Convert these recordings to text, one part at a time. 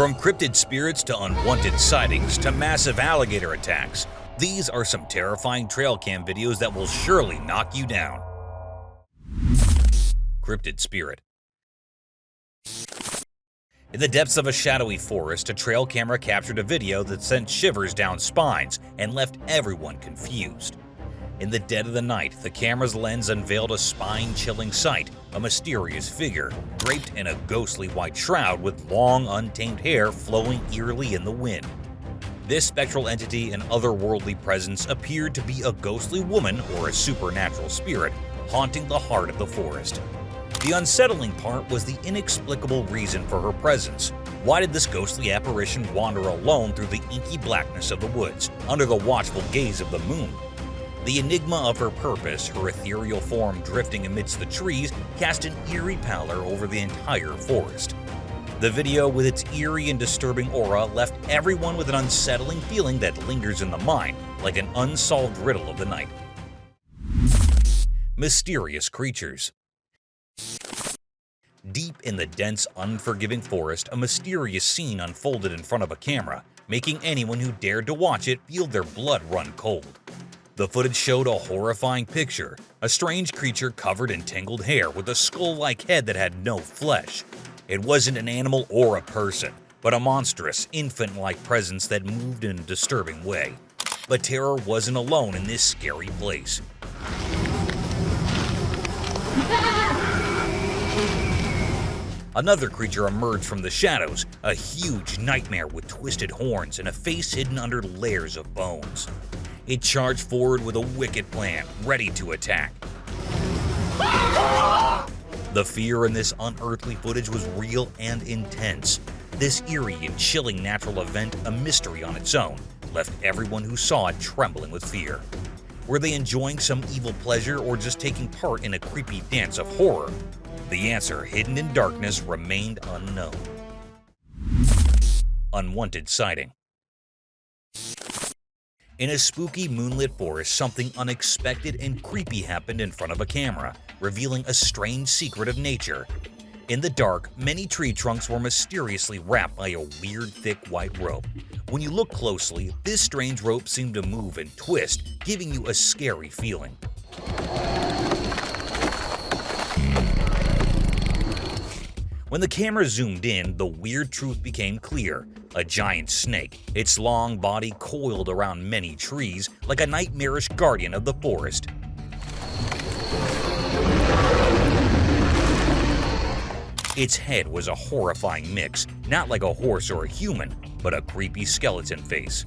From cryptid spirits to unwanted sightings to massive alligator attacks, these are some terrifying trail cam videos that will surely knock you down. Cryptid Spirit. In the depths of a shadowy forest, a trail camera captured a video that sent shivers down spines and left everyone confused. In the dead of the night, the camera's lens unveiled a spine-chilling sight, a mysterious figure, draped in a ghostly white shroud with long, untamed hair flowing eerily in the wind. This spectral entity and otherworldly presence appeared to be a ghostly woman or a supernatural spirit, haunting the heart of the forest. The unsettling part was the inexplicable reason for her presence. Why did this ghostly apparition wander alone through the inky blackness of the woods, under the watchful gaze of the moon? The enigma of her purpose, her ethereal form drifting amidst the trees, cast an eerie pallor over the entire forest. The video, with its eerie and disturbing aura, left everyone with an unsettling feeling that lingers in the mind, like an unsolved riddle of the night. Mysterious creatures. Deep in the dense, unforgiving forest, a mysterious scene unfolded in front of a camera, making anyone who dared to watch it feel their blood run cold. The footage showed a horrifying picture, a strange creature covered in tangled hair with a skull-like head that had no flesh. It wasn't an animal or a person, but a monstrous, infant-like presence that moved in a disturbing way. But terror wasn't alone in this scary place. Another creature emerged from the shadows, a huge nightmare with twisted horns and a face hidden under layers of bones. It charged forward with a wicked plan, ready to attack. The fear in this unearthly footage was real and intense. This eerie and chilling natural event, a mystery on its own, left everyone who saw it trembling with fear. Were they enjoying some evil pleasure or just taking part in a creepy dance of horror? The answer, hidden in darkness, remained unknown. Unwanted Siding. In a spooky moonlit forest, something unexpected and creepy happened in front of a camera, revealing a strange secret of nature. In the dark, many tree trunks were mysteriously wrapped by a weird, thick white rope. When you look closely, this strange rope seemed to move and twist, giving you a scary feeling. When the camera zoomed in, the weird truth became clear. A giant snake, its long body coiled around many trees like a nightmarish guardian of the forest. Its head was a horrifying mix, not like a horse or a human, but a creepy skeleton face.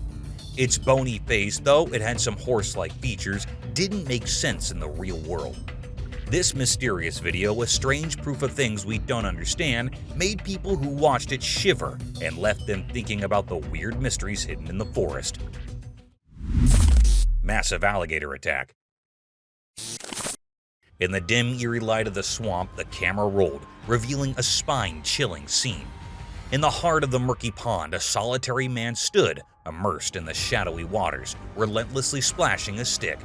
Its bony face, though it had some horse-like features, didn't make sense in the real world. This mysterious video, a strange proof of things we don't understand, made people who watched it shiver and left them thinking about the weird mysteries hidden in the forest. Massive alligator attack. In the dim, eerie light of the swamp, the camera rolled, revealing a spine-chilling scene. In the heart of the murky pond, a solitary man stood, immersed in the shadowy waters, relentlessly splashing a stick.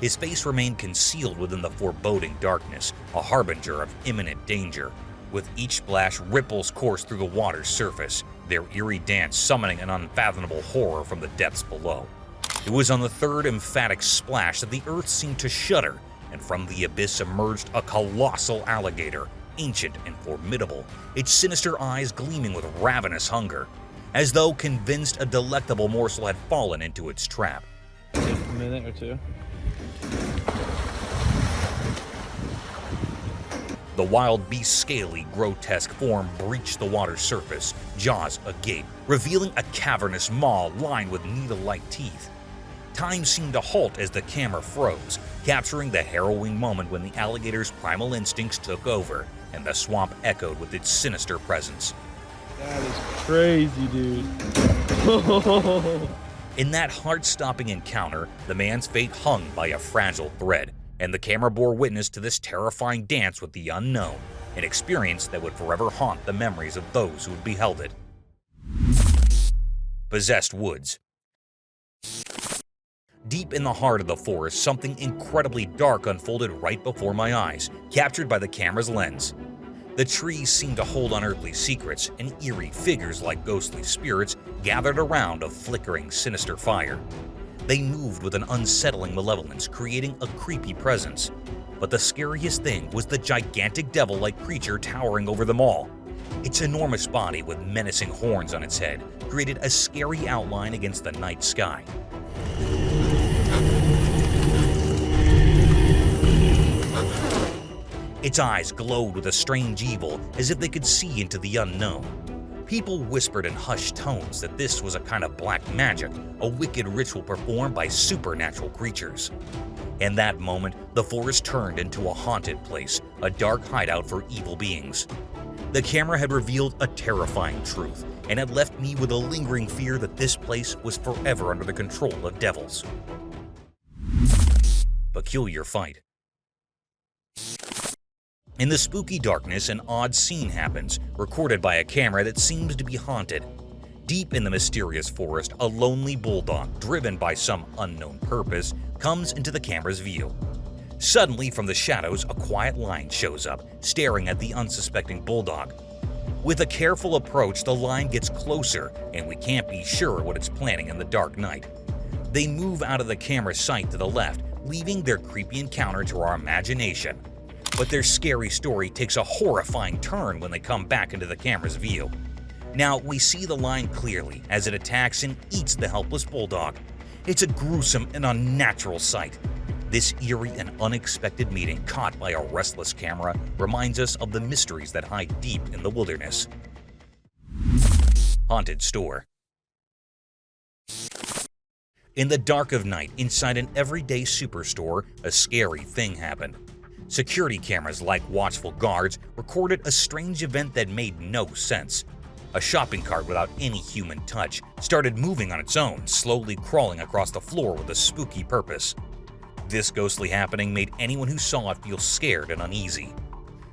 His face remained concealed within the foreboding darkness, a harbinger of imminent danger. With each splash, ripples coursed through the water's surface, their eerie dance summoning an unfathomable horror from the depths below. It was on the third emphatic splash that the earth seemed to shudder, and from the abyss emerged a colossal alligator, ancient and formidable, its sinister eyes gleaming with ravenous hunger, as though convinced a delectable morsel had fallen into its trap. A minute or two. The wild beast's scaly, grotesque form breached the water's surface, jaws agape, revealing a cavernous maw lined with needle-like teeth. Time seemed to halt as the camera froze, capturing the harrowing moment when the alligator's primal instincts took over, and the swamp echoed with its sinister presence. That is crazy, dude. In that heart-stopping encounter, the man's fate hung by a fragile thread, and the camera bore witness to this terrifying dance with the unknown, an experience that would forever haunt the memories of those who had beheld it. Possessed Woods. Deep in the heart of the forest, something incredibly dark unfolded right before my eyes, captured by the camera's lens. The trees seemed to hold unearthly secrets, and eerie figures like ghostly spirits gathered around a flickering, sinister fire. They moved with an unsettling malevolence, creating a creepy presence. But the scariest thing was the gigantic devil-like creature towering over them all. Its enormous body with menacing horns on its head created a scary outline against the night sky. Its eyes glowed with a strange evil, as if they could see into the unknown. People whispered in hushed tones that this was a kind of black magic, a wicked ritual performed by supernatural creatures. In that moment, the forest turned into a haunted place, a dark hideout for evil beings. The camera had revealed a terrifying truth, and had left me with a lingering fear that this place was forever under the control of devils. Peculiar fight. In the spooky darkness, an odd scene happens, recorded by a camera that seems to be haunted. Deep in the mysterious forest, a lonely bulldog, driven by some unknown purpose, comes into the camera's view. Suddenly, from the shadows, a quiet lion shows up, staring at the unsuspecting bulldog. With a careful approach, the lion gets closer, and we can't be sure what it's planning in the dark night. They move out of the camera's sight to the left, leaving their creepy encounter to our imagination. But their scary story takes a horrifying turn when they come back into the camera's view. Now, we see the lion clearly as it attacks and eats the helpless bulldog. It's a gruesome and unnatural sight. This eerie and unexpected meeting, caught by a restless camera, reminds us of the mysteries that hide deep in the wilderness. Haunted Store. In the dark of night, inside an everyday superstore, a scary thing happened. Security cameras, like watchful guards, recorded a strange event that made no sense. A shopping cart without any human touch started moving on its own, slowly crawling across the floor with a spooky purpose. This ghostly happening made anyone who saw it feel scared and uneasy.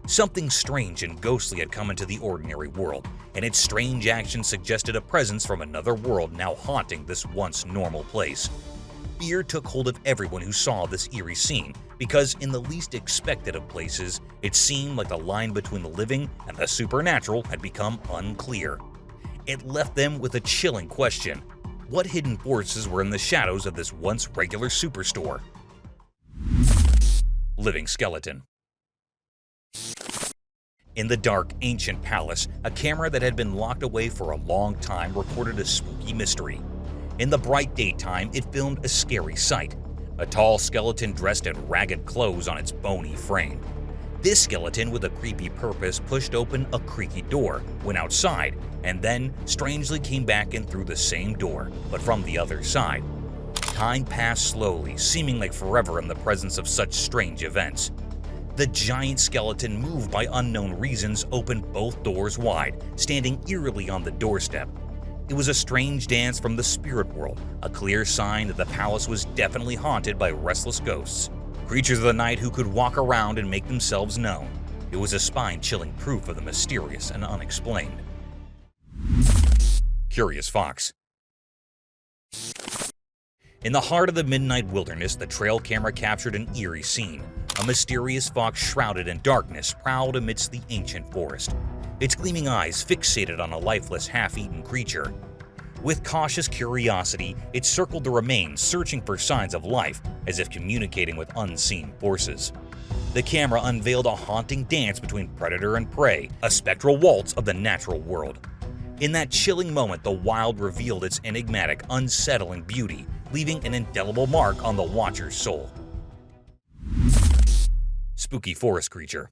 Something strange and ghostly had come into the ordinary world, and its strange actions suggested a presence from another world now haunting this once normal place. Fear took hold of everyone who saw this eerie scene, because in the least expected of places, it seemed like the line between the living and the supernatural had become unclear. It left them with a chilling question: what hidden forces were in the shadows of this once regular superstore? Living skeleton. In the dark, ancient palace, a camera that had been locked away for a long time recorded a spooky mystery. In the bright daytime, it filmed a scary sight: a tall skeleton dressed in ragged clothes on its bony frame. This skeleton, with a creepy purpose, pushed open a creaky door, went outside, and then strangely came back in through the same door, but from the other side. Time passed slowly, seeming like forever in the presence of such strange events. The giant skeleton, moved by unknown reasons, opened both doors wide, standing eerily on the doorstep. It was a strange dance from the spirit world, a clear sign that the palace was definitely haunted by restless ghosts, creatures of the night who could walk around and make themselves known. It was a spine-chilling proof of the mysterious and unexplained. Curious Fox. In the heart of the midnight wilderness, the trail camera captured an eerie scene. A mysterious fox shrouded in darkness prowled amidst the ancient forest, its gleaming eyes fixated on a lifeless, half-eaten creature. With cautious curiosity, it circled the remains, searching for signs of life, as if communicating with unseen forces. The camera unveiled a haunting dance between predator and prey, a spectral waltz of the natural world. In that chilling moment, the wild revealed its enigmatic, unsettling beauty, leaving an indelible mark on the watcher's soul. Spooky forest creature.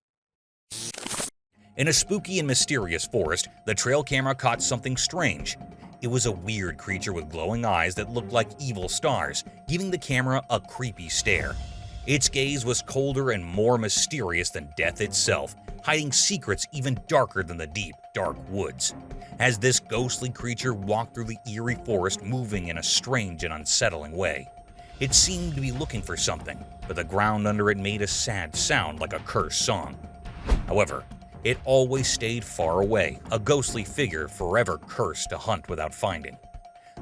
In a spooky and mysterious forest, the trail camera caught something strange. It was a weird creature with glowing eyes that looked like evil stars, giving the camera a creepy stare. Its gaze was colder and more mysterious than death itself, hiding secrets even darker than the deep, dark woods. As this ghostly creature walked through the eerie forest, moving in a strange and unsettling way. It seemed to be looking for something, but the ground under it made a sad sound like a cursed song. However, it always stayed far away, a ghostly figure forever cursed to hunt without finding.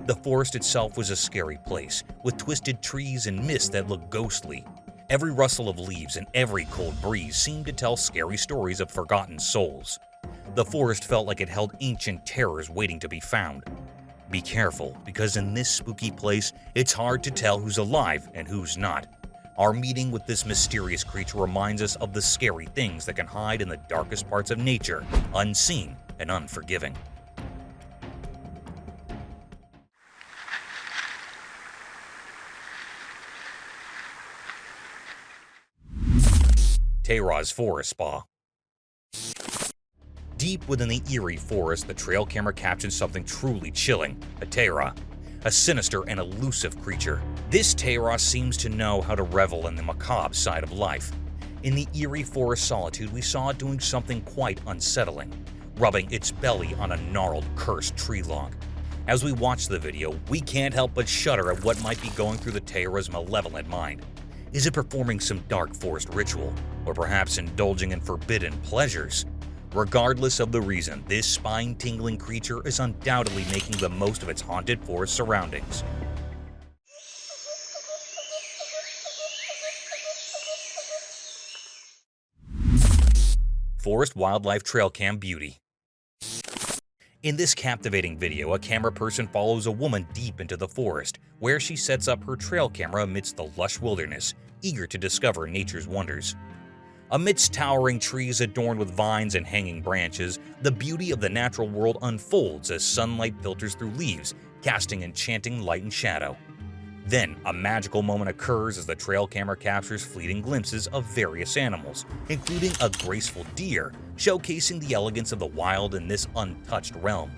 The forest itself was a scary place, with twisted trees and mist that looked ghostly. Every rustle of leaves and every cold breeze seemed to tell scary stories of forgotten souls. The forest felt like it held ancient terrors waiting to be found. Be careful, because in this spooky place, it's hard to tell who's alive and who's not. Our meeting with this mysterious creature reminds us of the scary things that can hide in the darkest parts of nature, unseen and unforgiving. Tehra's Forest Spa. Deep within the eerie forest, the trail camera captured something truly chilling, a Tehra, a sinister and elusive creature. This Tehra seems to know how to revel in the macabre side of life. In the eerie forest solitude, we saw it doing something quite unsettling, rubbing its belly on a gnarled, cursed tree log. As we watch the video, we can't help but shudder at what might be going through the Tehra's malevolent mind. Is it performing some dark forest ritual, or perhaps indulging in forbidden pleasures? Regardless of the reason, this spine-tingling creature is undoubtedly making the most of its haunted forest surroundings. Forest Wildlife Trail Cam Beauty. In this captivating video, a camera person follows a woman deep into the forest, where she sets up her trail camera amidst the lush wilderness, eager to discover nature's wonders. Amidst towering trees adorned with vines and hanging branches, the beauty of the natural world unfolds as sunlight filters through leaves, casting enchanting light and shadow. Then, a magical moment occurs as the trail camera captures fleeting glimpses of various animals, including a graceful deer, showcasing the elegance of the wild in this untouched realm.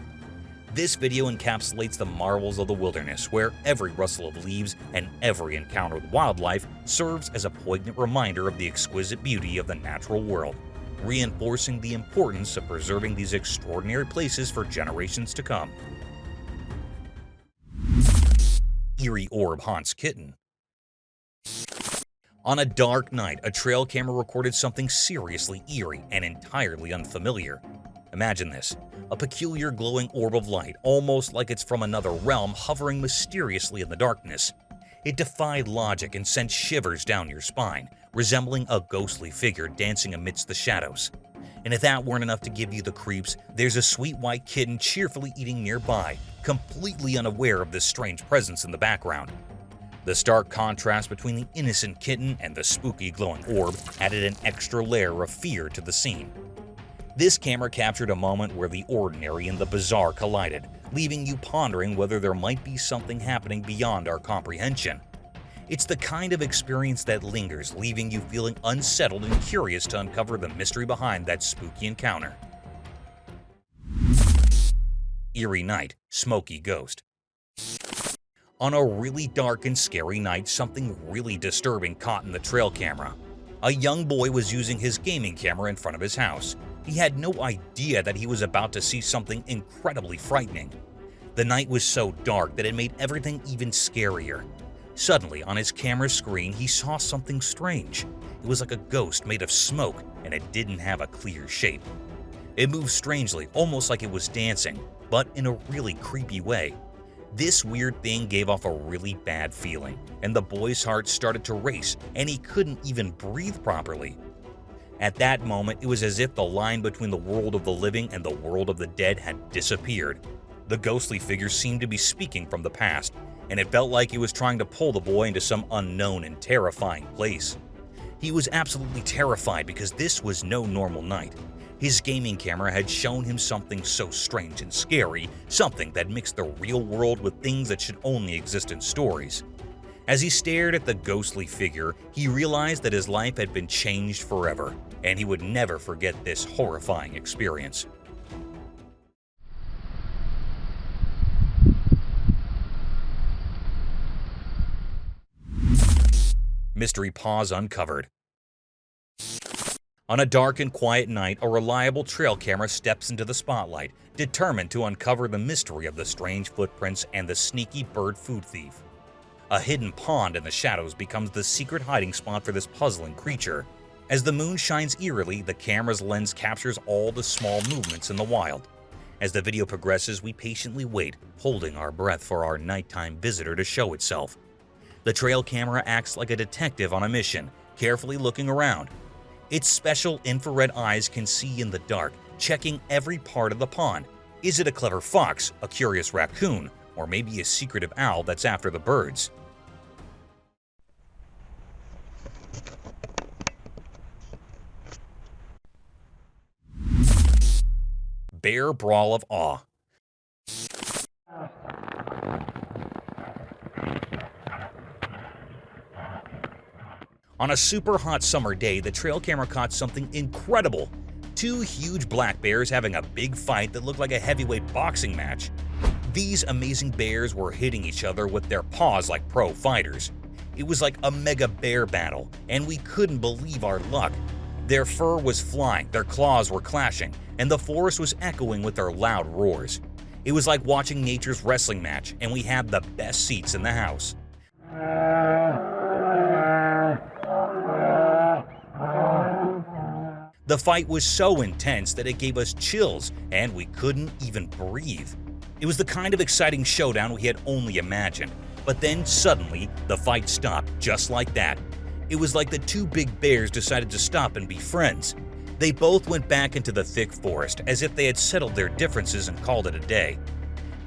This video encapsulates the marvels of the wilderness, where every rustle of leaves and every encounter with wildlife serves as a poignant reminder of the exquisite beauty of the natural world, reinforcing the importance of preserving these extraordinary places for generations to come. Eerie orb haunts Kitten. On a dark night, a trail camera recorded something seriously eerie and entirely unfamiliar. Imagine this, a peculiar glowing orb of light, almost like it's from another realm, hovering mysteriously in the darkness. It defied logic and sent shivers down your spine, resembling a ghostly figure dancing amidst the shadows. And if that weren't enough to give you the creeps, there's a sweet white kitten cheerfully eating nearby, completely unaware of this strange presence in the background. The stark contrast between the innocent kitten and the spooky glowing orb added an extra layer of fear to the scene. This camera captured a moment where the ordinary and the bizarre collided, leaving you pondering whether there might be something happening beyond our comprehension. It's the kind of experience that lingers, leaving you feeling unsettled and curious to uncover the mystery behind that spooky encounter. Eerie Night, Smokey Ghost. On a really dark and scary night, something really disturbing caught in the trail camera. A young boy was using his gaming camera in front of his house. He had no idea that he was about to see something incredibly frightening. The night was so dark that it made everything even scarier. Suddenly, on his camera screen, he saw something strange. It was like a ghost made of smoke, and it didn't have a clear shape. It moved strangely, almost like it was dancing, but in a really creepy way. This weird thing gave off a really bad feeling, and the boy's heart started to race, and he couldn't even breathe properly. At that moment, it was as if the line between the world of the living and the world of the dead had disappeared. The ghostly figure seemed to be speaking from the past, and it felt like it was trying to pull the boy into some unknown and terrifying place. He was absolutely terrified because this was no normal night. His gaming camera had shown him something so strange and scary, something that mixed the real world with things that should only exist in stories. As he stared at the ghostly figure, he realized that his life had been changed forever, and he would never forget this horrifying experience. Mystery Paws Uncovered. On a dark and quiet night, a reliable trail camera steps into the spotlight, determined to uncover the mystery of the strange footprints and the sneaky bird food thief. A hidden pond in the shadows becomes the secret hiding spot for this puzzling creature. As the moon shines eerily, the camera's lens captures all the small movements in the wild. As the video progresses, we patiently wait, holding our breath for our nighttime visitor to show itself. The trail camera acts like a detective on a mission, carefully looking around. Its special infrared eyes can see in the dark, checking every part of the pond. Is it a clever fox, a curious raccoon, or maybe a secretive owl that's after the birds? Bear Brawl of Awe. On a super hot summer day, the trail camera caught something incredible. Two huge black bears having a big fight that looked like a heavyweight boxing match. These amazing bears were hitting each other with their paws like pro fighters. It was like a mega bear battle, and we couldn't believe our luck. Their fur was flying, their claws were clashing, and the forest was echoing with their loud roars. It was like watching nature's wrestling match, and we had the best seats in the house. The fight was so intense that it gave us chills, and we couldn't even breathe. It was the kind of exciting showdown we had only imagined, but then suddenly the fight stopped just like that. It was like the two big bears decided to stop and be friends. They both went back into the thick forest as if they had settled their differences and called it a day.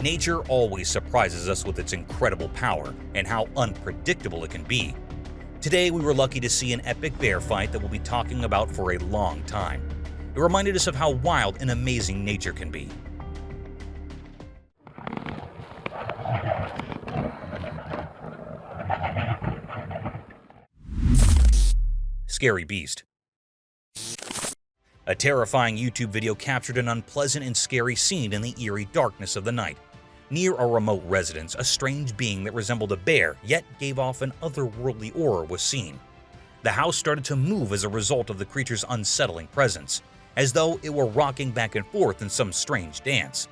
Nature always surprises us with its incredible power and how unpredictable it can be. Today we were lucky to see an epic bear fight that we'll be talking about for a long time. It reminded us of how wild and amazing nature can be. Scary beast. A terrifying YouTube video captured an unpleasant and scary scene in the eerie darkness of the night. Near a remote residence, a strange being that resembled a bear yet gave off an otherworldly aura was seen. The house started to move as a result of the creature's unsettling presence, as though it were rocking back and forth in some strange dance.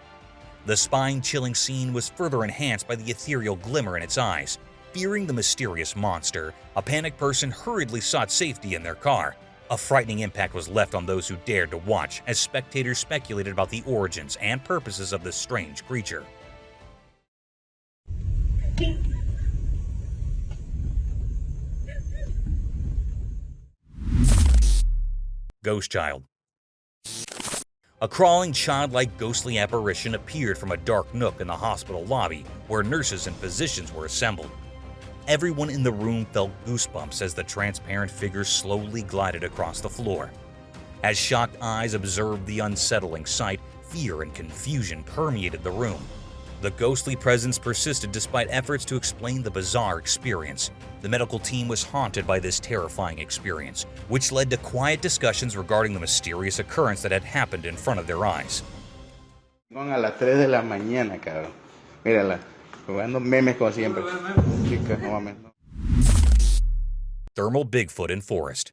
The spine-chilling scene was further enhanced by the ethereal glimmer in its eyes. Fearing the mysterious monster, a panicked person hurriedly sought safety in their car. A frightening impact was left on those who dared to watch as spectators speculated about the origins and purposes of this strange creature. Ghost Child. A crawling, childlike, ghostly apparition appeared from a dark nook in the hospital lobby where nurses and physicians were assembled. Everyone in the room felt goosebumps as the transparent figure slowly glided across the floor. As shocked eyes observed the unsettling sight, fear and confusion permeated the room. The ghostly presence persisted despite efforts to explain the bizarre experience. The medical team was haunted by this terrifying experience, which led to quiet discussions regarding the mysterious occurrence that had happened in front of their eyes. A las 3 de la mañana, cabrón. Mírala, jugando memes como siempre. Chicas, no mames. Thermal Bigfoot in forest.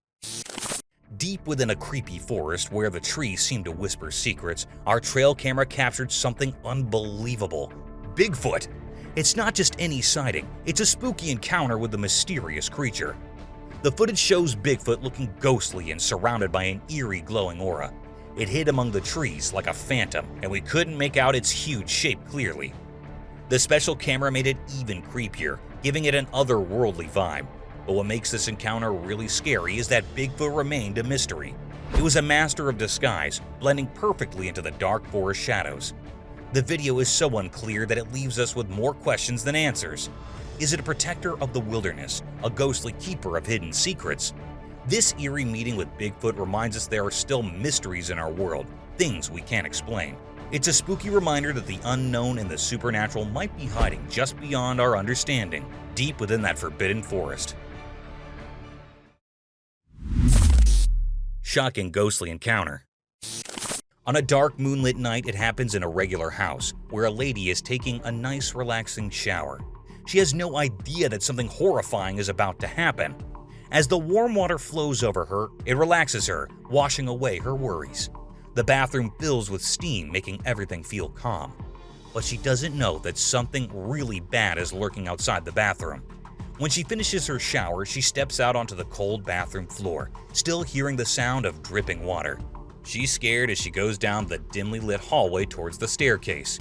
Deep within a creepy forest where the trees seemed to whisper secrets, our trail camera captured something unbelievable. Bigfoot! It's not just any sighting, it's a spooky encounter with a mysterious creature. The footage shows Bigfoot looking ghostly and surrounded by an eerie glowing aura. It hid among the trees like a phantom, and we couldn't make out its huge shape clearly. The special camera made it even creepier, giving it an otherworldly vibe. But what makes this encounter really scary is that Bigfoot remained a mystery. It was a master of disguise, blending perfectly into the dark forest shadows. The video is so unclear that it leaves us with more questions than answers. Is it a protector of the wilderness, a ghostly keeper of hidden secrets? This eerie meeting with Bigfoot reminds us there are still mysteries in our world, things we can't explain. It's a spooky reminder that the unknown and the supernatural might be hiding just beyond our understanding, deep within that forbidden forest. Shocking ghostly encounter. On a dark moonlit night, it happens in a regular house, where a lady is taking a nice relaxing shower. She has no idea that something horrifying is about to happen. As the warm water flows over her, it relaxes her, washing away her worries. The bathroom fills with steam, making everything feel calm. But she doesn't know that something really bad is lurking outside the bathroom. When she finishes her shower, she steps out onto the cold bathroom floor, still hearing the sound of dripping water. She's scared as she goes down the dimly lit hallway towards the staircase.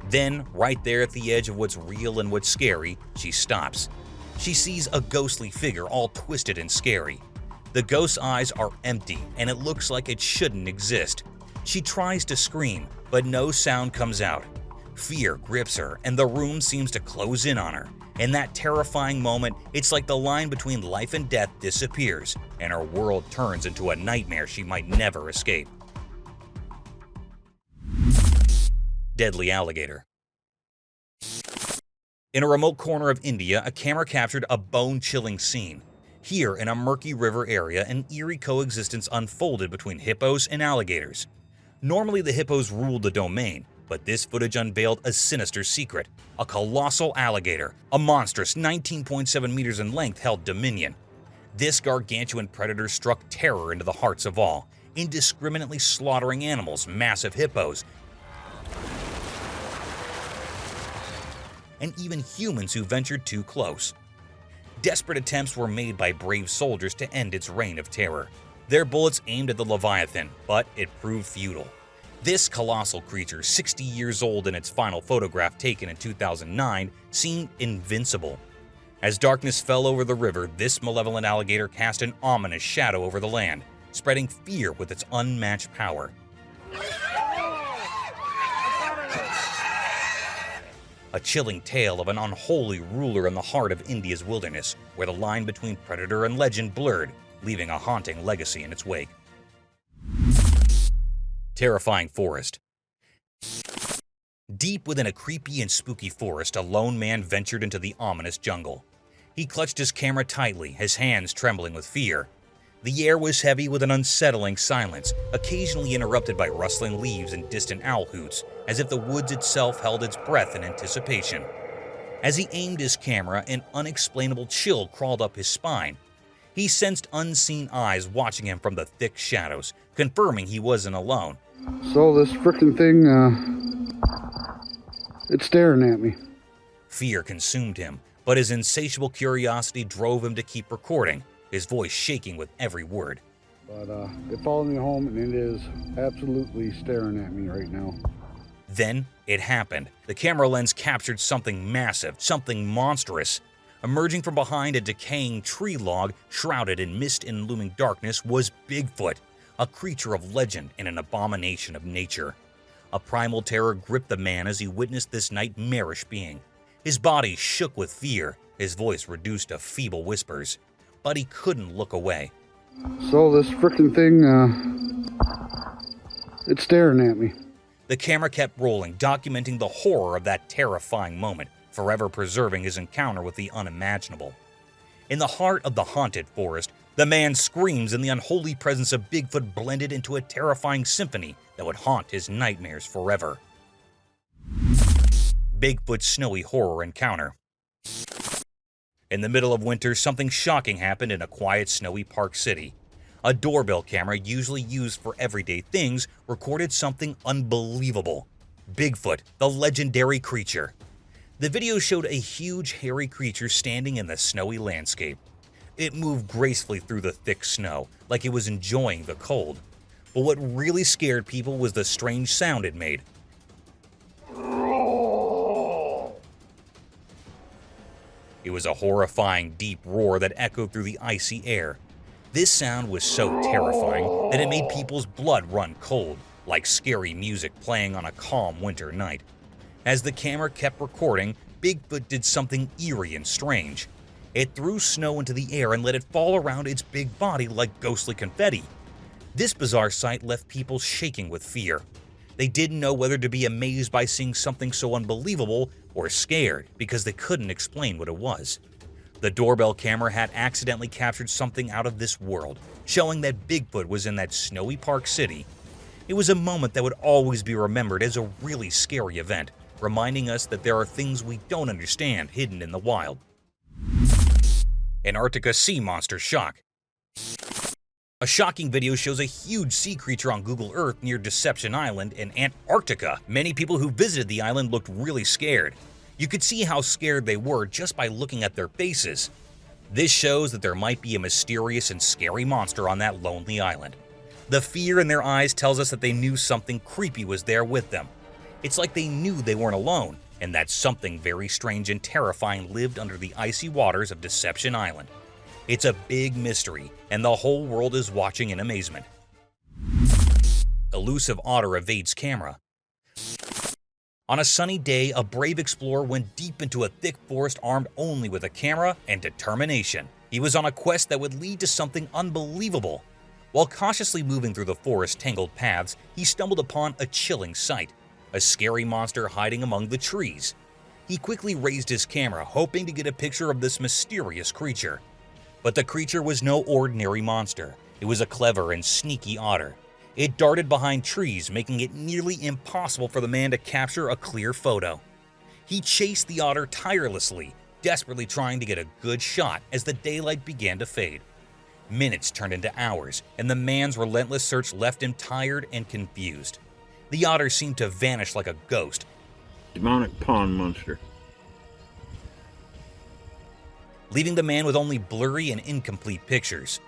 Then, right there at the edge of what's real and what's scary, she stops. She sees a ghostly figure all twisted and scary. The ghost's eyes are empty and it looks like it shouldn't exist. She tries to scream, but no sound comes out. Fear grips her and the room seems to close in on her. In that terrifying moment, it's like the line between life and death disappears and her world turns into a nightmare she might never escape. Deadly alligator. In a remote corner of India, a camera captured a bone-chilling scene. Here, in a murky river area, an eerie coexistence unfolded between hippos and alligators. Normally, the hippos ruled the domain, but this footage unveiled a sinister secret. A colossal alligator, a monstrous 19.7 meters in length, held dominion. This gargantuan predator struck terror into the hearts of all, indiscriminately slaughtering animals, massive hippos, and even humans who ventured too close. Desperate attempts were made by brave soldiers to end its reign of terror. Their bullets aimed at the Leviathan, but it proved futile. This colossal creature, 60 years old in its final photograph taken in 2009, seemed invincible. As darkness fell over the river, this malevolent alligator cast an ominous shadow over the land, spreading fear with its unmatched power. A chilling tale of an unholy ruler in the heart of India's wilderness, where the line between predator and legend blurred, leaving a haunting legacy in its wake. Terrifying forest. Deep within a creepy and spooky forest, a lone man ventured into the ominous jungle. He clutched his camera tightly, his hands trembling with fear. The air was heavy with an unsettling silence, occasionally interrupted by rustling leaves and distant owl hoots, as if the woods itself held its breath in anticipation. As he aimed his camera, an unexplainable chill crawled up his spine. He sensed unseen eyes watching him from the thick shadows, confirming he wasn't alone. So this frickin' thing, it's staring at me. Fear consumed him, but his insatiable curiosity drove him to keep recording, his voice shaking with every word. But it followed me home and it is absolutely staring at me right now. Then it happened. The camera lens captured something massive, something monstrous. Emerging from behind a decaying tree log, shrouded in mist and looming darkness, was Bigfoot, a creature of legend and an abomination of nature. A primal terror gripped the man as he witnessed this nightmarish being. His body shook with fear, his voice reduced to feeble whispers. But he couldn't look away. So this frickin' thing, it's staring at me. The camera kept rolling, documenting the horror of that terrifying moment, forever preserving his encounter with the unimaginable. In the heart of the haunted forest, the man screams and the unholy presence of Bigfoot blended into a terrifying symphony that would haunt his nightmares forever. Bigfoot's snowy horror encounter. In the middle of winter, something shocking happened in a quiet, snowy Park City. A doorbell camera, usually used for everyday things, recorded something unbelievable. Bigfoot, the legendary creature. The video showed a huge, hairy creature standing in the snowy landscape. It moved gracefully through the thick snow, like it was enjoying the cold. But what really scared people was the strange sound it made. It was a horrifying, deep roar that echoed through the icy air. This sound was so terrifying that it made people's blood run cold, like scary music playing on a calm winter night. As the camera kept recording, Bigfoot did something eerie and strange. It threw snow into the air and let it fall around its big body like ghostly confetti. This bizarre sight left people shaking with fear. They didn't know whether to be amazed by seeing something so unbelievable or scared because they couldn't explain what it was. The doorbell camera had accidentally captured something out of this world, showing that Bigfoot was in that snowy Park City. It was a moment that would always be remembered as a really scary event, reminding us that there are things we don't understand hidden in the wild. Antarctica sea monster shock. A shocking video shows a huge sea creature on Google Earth near Deception Island in Antarctica. Many people who visited the island looked really scared. You could see how scared they were just by looking at their faces. This shows that there might be a mysterious and scary monster on that lonely island. The fear in their eyes tells us that they knew something creepy was there with them. It's like they knew they weren't alone, and that something very strange and terrifying lived under the icy waters of Deception Island. It's a big mystery, and the whole world is watching in amazement. Elusive otter evades camera. On a sunny day, a brave explorer went deep into a thick forest armed only with a camera and determination. He was on a quest that would lead to something unbelievable. While cautiously moving through the forest's tangled paths, he stumbled upon a chilling sight, a scary monster hiding among the trees. He quickly raised his camera, hoping to get a picture of this mysterious creature. But the creature was no ordinary monster. It was a clever and sneaky otter. It darted behind trees, making it nearly impossible for the man to capture a clear photo. He chased the otter tirelessly, desperately trying to get a good shot as the daylight began to fade. Minutes turned into hours, and the man's relentless search left him tired and confused. The otter seemed to vanish like a ghost. Demonic pond monster. Leaving the man with only blurry and incomplete pictures.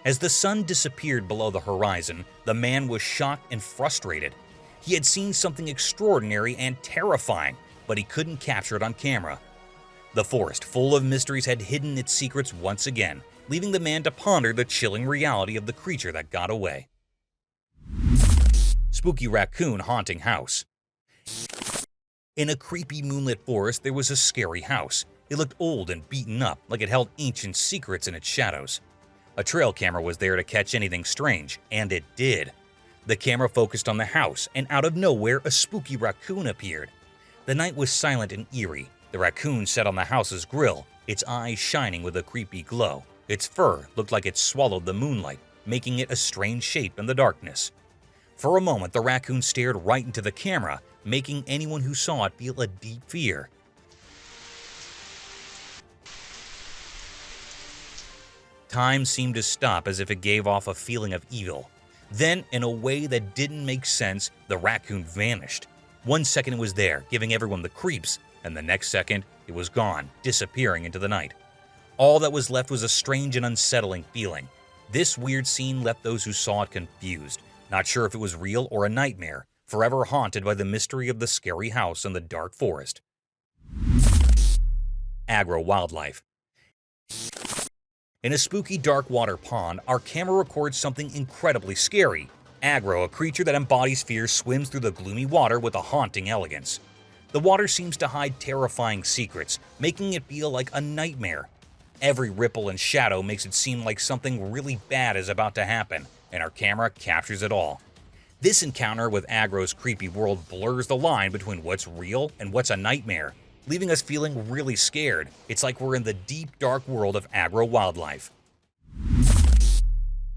As the sun disappeared below the horizon, the man was shocked and frustrated. He had seen something extraordinary and terrifying, but he couldn't capture it on camera. The forest, full of mysteries, had hidden its secrets once again, leaving the man to ponder the chilling reality of the creature that got away. Spooky raccoon haunting house. In a creepy moonlit forest, there was a scary house. It looked old and beaten up, like it held ancient secrets in its shadows. A trail camera was there to catch anything strange, and it did. The camera focused on the house, and out of nowhere, a spooky raccoon appeared. The night was silent and eerie. The raccoon sat on the house's grill, its eyes shining with a creepy glow. Its fur looked like it swallowed the moonlight, making it a strange shape in the darkness. For a moment, the raccoon stared right into the camera, making anyone who saw it feel a deep fear. Time seemed to stop as if it gave off a feeling of evil. Then, in a way that didn't make sense, the raccoon vanished. 1 second it was there, giving everyone the creeps, and the next second it was gone, disappearing into the night. All that was left was a strange and unsettling feeling. This weird scene left those who saw it confused, not sure if it was real or a nightmare, forever haunted by the mystery of the scary house in the dark forest. Agro-wildlife. In a spooky dark water pond, our camera records something incredibly scary. Agro, a creature that embodies fear, swims through the gloomy water with a haunting elegance. The water seems to hide terrifying secrets, making it feel like a nightmare. Every ripple and shadow makes it seem like something really bad is about to happen, and our camera captures it all. This encounter with Agro's creepy world blurs the line between what's real and what's a nightmare, leaving us feeling really scared. It's like we're in the deep, dark world of agro wildlife.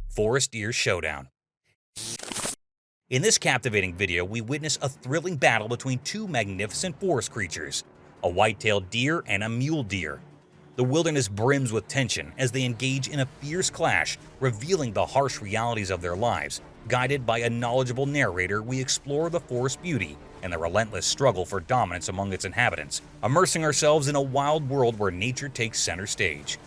Forest Ear Showdown. In this captivating video, we witness a thrilling battle between two magnificent forest creatures, a white-tailed deer and a mule deer. The wilderness brims with tension as they engage in a fierce clash, revealing the harsh realities of their lives. Guided by a knowledgeable narrator, we explore the forest beauty and the relentless struggle for dominance among its inhabitants, immersing ourselves in a wild world where nature takes center stage.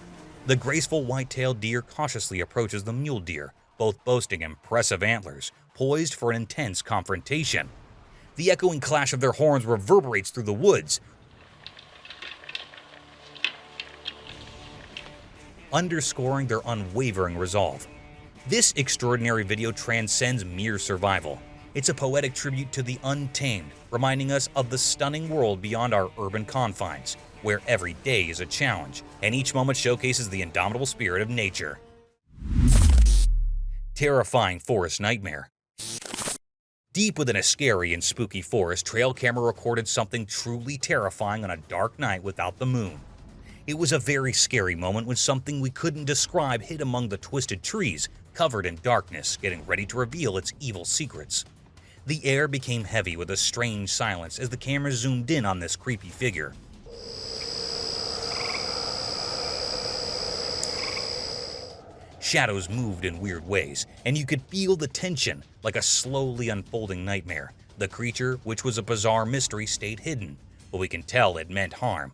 The graceful white-tailed deer cautiously approaches the mule deer, both boasting impressive antlers, poised for an intense confrontation. The echoing clash of their horns reverberates through the woods, underscoring their unwavering resolve. This extraordinary video transcends mere survival. It's a poetic tribute to the untamed, reminding us of the stunning world beyond our urban confines, where every day is a challenge, and each moment showcases the indomitable spirit of nature. Terrifying forest nightmare. Deep within a scary and spooky forest, trail camera recorded something truly terrifying on a dark night without the moon. It was a very scary moment when something we couldn't describe hid among the twisted trees, covered in darkness, getting ready to reveal its evil secrets. The air became heavy with a strange silence as the camera zoomed in on this creepy figure. Shadows moved in weird ways, and you could feel the tension like a slowly unfolding nightmare. The creature, which was a bizarre mystery, stayed hidden, but we can tell it meant harm.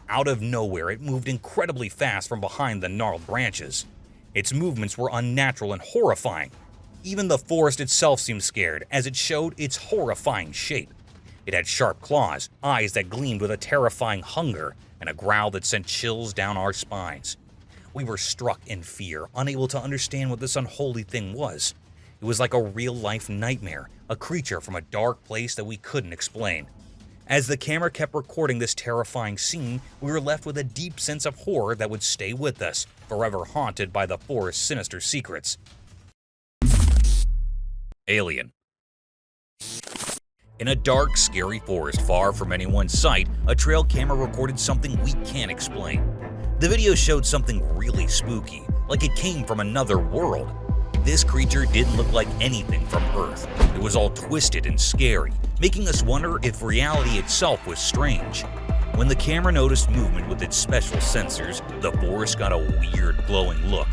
Out of nowhere, it moved incredibly fast from behind the gnarled branches. Its movements were unnatural and horrifying. Even the forest itself seemed scared as it showed its horrifying shape. It had sharp claws, eyes that gleamed with a terrifying hunger, and a growl that sent chills down our spines. We were struck in fear, unable to understand what this unholy thing was. It was like a real-life nightmare, a creature from a dark place that we couldn't explain. As the camera kept recording this terrifying scene, we were left with a deep sense of horror that would stay with us, forever haunted by the forest's sinister secrets. Alien. In a dark, scary forest far from anyone's sight, a trail camera recorded something we can't explain. The video showed something really spooky, like it came from another world. This creature didn't look like anything from Earth. It was all twisted and scary, making us wonder if reality itself was strange. When the camera noticed movement with its special sensors, the forest got a weird glowing look.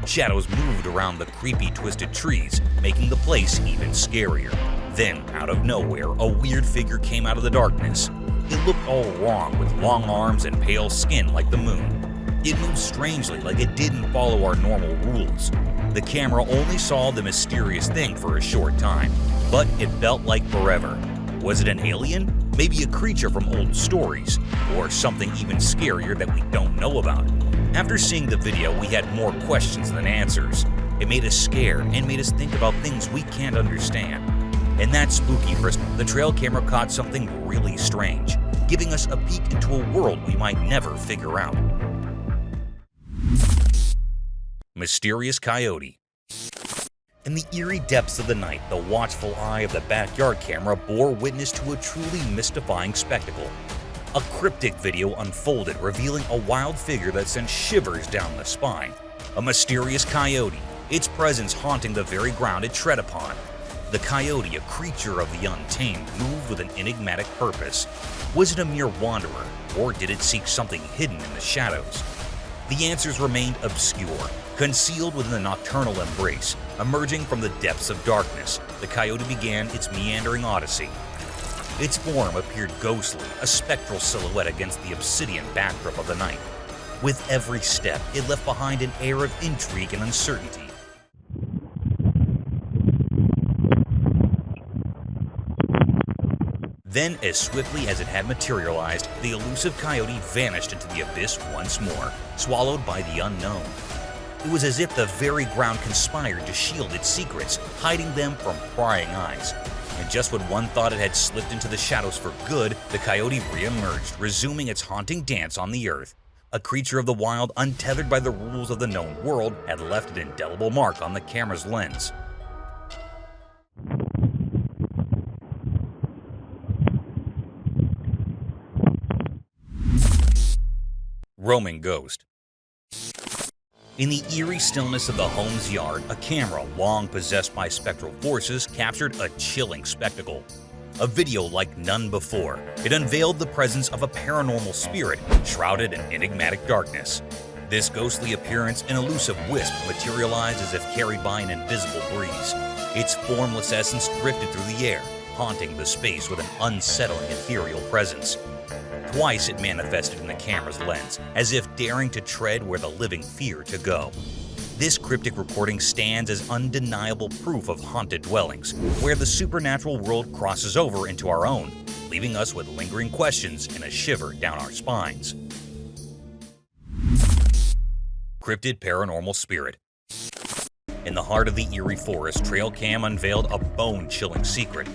Shadows moved around the creepy twisted trees, making the place even scarier. Then, out of nowhere, a weird figure came out of the darkness. It looked all wrong, with long arms and pale skin like the moon. It moved strangely, like it didn't follow our normal rules. The camera only saw the mysterious thing for a short time, but it felt like forever. Was it an alien? Maybe a creature from old stories? Or something even scarier that we don't know about? After seeing the video, we had more questions than answers. It made us scared and made us think about things we can't understand. In that spooky first, the trail camera caught something really strange, giving us a peek into a world we might never figure out. Mysterious Coyote. In the eerie depths of the night, the watchful eye of the backyard camera bore witness to a truly mystifying spectacle. A cryptic video unfolded, revealing a wild figure that sent shivers down the spine. A mysterious coyote, its presence haunting the very ground it tread upon. The coyote, a creature of the untamed, moved with an enigmatic purpose. Was it a mere wanderer, or did it seek something hidden in the shadows? The answers remained obscure. Concealed within the nocturnal embrace, emerging from the depths of darkness, the coyote began its meandering odyssey. Its form appeared ghostly, a spectral silhouette against the obsidian backdrop of the night. With every step, it left behind an air of intrigue and uncertainty. Then, as swiftly as it had materialized, the elusive coyote vanished into the abyss once more, swallowed by the unknown. It was as if the very ground conspired to shield its secrets, hiding them from prying eyes. And just when one thought it had slipped into the shadows for good, the coyote re-emerged, resuming its haunting dance on the earth. A creature of the wild, untethered by the rules of the known world, had left an indelible mark on the camera's lens. Roaming Ghost. In the eerie stillness of the home's yard, a camera, long possessed by spectral forces, captured a chilling spectacle. A video like none before, it unveiled the presence of a paranormal spirit shrouded in enigmatic darkness. This ghostly appearance, an elusive wisp, materialized as if carried by an invisible breeze. Its formless essence drifted through the air, haunting the space with an unsettling ethereal presence. Twice it manifested in the camera's lens, as if daring to tread where the living fear to go. This cryptic recording stands as undeniable proof of haunted dwellings, where the supernatural world crosses over into our own, leaving us with lingering questions and a shiver down our spines. Cryptid Paranormal Spirit. In the heart of the eerie forest, trail cam unveiled a bone-chilling secret.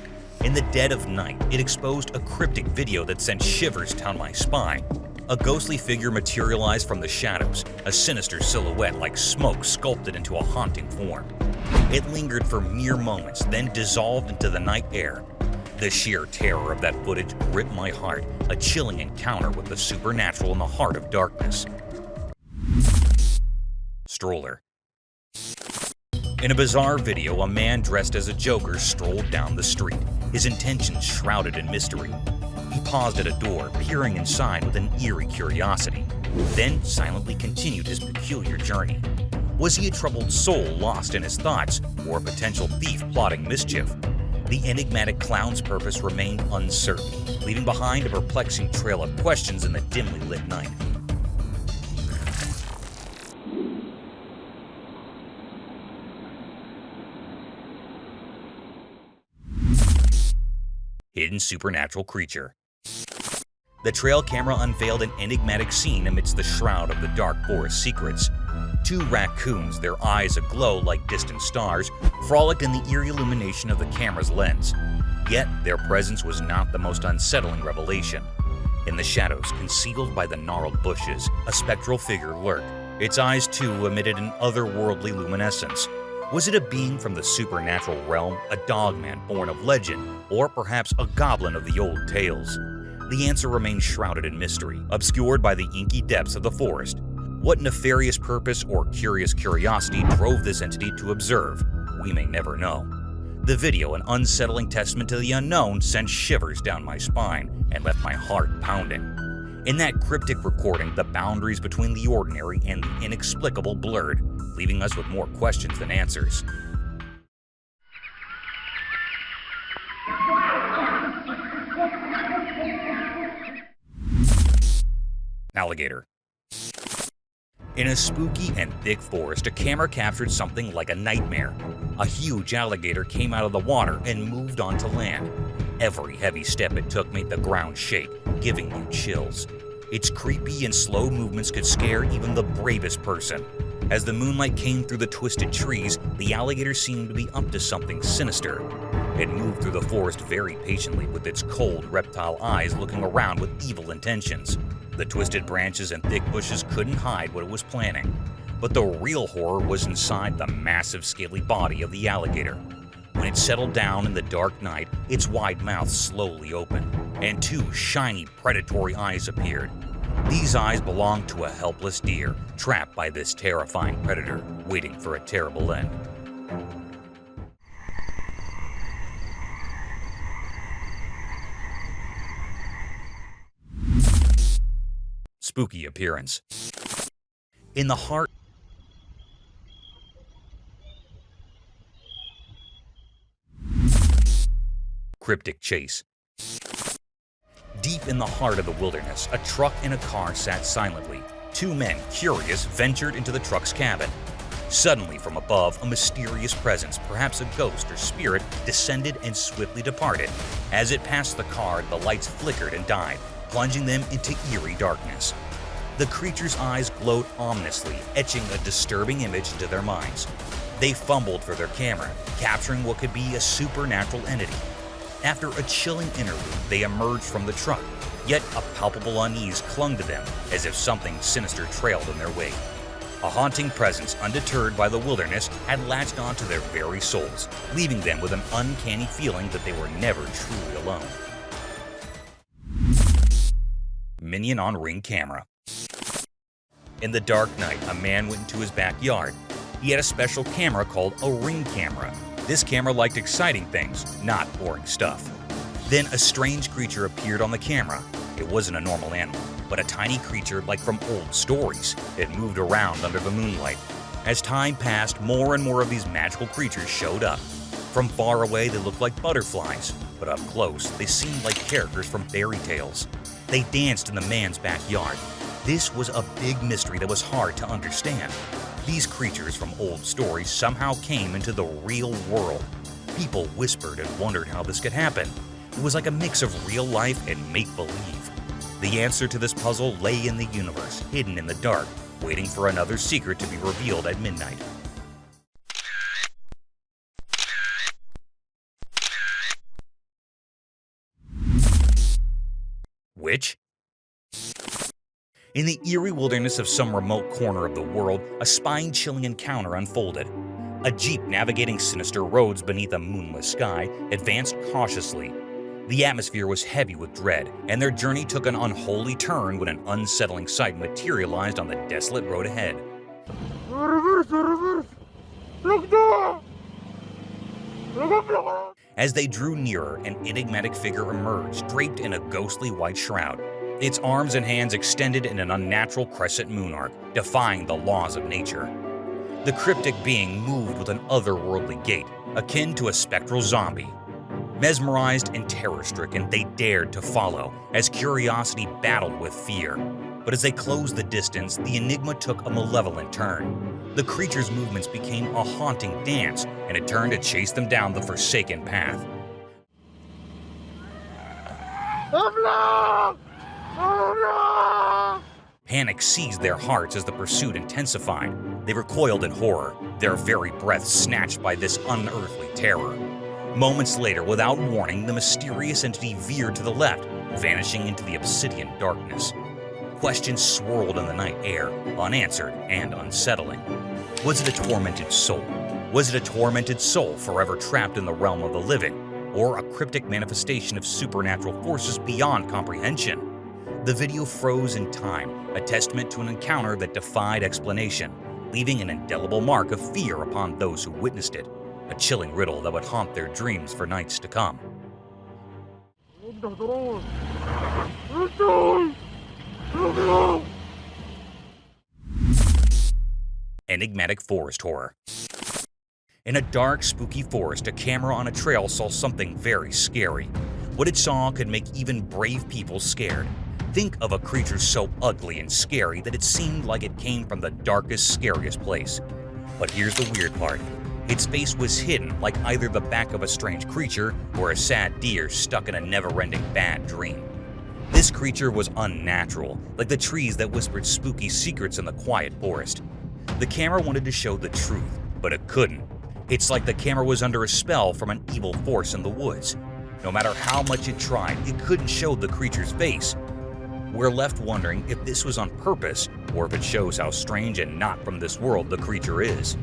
In the dead of night, it exposed a cryptic video that sent shivers down my spine. A ghostly figure materialized from the shadows, a sinister silhouette like smoke sculpted into a haunting form. It lingered for mere moments, then dissolved into the night air. The sheer terror of that footage gripped my heart, a chilling encounter with the supernatural in the heart of darkness. Stroller. In a bizarre video, a man dressed as a Joker strolled down the street, his intentions shrouded in mystery. He paused at a door, peering inside with an eerie curiosity, then silently continued his peculiar journey. Was he a troubled soul lost in his thoughts, or a potential thief plotting mischief? The enigmatic clown's purpose remained uncertain, leaving behind a perplexing trail of questions in the dimly lit night. Hidden supernatural creature. the trail camera unveiled an enigmatic scene amidst the shroud of the dark forest secrets. Two raccoons, their eyes aglow like distant stars, frolicked in the eerie illumination of the camera's lens. Yet, their presence was not the most unsettling revelation. In the shadows, concealed by the gnarled bushes, a spectral figure lurked. Its eyes, too, emitted an otherworldly luminescence. Was it a being from the supernatural realm, a dogman born of legend, or perhaps a goblin of the old tales? The answer remains shrouded in mystery, obscured by the inky depths of the forest. What nefarious purpose or curious curiosity drove this entity to observe? We may never know. The video, an unsettling testament to the unknown, sent shivers down my spine and left my heart pounding. In that cryptic recording, the boundaries between the ordinary and the inexplicable blurred, leaving us with more questions than answers. Alligator. In a spooky and thick forest, a camera captured something like a nightmare. A huge alligator came out of the water and moved onto land. Every heavy step it took made the ground shake, giving you chills. Its creepy and slow movements could scare even the bravest person. As the moonlight came through the twisted trees, the alligator seemed to be up to something sinister. It moved through the forest very patiently, with its cold reptile eyes looking around with evil intentions. The twisted branches and thick bushes couldn't hide what it was planning. But the real horror was inside the massive scaly body of the alligator. When it settled down in the dark night, its wide mouth slowly opened, and two shiny predatory eyes appeared. These eyes belonged to a helpless deer, trapped by this terrifying predator, waiting for a terrible end. Spooky appearance. In the heart cryptic chase. Deep in the heart of the wilderness, a truck and a car sat silently. Two men, curious, ventured into the truck's cabin. Suddenly, from above, a mysterious presence, perhaps a ghost or spirit, descended and swiftly departed. As it passed the car, the lights flickered and died, plunging them into eerie darkness. The creature's eyes glowed ominously, etching a disturbing image into their minds. They fumbled for their camera, capturing what could be a supernatural entity. After a chilling interlude, they emerged from the truck, yet a palpable unease clung to them as if something sinister trailed in their wake. A haunting presence, undeterred by the wilderness, had latched onto their very souls, leaving them with an uncanny feeling that they were never truly alone. Minion on Ring Camera. In the dark night, a man went into his backyard. He had a special camera called a ring camera. This camera liked exciting things, not boring stuff. Then a strange creature appeared on the camera. It wasn't a normal animal, but a tiny creature like from old stories. It moved around under the moonlight. As time passed, more and more of these magical creatures showed up. From far away, they looked like butterflies, but up close, they seemed like characters from fairy tales. They danced in the man's backyard. This was a big mystery that was hard to understand. These creatures from old stories somehow came into the real world. People whispered and wondered how this could happen. It was like a mix of real life and make-believe. The answer to this puzzle lay in the universe, hidden in the dark, waiting for another secret to be revealed at midnight. Witch? In the eerie wilderness of some remote corner of the world, a spine-chilling encounter unfolded. A jeep navigating sinister roads beneath a moonless sky advanced cautiously. The atmosphere was heavy with dread, and their journey took an unholy turn when an unsettling sight materialized on the desolate road ahead. As they drew nearer, an enigmatic figure emerged, draped in a ghostly white shroud. Its arms and hands extended in an unnatural crescent moon arc, defying the laws of nature. The cryptic being moved with an otherworldly gait, akin to a spectral zombie. Mesmerized and terror-stricken, they dared to follow, as curiosity battled with fear. But as they closed the distance, the Enigma took a malevolent turn. The creature's movements became a haunting dance, and it turned to chase them down the forsaken path. Panic seized their hearts as the pursuit intensified. They recoiled in horror, their very breath snatched by this unearthly terror. Moments later, without warning, the mysterious entity veered to the left, vanishing into the obsidian darkness. Questions swirled in the night air, unanswered and unsettling. Was it a tormented soul? Was it a tormented soul forever trapped in the realm of the living, or a cryptic manifestation of supernatural forces beyond comprehension? The video froze in time, a testament to an encounter that defied explanation, leaving an indelible mark of fear upon those who witnessed it, a chilling riddle that would haunt their dreams for nights to come. Enigmatic forest horror. In a dark, spooky forest, a camera on a trail saw something very scary. What it saw could make even brave people scared. Think of a creature so ugly and scary that it seemed like it came from the darkest, scariest place. But here's the weird part. Its face was hidden like either the back of a strange creature or a sad deer stuck in a never-ending bad dream. This creature was unnatural, like the trees that whispered spooky secrets in the quiet forest. The camera wanted to show the truth, but it couldn't. It's like the camera was under a spell from an evil force in the woods. No matter how much it tried, it couldn't show the creature's face. We're left wondering if this was on purpose, or if it shows how strange and not from this world the creature is.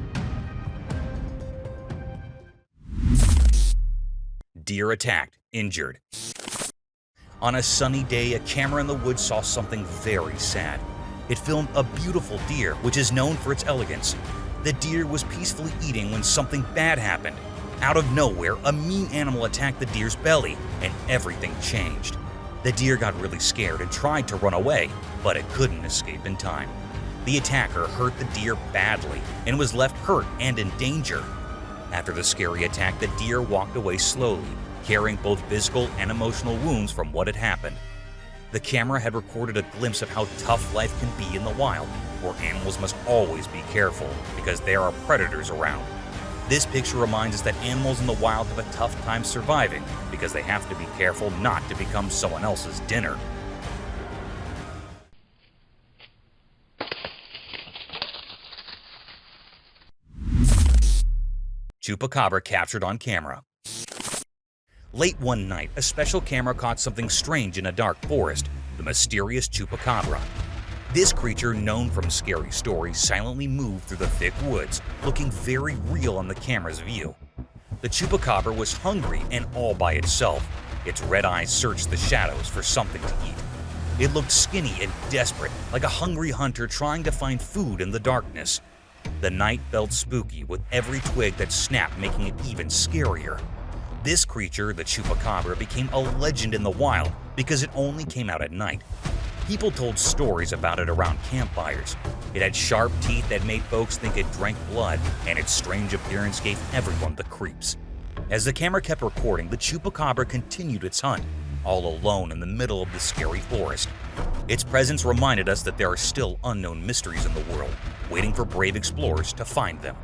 Deer attacked, injured. On a sunny day, a camera in the woods saw something very sad. It filmed a beautiful deer, which is known for its elegance. The deer was peacefully eating when something bad happened. Out of nowhere, a mean animal attacked the deer's belly, and everything changed. The deer got really scared and tried to run away, but it couldn't escape in time. The attacker hurt the deer badly and was left hurt and in danger. After the scary attack, the deer walked away slowly, carrying both physical and emotional wounds from what had happened. The camera had recorded a glimpse of how tough life can be in the wild, where animals must always be careful because there are predators around. This picture reminds us that animals in the wild have a tough time surviving because they have to be careful not to become someone else's dinner. Chupacabra captured on camera. Late one night, a special camera caught something strange in a dark forest, the mysterious Chupacabra. This creature, known from scary stories, silently moved through the thick woods, looking very real on the camera's view. The Chupacabra was hungry and all by itself. Its red eyes searched the shadows for something to eat. It looked skinny and desperate, like a hungry hunter trying to find food in the darkness. The night felt spooky, with every twig that snapped making it even scarier. This creature, the Chupacabra, became a legend in the wild because it only came out at night. People told stories about it around campfires. It had sharp teeth that made folks think it drank blood, and its strange appearance gave everyone the creeps. As the camera kept recording, the Chupacabra continued its hunt, all alone in the middle of the scary forest. Its presence reminded us that there are still unknown mysteries in the world, waiting for brave explorers to find them.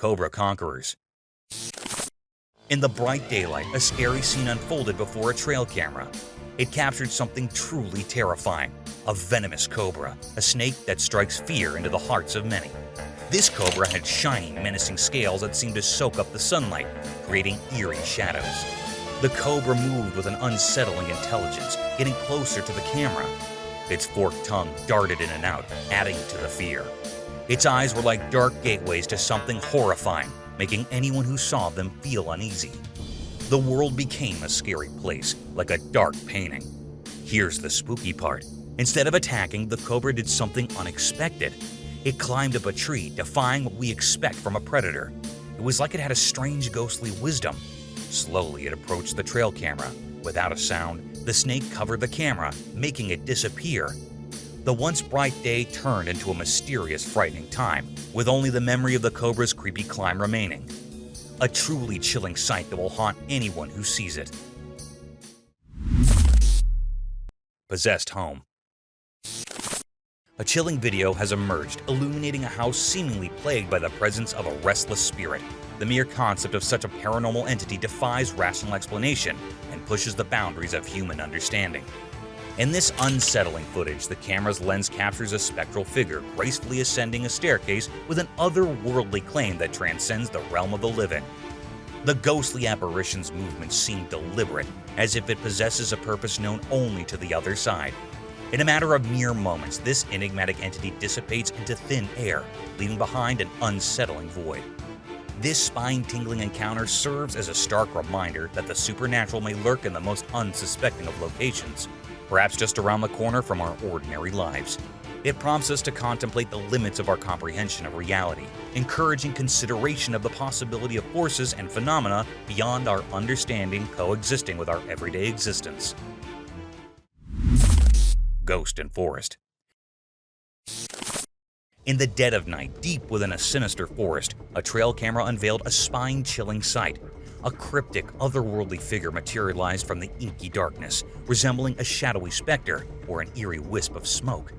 Cobra Conquerors. In the bright daylight, a scary scene unfolded before a trail camera. It captured something truly terrifying, a venomous cobra, a snake that strikes fear into the hearts of many. This cobra had shiny, menacing scales that seemed to soak up the sunlight, creating eerie shadows. The cobra moved with an unsettling intelligence, getting closer to the camera. Its forked tongue darted in and out, adding to the fear. Its eyes were like dark gateways to something horrifying, making anyone who saw them feel uneasy. The world became a scary place, like a dark painting. Here's the spooky part. Instead of attacking, the cobra did something unexpected. It climbed up a tree, defying what we expect from a predator. It was like it had a strange ghostly wisdom. Slowly, it approached the trail camera. Without a sound, the snake covered the camera, making it disappear. The once bright day turned into a mysterious, frightening time, with only the memory of the cobra's creepy climb remaining. A truly chilling sight that will haunt anyone who sees it. Possessed home. A chilling video has emerged illuminating a house seemingly plagued by the presence of a restless spirit. The mere concept of such a paranormal entity defies rational explanation and pushes the boundaries of human understanding. In this unsettling footage, the camera's lens captures a spectral figure gracefully ascending a staircase with an otherworldly claim that transcends the realm of the living. The ghostly apparition's movements seem deliberate, as if it possesses a purpose known only to the other side. In a matter of mere moments, this enigmatic entity dissipates into thin air, leaving behind an unsettling void. This spine-tingling encounter serves as a stark reminder that the supernatural may lurk in the most unsuspecting of locations, perhaps just around the corner from our ordinary lives. It prompts us to contemplate the limits of our comprehension of reality, encouraging consideration of the possibility of forces and phenomena beyond our understanding coexisting with our everyday existence. Ghost and Forest. In the dead of night, deep within a sinister forest, a trail camera unveiled a spine-chilling sight. A cryptic, otherworldly figure materialized from the inky darkness, resembling a shadowy specter or an eerie wisp of smoke.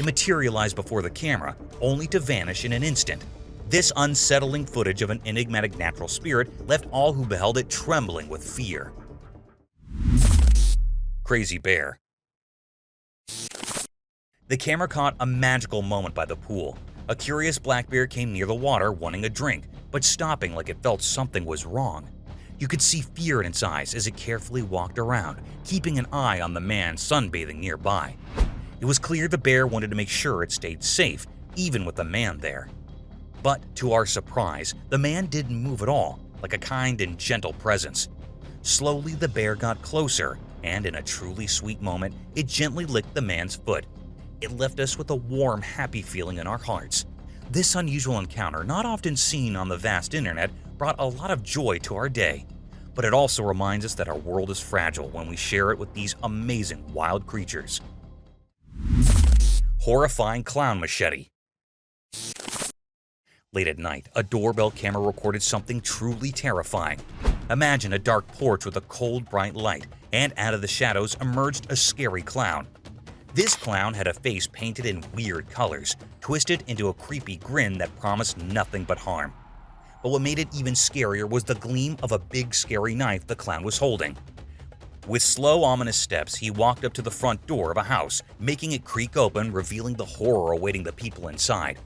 It materialized before the camera, only to vanish in an instant. This unsettling footage of an enigmatic natural spirit left all who beheld it trembling with fear. Crazy Bear. The camera caught a magical moment by the pool. A curious black bear came near the water wanting a drink, but stopping like it felt something was wrong. You could see fear in its eyes as it carefully walked around, keeping an eye on the man sunbathing nearby. It was clear the bear wanted to make sure it stayed safe, even with the man there. But to our surprise, the man didn't move at all, like a kind and gentle presence. Slowly, the bear got closer, and in a truly sweet moment, it gently licked the man's foot. It left us with a warm, happy feeling in our hearts. This unusual encounter, not often seen on the vast internet, brought a lot of joy to our day. But it also reminds us that our world is fragile when we share it with these amazing wild creatures. Horrifying Clown Machete. Late at night, a doorbell camera recorded something truly terrifying. Imagine a dark porch with a cold, bright light, and out of the shadows emerged a scary clown. This clown had a face painted in weird colors, twisted into a creepy grin that promised nothing but harm. But what made it even scarier was the gleam of a big scary knife the clown was holding. With slow, ominous steps, he walked up to the front door of a house, making it creak open, revealing the horror awaiting the people inside.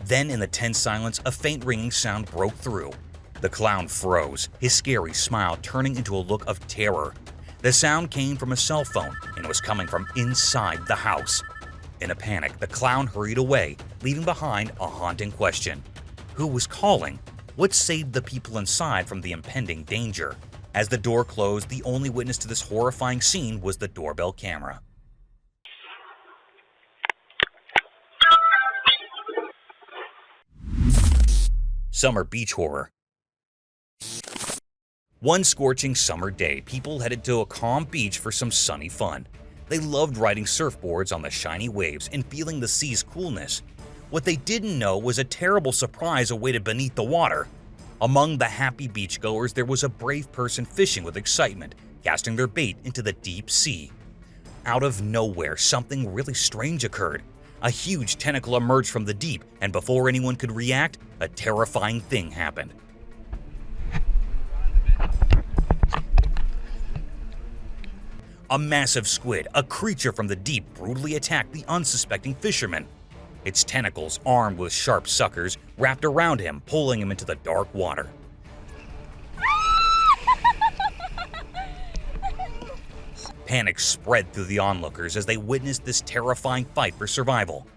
Then, in the tense silence, a faint ringing sound broke through. The clown froze, his scary smile turning into a look of terror. The sound came from a cell phone and was coming from inside the house. In a panic, the clown hurried away, leaving behind a haunting question. Who was calling? What saved the people inside from the impending danger? As the door closed, the only witness to this horrifying scene was the doorbell camera. Summer beach horror. One scorching summer day, people headed to a calm beach for some sunny fun. They loved riding surfboards on the shiny waves and feeling the sea's coolness. What they didn't know was a terrible surprise awaited beneath the water. Among the happy beachgoers, there was a brave person fishing with excitement, casting their bait into the deep sea. Out of nowhere, something really strange occurred. A huge tentacle emerged from the deep, and before anyone could react, a terrifying thing happened. A massive squid, a creature from the deep, brutally attacked the unsuspecting fisherman. Its tentacles, armed with sharp suckers, wrapped around him, pulling him into the dark water. Panic spread through the onlookers as they witnessed this terrifying fight for survival.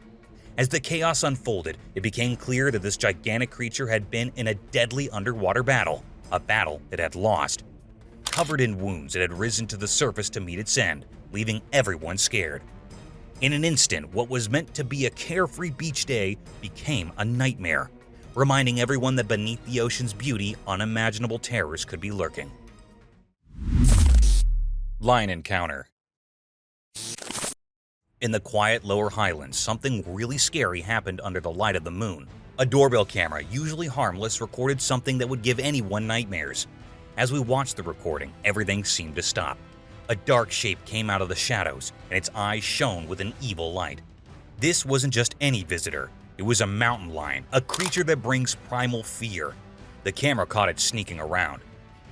As the chaos unfolded, it became clear that this gigantic creature had been in a deadly underwater battle, a battle it had lost. Covered in wounds, it had risen to the surface to meet its end, leaving everyone scared. In an instant, what was meant to be a carefree beach day became a nightmare, reminding everyone that beneath the ocean's beauty, unimaginable terrors could be lurking. Lion Encounter. In the quiet lower highlands, something really scary happened under the light of the moon. A doorbell camera, usually harmless, recorded something that would give anyone nightmares. As we watched the recording, everything seemed to stop. A dark shape came out of the shadows, and its eyes shone with an evil light. This wasn't just any visitor. It was a mountain lion, a creature that brings primal fear. The camera caught it sneaking around.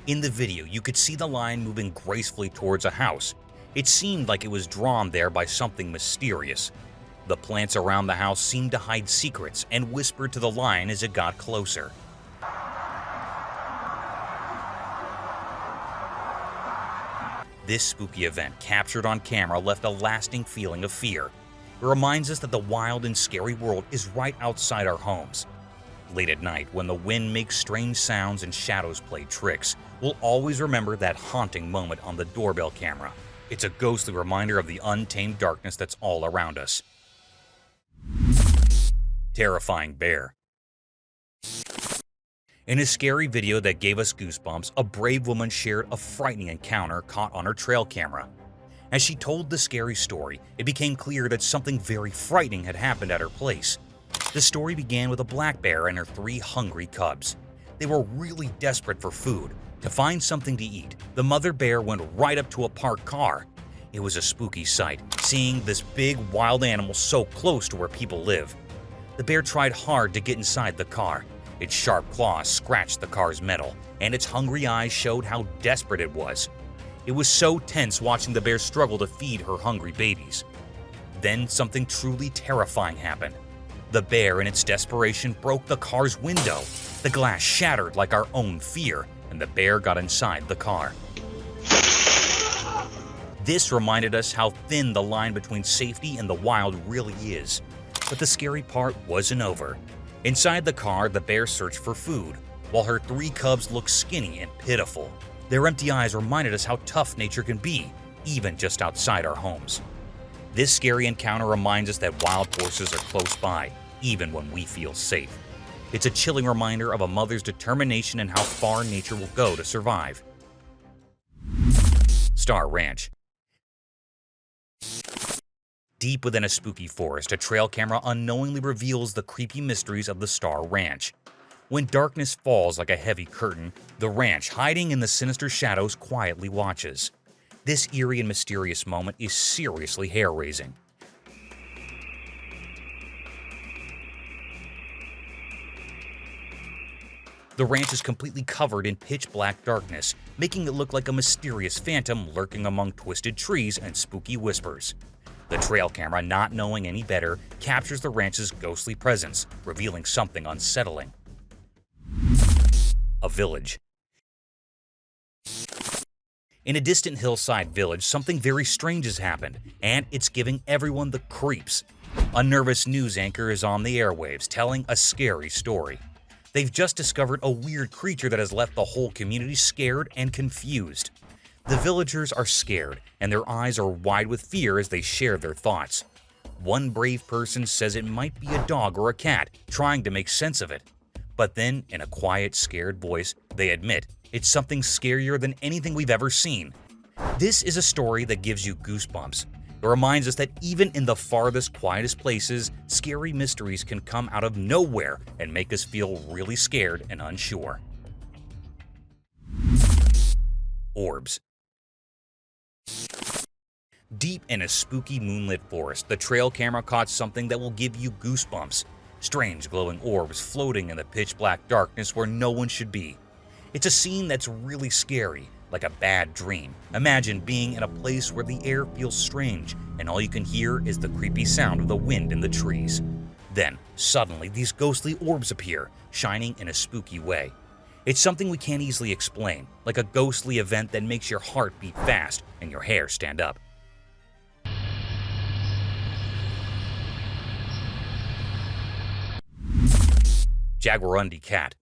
In the video, you could see the lion moving gracefully towards a house. It seemed like it was drawn there by something mysterious. The plants around the house seemed to hide secrets and whispered to the lion as it got closer. This spooky event, captured on camera, left a lasting feeling of fear. It reminds us that the wild and scary world is right outside our homes. Late at night, when the wind makes strange sounds and shadows play tricks, we'll always remember that haunting moment on the doorbell camera. It's a ghostly reminder of the untamed darkness that's all around us. Terrifying bear. In a scary video that gave us goosebumps, a brave woman shared a frightening encounter caught on her trail camera. As she told the scary story, it became clear that something very frightening had happened at her place. The story began with a black bear and her 3 hungry cubs. They were really desperate for food. To find something to eat, the mother bear went right up to a parked car. It was a spooky sight, seeing this big wild animal so close to where people live. The bear tried hard to get inside the car. Its sharp claws scratched the car's metal, and its hungry eyes showed how desperate it was. It was so tense watching the bear struggle to feed her hungry babies. Then something truly terrifying happened. The bear, in its desperation, broke the car's window. The glass shattered like our own fear, and the bear got inside the car. This reminded us how thin the line between safety and the wild really is. But the scary part wasn't over. Inside the car, the bear searched for food, while her 3 cubs looked skinny and pitiful. Their empty eyes reminded us how tough nature can be, even just outside our homes. This scary encounter reminds us that wild forces are close by, even when we feel safe. It's a chilling reminder of a mother's determination and how far nature will go to survive. Star Ranch. Deep within a spooky forest, a trail camera unknowingly reveals the creepy mysteries of the Star Ranch. When darkness falls like a heavy curtain, the ranch, hiding in the sinister shadows, quietly watches. This eerie and mysterious moment is seriously hair-raising. The ranch is completely covered in pitch-black darkness, making it look like a mysterious phantom lurking among twisted trees and spooky whispers. The trail camera, not knowing any better, captures the ranch's ghostly presence, revealing something unsettling. A village. In a distant hillside village, something very strange has happened, and it's giving everyone the creeps. A nervous news anchor is on the airwaves, telling a scary story. They've just discovered a weird creature that has left the whole community scared and confused. The villagers are scared, and their eyes are wide with fear as they share their thoughts. One brave person says it might be a dog or a cat, trying to make sense of it. But then, in a quiet, scared voice, they admit it's something scarier than anything we've ever seen. This is a story that gives you goosebumps. It reminds us that even in the farthest, quietest places, scary mysteries can come out of nowhere and make us feel really scared and unsure. Orbs. Deep in a spooky moonlit forest, the trail camera caught something that will give you goosebumps. Strange glowing orbs floating in the pitch-black darkness where no one should be. It's a scene that's really scary, like a bad dream. Imagine being in a place where the air feels strange, and all you can hear is the creepy sound of the wind in the trees. Then, suddenly, these ghostly orbs appear, shining in a spooky way. It's something we can't easily explain, like a ghostly event that makes your heart beat fast and your hair stand up. Jaguarundi Cat.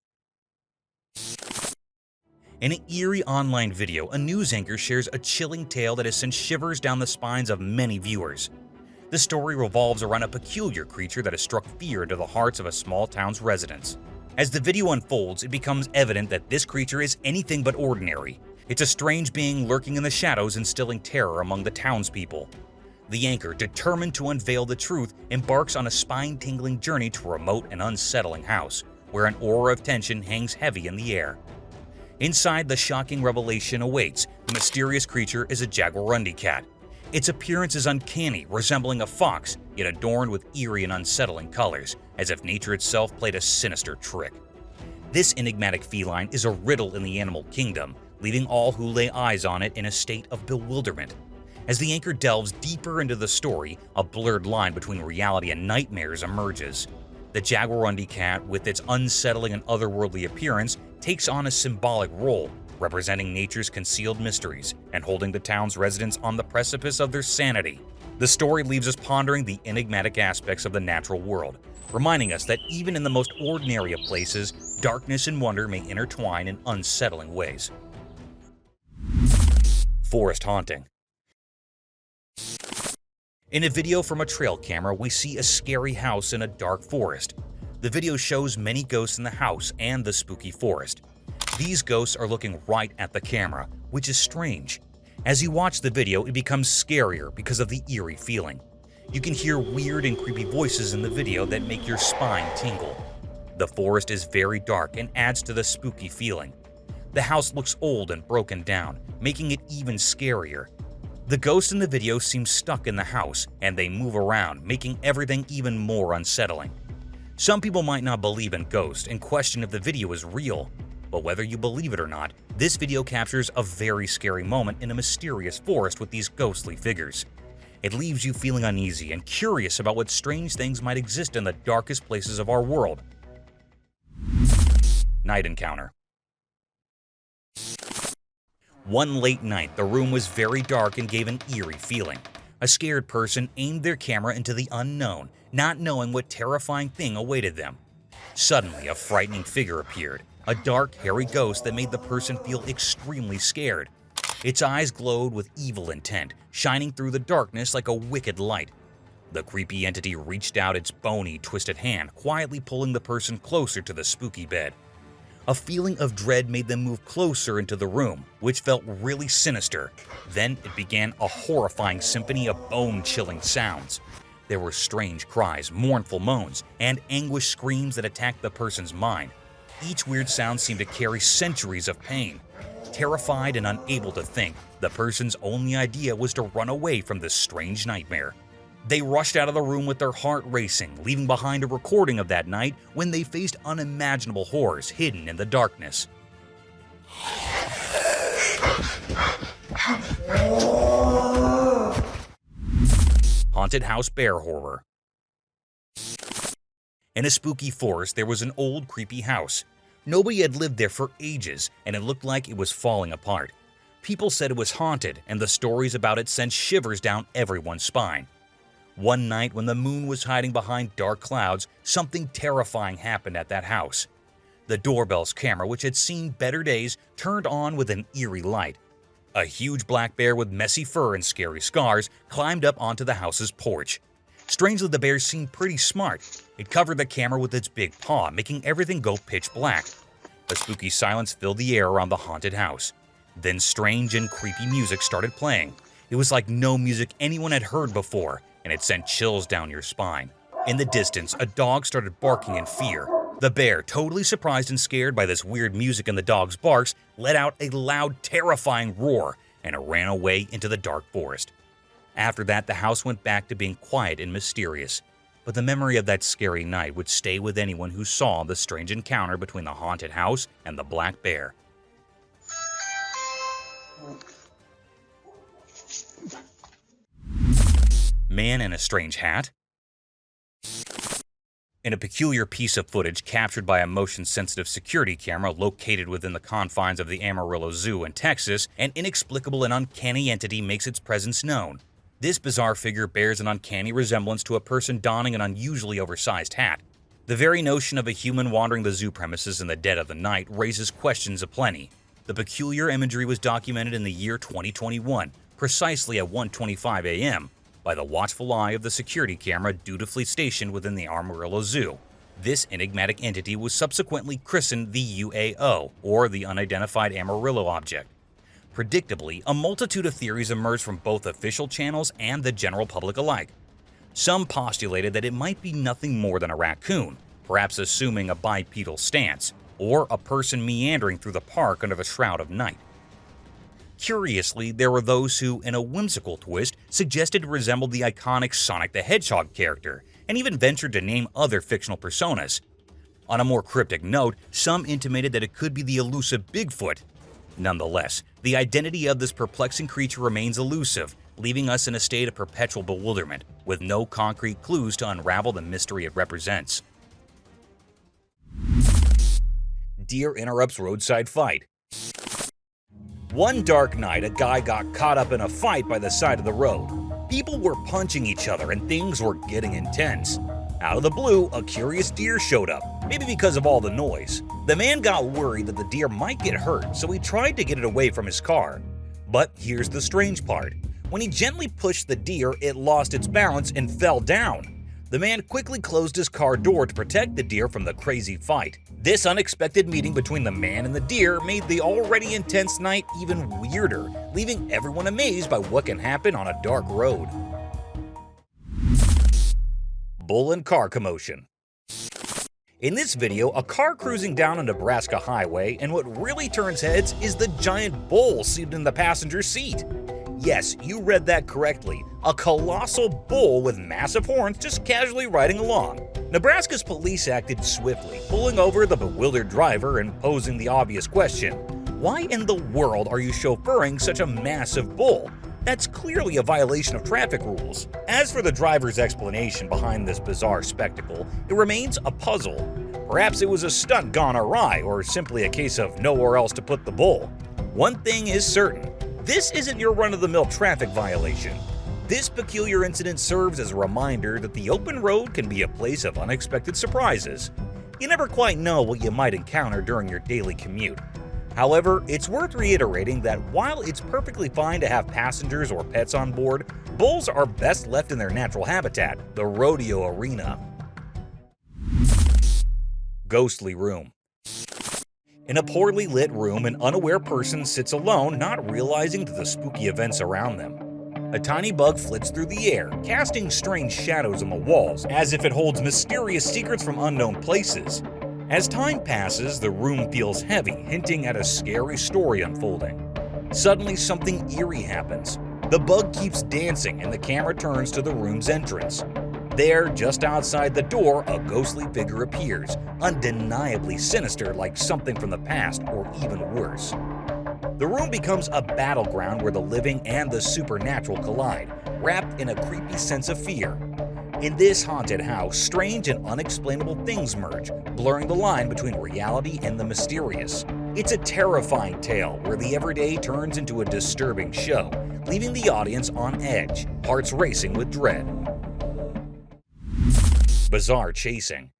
In an eerie online video, a news anchor shares a chilling tale that has sent shivers down the spines of many viewers. The story revolves around a peculiar creature that has struck fear into the hearts of a small town's residents. As the video unfolds, it becomes evident that this creature is anything but ordinary. It's a strange being lurking in the shadows, instilling terror among the townspeople. The anchor, determined to unveil the truth, embarks on a spine-tingling journey to a remote and unsettling house, where an aura of tension hangs heavy in the air. Inside, the shocking revelation awaits. The mysterious creature is a Jaguarundi Cat. Its appearance is uncanny, resembling a fox, yet adorned with eerie and unsettling colors, as if nature itself played a sinister trick. This enigmatic feline is a riddle in the animal kingdom, leaving all who lay eyes on it in a state of bewilderment. As the anchor delves deeper into the story, a blurred line between reality and nightmares emerges. The Jaguarundi Cat, with its unsettling and otherworldly appearance, takes on a symbolic role, representing nature's concealed mysteries and holding the town's residents on the precipice of their sanity. The story leaves us pondering the enigmatic aspects of the natural world, reminding us that even in the most ordinary of places, darkness and wonder may intertwine in unsettling ways. Forest haunting. In a video from a trail camera, we see a scary house in a dark forest. The video shows many ghosts in the house and the spooky forest. These ghosts are looking right at the camera, which is strange. As you watch the video, it becomes scarier because of the eerie feeling. You can hear weird and creepy voices in the video that make your spine tingle. The forest is very dark and adds to the spooky feeling. The house looks old and broken down, making it even scarier. The ghosts in the video seem stuck in the house, and they move around, making everything even more unsettling. Some people might not believe in ghosts and question if the video is real, but whether you believe it or not, this video captures a very scary moment in a mysterious forest with these ghostly figures. It leaves you feeling uneasy and curious about what strange things might exist in the darkest places of our world. Night encounter. One late night, the room was very dark and gave an eerie feeling. A scared person aimed their camera into the unknown, not knowing what terrifying thing awaited them. Suddenly, a frightening figure appeared, a dark, hairy ghost that made the person feel extremely scared. Its eyes glowed with evil intent, shining through the darkness like a wicked light. The creepy entity reached out its bony, twisted hand, quietly pulling the person closer to the spooky bed. A feeling of dread made them move closer into the room, which felt really sinister. Then it began a horrifying symphony of bone-chilling sounds. There were strange cries, mournful moans, and anguished screams that attacked the person's mind. Each weird sound seemed to carry centuries of pain. Terrified and unable to think, the person's only idea was to run away from this strange nightmare. They rushed out of the room with their heart racing, leaving behind a recording of that night when they faced unimaginable horrors hidden in the darkness. Haunted house bear horror. In a spooky forest, there was an old, creepy house. Nobody had lived there for ages, and it looked like it was falling apart. People said it was haunted, and the stories about it sent shivers down everyone's spine. One night, when the moon was hiding behind dark clouds, something terrifying happened at that house. The doorbell's camera, which had seen better days, turned on with an eerie light. A huge black bear with messy fur and scary scars climbed up onto the house's porch. Strangely, the bear seemed pretty smart. It covered the camera with its big paw, making everything go pitch black. A spooky silence filled the air around the haunted house. Then strange and creepy music started playing. It was like no music anyone had heard before, and it sent chills down your spine. In the distance, a dog started barking in fear. The bear, totally surprised and scared by this weird music and the dog's barks, let out a loud, terrifying roar, and it ran away into the dark forest. After that, the house went back to being quiet and mysterious, but the memory of that scary night would stay with anyone who saw the strange encounter between the haunted house and the black bear. Man in a strange hat. In a peculiar piece of footage captured by a motion-sensitive security camera located within the confines of the Amarillo Zoo in Texas, an inexplicable and uncanny entity makes its presence known. This bizarre figure bears an uncanny resemblance to a person donning an unusually oversized hat. The very notion of a human wandering the zoo premises in the dead of the night raises questions aplenty. The peculiar imagery was documented in the year 2021, precisely at 1:25 a.m., by the watchful eye of the security camera dutifully stationed within the Amarillo Zoo. This enigmatic entity was subsequently christened the UAO, or the Unidentified Amarillo Object. Predictably, a multitude of theories emerged from both official channels and the general public alike. Some postulated that it might be nothing more than a raccoon, perhaps assuming a bipedal stance. or a person meandering through the park under the shroud of night. Curiously, there were those who, in a whimsical twist, suggested it resembled the iconic Sonic the Hedgehog character, and even ventured to name other fictional personas. On a more cryptic note, some intimated that it could be the elusive Bigfoot. Nonetheless, the identity of this perplexing creature remains elusive, leaving us in a state of perpetual bewilderment, with no concrete clues to unravel the mystery it represents. Deer interrupts roadside fight. One dark night, a guy got caught up in a fight by the side of the road. People were punching each other and things were getting intense. Out of the blue, a curious deer showed up, maybe because of all the noise. The man got worried that the deer might get hurt, so he tried to get it away from his car. But here's the strange part. When he gently pushed the deer, it lost its balance and fell down. The man quickly closed his car door to protect the deer from the crazy fight. This unexpected meeting between the man and the deer made the already intense night even weirder, leaving everyone amazed by what can happen on a dark road. Bull and car commotion. In this video, a car cruising down a Nebraska highway, and what really turns heads is the giant bull seated in the passenger seat. Yes, you read that correctly. A colossal bull with massive horns just casually riding along. Nebraska's police acted swiftly, pulling over the bewildered driver and posing the obvious question: why in the world are you chauffeuring such a massive bull? That's clearly a violation of traffic rules. As for the driver's explanation behind this bizarre spectacle, it remains a puzzle. Perhaps it was a stunt gone awry, or simply a case of nowhere else to put the bull. One thing is certain. This isn't your run-of-the-mill traffic violation. This peculiar incident serves as a reminder that the open road can be a place of unexpected surprises. You never quite know what you might encounter during your daily commute. However, it's worth reiterating that while it's perfectly fine to have passengers or pets on board, bulls are best left in their natural habitat, the rodeo arena. Ghostly room. In a poorly lit room, an unaware person sits alone, not realizing the spooky events around them. A tiny bug flits through the air, casting strange shadows on the walls, as if it holds mysterious secrets from unknown places. As time passes, the room feels heavy, hinting at a scary story unfolding. Suddenly, something eerie happens. The bug keeps dancing, and the camera turns to the room's entrance. There, just outside the door, a ghostly figure appears, undeniably sinister, like something from the past, or even worse. The room becomes a battleground where the living and the supernatural collide, wrapped in a creepy sense of fear. In this haunted house, strange and unexplainable things merge, blurring the line between reality and the mysterious. It's a terrifying tale where the everyday turns into a disturbing show, leaving the audience on edge, hearts racing with dread. Bizarre chasing.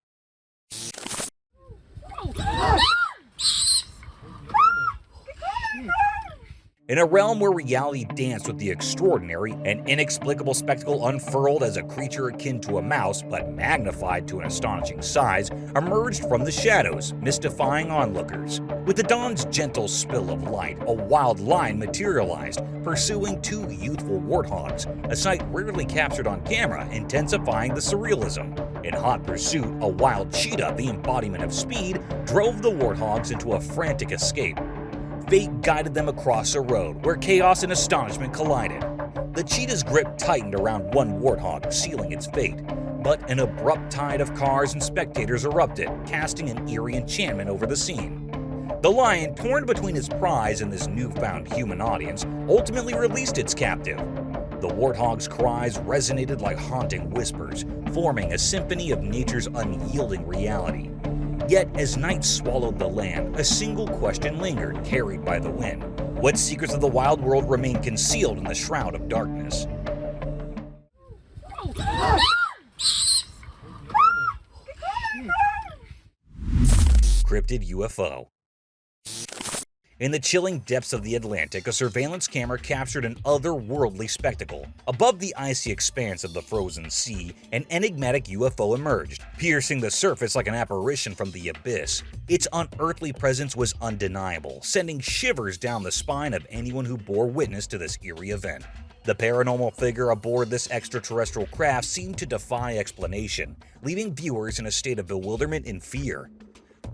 In a realm where reality danced with the extraordinary, an inexplicable spectacle unfurled as a creature akin to a mouse, but magnified to an astonishing size, emerged from the shadows, mystifying onlookers. With the dawn's gentle spill of light, a wild lion materialized, pursuing two youthful warthogs, a sight rarely captured on camera, intensifying the surrealism. In hot pursuit, a wild cheetah, the embodiment of speed, drove the warthogs into a frantic escape. Fate guided them across a road where chaos and astonishment collided. The cheetah's grip tightened around one warthog, sealing its fate. But an abrupt tide of cars and spectators erupted, casting an eerie enchantment over the scene. The lion, torn between its prize and this newfound human audience, ultimately released its captive. The warthog's cries resonated like haunting whispers, forming a symphony of nature's unyielding reality. Yet, as night swallowed the land, a single question lingered, carried by the wind. What secrets of the wild world remain concealed in the shroud of darkness? Cryptid UFO. In the chilling depths of the Atlantic, a surveillance camera captured an otherworldly spectacle. Above the icy expanse of the frozen sea, an enigmatic UFO emerged, piercing the surface like an apparition from the abyss. Its unearthly presence was undeniable, sending shivers down the spine of anyone who bore witness to this eerie event. The paranormal figure aboard this extraterrestrial craft seemed to defy explanation, leaving viewers in a state of bewilderment and fear.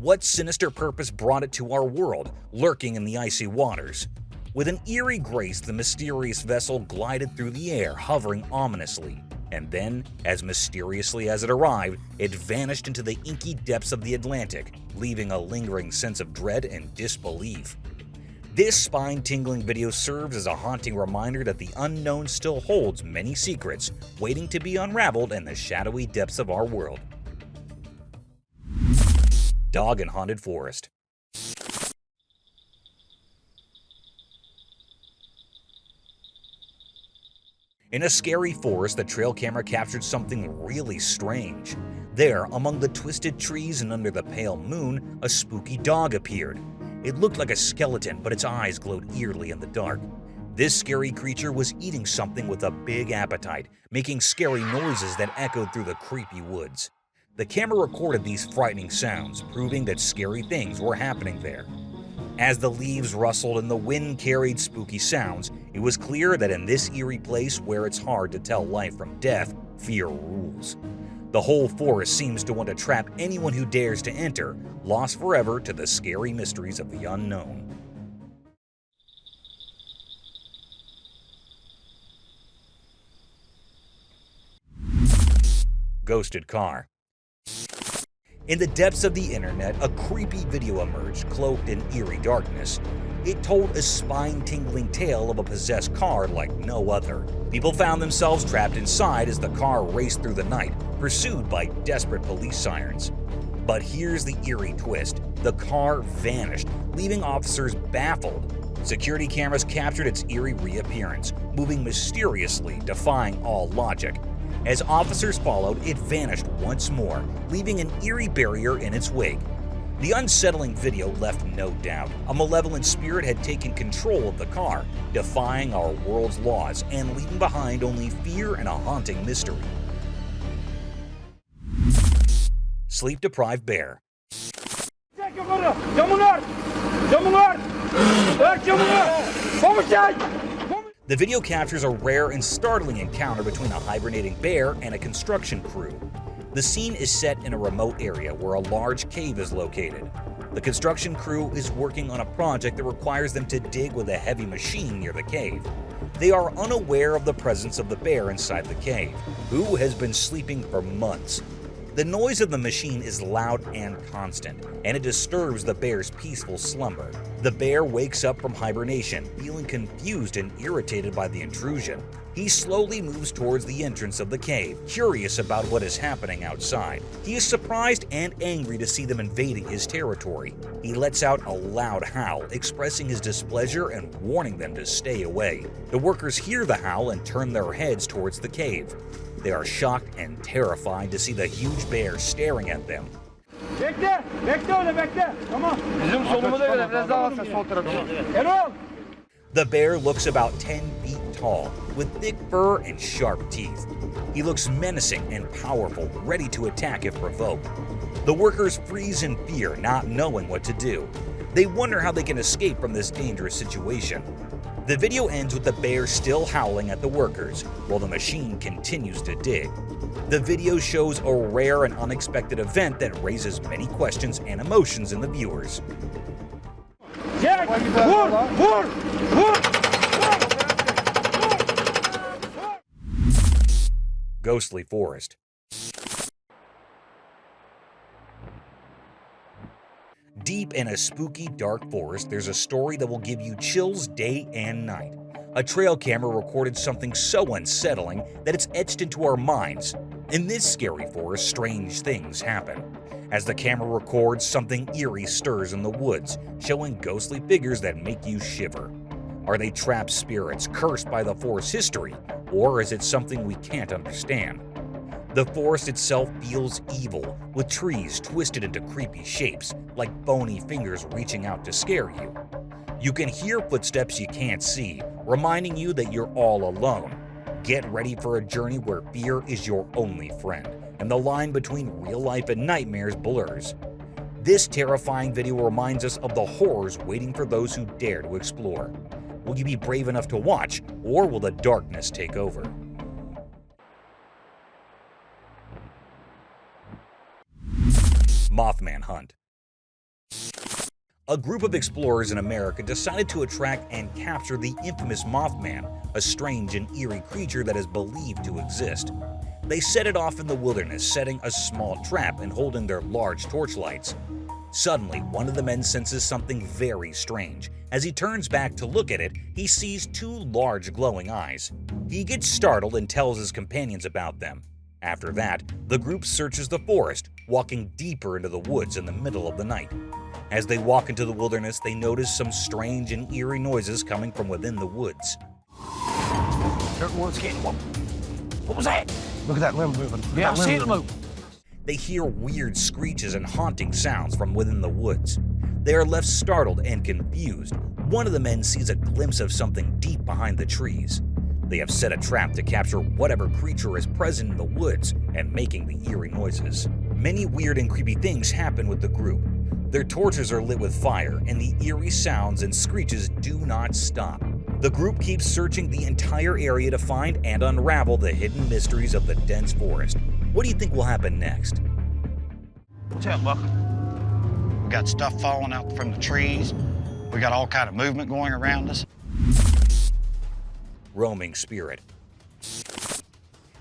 What sinister purpose brought it to our world, lurking in the icy waters? With an eerie grace, the mysterious vessel glided through the air, hovering ominously. And then, as mysteriously as it arrived, it vanished into the inky depths of the Atlantic, leaving a lingering sense of dread and disbelief. This spine-tingling video serves as a haunting reminder that the unknown still holds many secrets waiting to be unraveled in the shadowy depths of our world. Dog in Haunted Forest. In a scary forest, the trail camera captured something really strange. There, among the twisted trees and under the pale moon, a spooky dog appeared. It looked like a skeleton, but its eyes glowed eerily in the dark. This scary creature was eating something with a big appetite, making scary noises that echoed through the creepy woods. The camera recorded these frightening sounds, proving that scary things were happening there. As the leaves rustled and the wind carried spooky sounds, it was clear that in this eerie place where it's hard to tell life from death, fear rules. The whole forest seems to want to trap anyone who dares to enter, lost forever to the scary mysteries of the unknown. Ghosted car. In the depths of the internet, a creepy video emerged, cloaked in eerie darkness. It told a spine-tingling tale of a possessed car like no other. People found themselves trapped inside as the car raced through the night, pursued by desperate police sirens. But here's the eerie twist. The car vanished, leaving officers baffled. Security cameras captured its eerie reappearance, moving mysteriously, defying all logic. As officers followed, it vanished once more, leaving an eerie barrier in its wake. The unsettling video left no doubt. A malevolent spirit had taken control of the car, defying our world's laws and leaving behind only fear and a haunting mystery. Sleep-deprived bear. The video captures a rare and startling encounter between a hibernating bear and a construction crew. The scene is set in a remote area where a large cave is located. The construction crew is working on a project that requires them to dig with a heavy machine near the cave. They are unaware of the presence of the bear inside the cave, who has been sleeping for months. The noise of the machine is loud and constant, and it disturbs the bear's peaceful slumber. The bear wakes up from hibernation, feeling confused and irritated by the intrusion. He slowly moves towards the entrance of the cave, curious about what is happening outside. He is surprised and angry to see them invading his territory. He lets out a loud howl, expressing his displeasure and warning them to stay away. The workers hear the howl and turn their heads towards the cave. They are shocked and terrified to see the huge bear staring at them. The bear looks about 10 feet tall, with thick fur and sharp teeth. He looks menacing and powerful, ready to attack if provoked. The workers freeze in fear, not knowing what to do. They wonder how they can escape from this dangerous situation. The video ends with the bear still howling at the workers, while the machine continues to dig. The video shows a rare and unexpected event that raises many questions and emotions in the viewers. Ghostly forest. Deep in a spooky, dark forest, there's a story that will give you chills day and night. A trail camera recorded something so unsettling that it's etched into our minds. In this scary forest, strange things happen. As the camera records, something eerie stirs in the woods, showing ghostly figures that make you shiver. Are they trapped spirits cursed by the forest's history, or is it something we can't understand? The forest itself feels evil, with trees twisted into creepy shapes, like bony fingers reaching out to scare you. You can hear footsteps you can't see, reminding you that you're all alone. Get ready for a journey where fear is your only friend, and the line between real life and nightmares blurs. This terrifying video reminds us of the horrors waiting for those who dare to explore. Will you be brave enough to watch, or will the darkness take over? Mothman hunt. A group of explorers in America decided to attract and capture the infamous Mothman, a strange and eerie creature that is believed to exist. They set it off in the wilderness, setting a small trap and holding their large torchlights. Suddenly, one of the men senses something very strange. As he turns back to look at it, he sees two large glowing eyes. He gets startled and tells his companions about them. After that, the group searches the forest, walking deeper into the woods in the middle of the night. As they walk into the wilderness, they notice some strange and eerie noises coming from within the woods. What was that? Look at that limb moving. Yeah, I see it move. They hear weird screeches and haunting sounds from within the woods. They are left startled and confused. One of the men sees a glimpse of something deep behind the trees. They have set a trap to capture whatever creature is present in the woods and making the eerie noises. Many weird and creepy things happen with the group. Their torches are lit with fire, and the eerie sounds and screeches do not stop. The group keeps searching the entire area to find and unravel the hidden mysteries of the dense forest. What do you think will happen next? What's up, Buck? We got stuff falling out from the trees. We got all kind of movement going around us. Roaming spirit.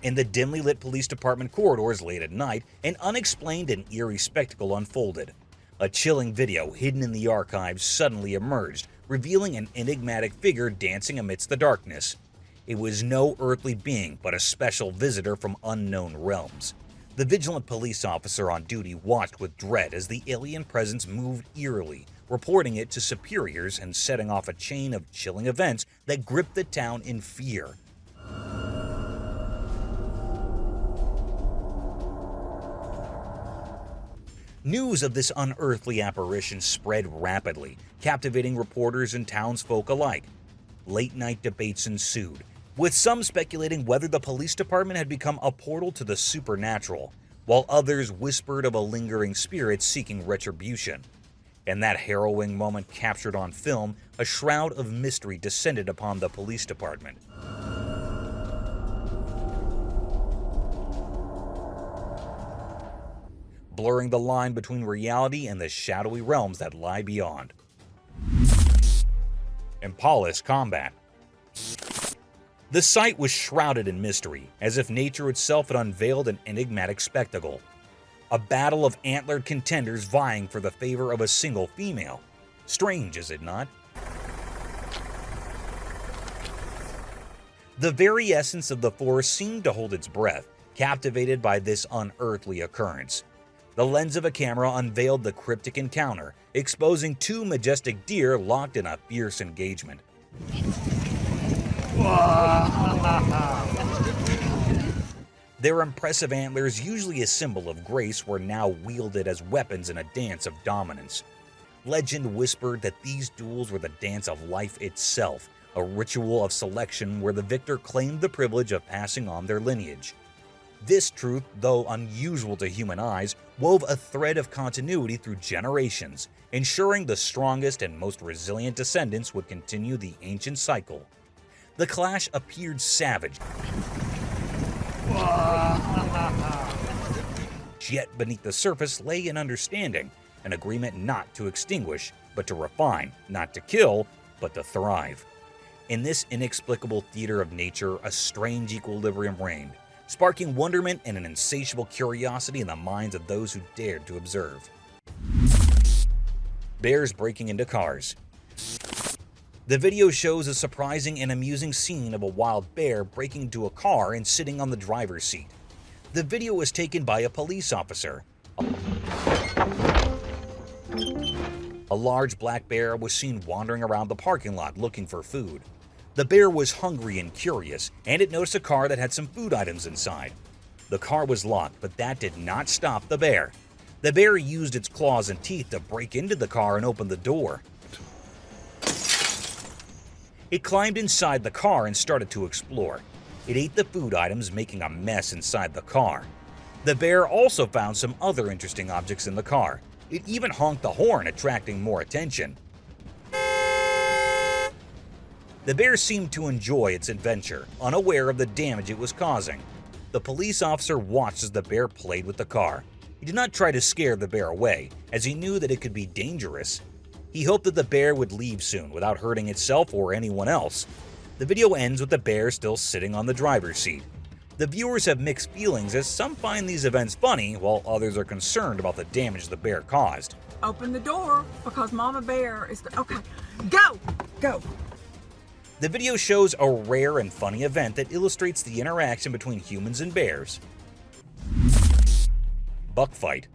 In the dimly lit police department corridors late at night, an unexplained and eerie spectacle unfolded. A chilling video hidden in the archives suddenly emerged, revealing an enigmatic figure dancing amidst the darkness. It was no earthly being, but a special visitor from unknown realms. The vigilant police officer on duty watched with dread as the alien presence moved eerily, reporting it to superiors and setting off a chain of chilling events that gripped the town in fear. News of this unearthly apparition spread rapidly, captivating reporters and townsfolk alike. Late-night debates ensued, with some speculating whether the police department had become a portal to the supernatural, while others whispered of a lingering spirit seeking retribution. In that harrowing moment captured on film, a shroud of mystery descended upon the police department. Blurring the line between reality and the shadowy realms that lie beyond. Impala's combat. The sight was shrouded in mystery, as if nature itself had unveiled an enigmatic spectacle. A battle of antlered contenders vying for the favor of a single female. Strange, is it not? The very essence of the forest seemed to hold its breath, captivated by this unearthly occurrence. The lens of a camera unveiled the cryptic encounter, exposing two majestic deer locked in a fierce engagement. Their impressive antlers, usually a symbol of grace, were now wielded as weapons in a dance of dominance. Legend whispered that these duels were the dance of life itself, a ritual of selection where the victor claimed the privilege of passing on their lineage. This truth, though unusual to human eyes, wove a thread of continuity through generations, ensuring the strongest and most resilient descendants would continue the ancient cycle. The clash appeared savage, yet beneath the surface lay an understanding, an agreement not to extinguish, but to refine, not to kill, but to thrive. In this inexplicable theater of nature, a strange equilibrium reigned, sparking wonderment and an insatiable curiosity in the minds of those who dared to observe. Bears breaking into cars. The video shows a surprising and amusing scene of a wild bear breaking into a car and sitting on the driver's seat. The video was taken by a police officer. A large black bear was seen wandering around the parking lot looking for food. The bear was hungry and curious, and it noticed a car that had some food items inside. The car was locked, but that did not stop the bear. The bear used its claws and teeth to break into the car and open the door. It climbed inside the car and started to explore. It ate the food items, making a mess inside the car. The bear also found some other interesting objects in the car. It even honked the horn, attracting more attention. The bear seemed to enjoy its adventure, unaware of the damage it was causing. The police officer watched as the bear played with the car. He did not try to scare the bear away, as he knew that it could be dangerous. He hoped that the bear would leave soon without hurting itself or anyone else. The video ends with the bear still sitting on the driver's seat. The viewers have mixed feelings as some find these events funny while others are concerned about the damage the bear caused. Open the door because Mama Bear is... Okay, go! Go! The video shows a rare and funny event that illustrates the interaction between humans and bears. Buck fight.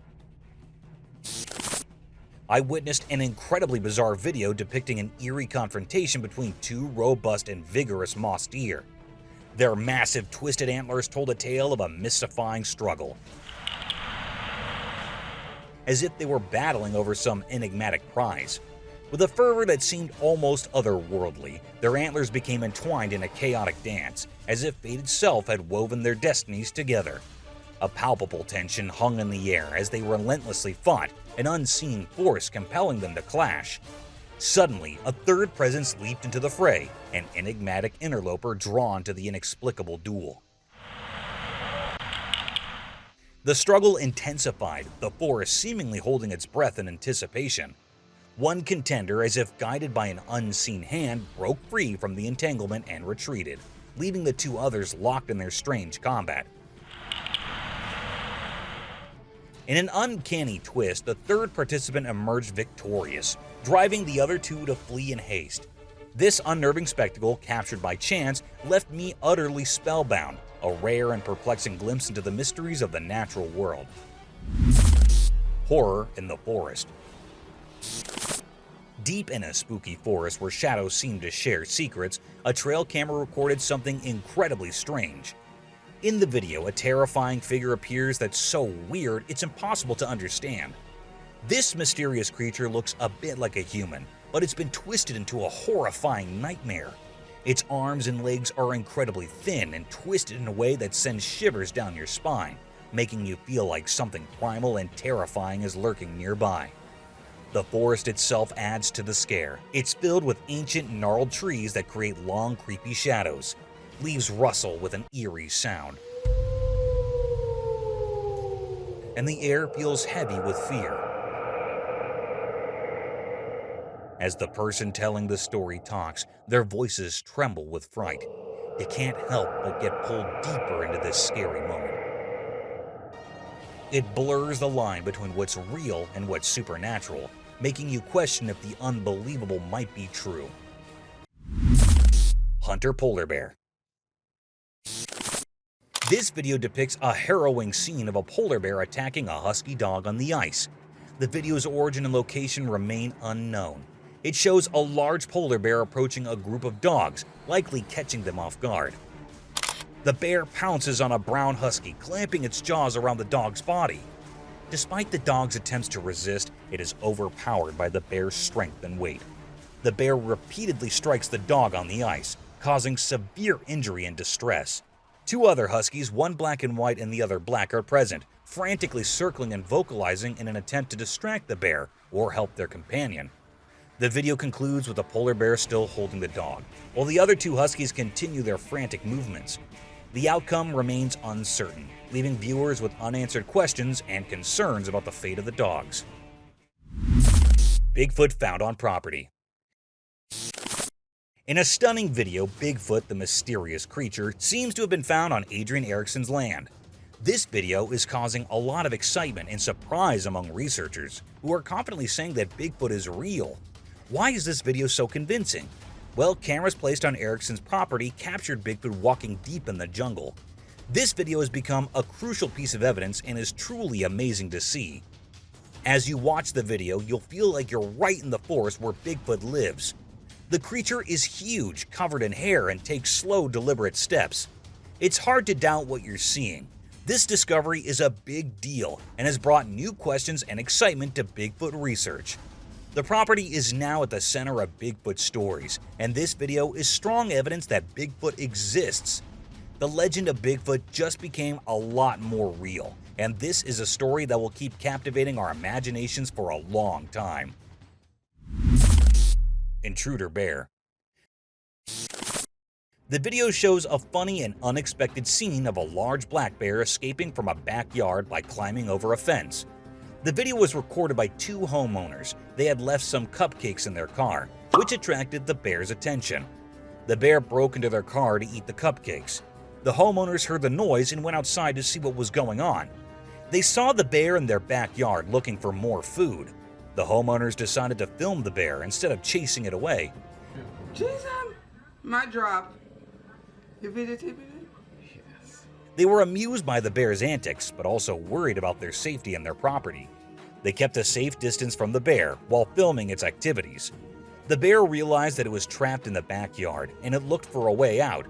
I witnessed an incredibly bizarre video depicting an eerie confrontation between two robust and vigorous moss deer. Their massive twisted antlers told a tale of a mystifying struggle, as if they were battling over some enigmatic prize. With a fervor that seemed almost otherworldly, their antlers became entwined in a chaotic dance, as if fate itself had woven their destinies together. A palpable tension hung in the air as they relentlessly fought, an unseen force compelling them to clash. Suddenly, a third presence leaped into the fray, an enigmatic interloper drawn to the inexplicable duel. The struggle intensified, the forest seemingly holding its breath in anticipation. One contender, as if guided by an unseen hand, broke free from the entanglement and retreated, leaving the two others locked in their strange combat. In an uncanny twist, the third participant emerged victorious, driving the other two to flee in haste. This unnerving spectacle, captured by chance, left me utterly spellbound, a rare and perplexing glimpse into the mysteries of the natural world. Horror in the forest. Deep in a spooky forest where shadows seem to share secrets, a trail camera recorded something incredibly strange. In the video, a terrifying figure appears that's so weird it's impossible to understand. This mysterious creature looks a bit like a human, but it's been twisted into a horrifying nightmare. Its arms and legs are incredibly thin and twisted in a way that sends shivers down your spine, making you feel like something primal and terrifying is lurking nearby. The forest itself adds to the scare. It's filled with ancient gnarled trees that create long, creepy shadows. Leaves rustle with an eerie sound, and the air feels heavy with fear. As the person telling the story talks, their voices tremble with fright. You can't help but get pulled deeper into this scary moment. It blurs the line between what's real and what's supernatural, making you question if the unbelievable might be true. Hunter polar bear. This video depicts a harrowing scene of a polar bear attacking a husky dog on the ice. The video's origin and location remain unknown. It shows a large polar bear approaching a group of dogs, likely catching them off guard. The bear pounces on a brown husky, clamping its jaws around the dog's body. Despite the dog's attempts to resist, it is overpowered by the bear's strength and weight. The bear repeatedly strikes the dog on the ice, causing severe injury and distress. Two other huskies, one black and white and the other black, are present, frantically circling and vocalizing in an attempt to distract the bear or help their companion. The video concludes with the polar bear still holding the dog, while the other two huskies continue their frantic movements. The outcome remains uncertain, leaving viewers with unanswered questions and concerns about the fate of the dogs. Bigfoot found on property. In a stunning video, Bigfoot, the mysterious creature, seems to have been found on Adrian Erickson's land. This video is causing a lot of excitement and surprise among researchers, who are confidently saying that Bigfoot is real. Why is this video so convincing? Well, cameras placed on Erickson's property captured Bigfoot walking deep in the jungle. This video has become a crucial piece of evidence and is truly amazing to see. As you watch the video, you'll feel like you're right in the forest where Bigfoot lives. The creature is huge, covered in hair, and takes slow, deliberate steps. It's hard to doubt what you're seeing. This discovery is a big deal and has brought new questions and excitement to Bigfoot research. The property is now at the center of Bigfoot stories, and this video is strong evidence that Bigfoot exists. The legend of Bigfoot just became a lot more real, and this is a story that will keep captivating our imaginations for a long time. Intruder bear. The video shows a funny and unexpected scene of a large black bear escaping from a backyard by climbing over a fence. The video was recorded by two homeowners. They had left some cupcakes in their car, which attracted the bear's attention. The bear broke into their car to eat the cupcakes. The homeowners heard the noise and went outside to see what was going on. They saw the bear in their backyard looking for more food. The homeowners decided to film the bear instead of chasing it away. Jesus, my drop. You videotaping it? Yes. They were amused by the bear's antics, but also worried about their safety and their property. They kept a safe distance from the bear while filming its activities. The bear realized that it was trapped in the backyard, and it looked for a way out.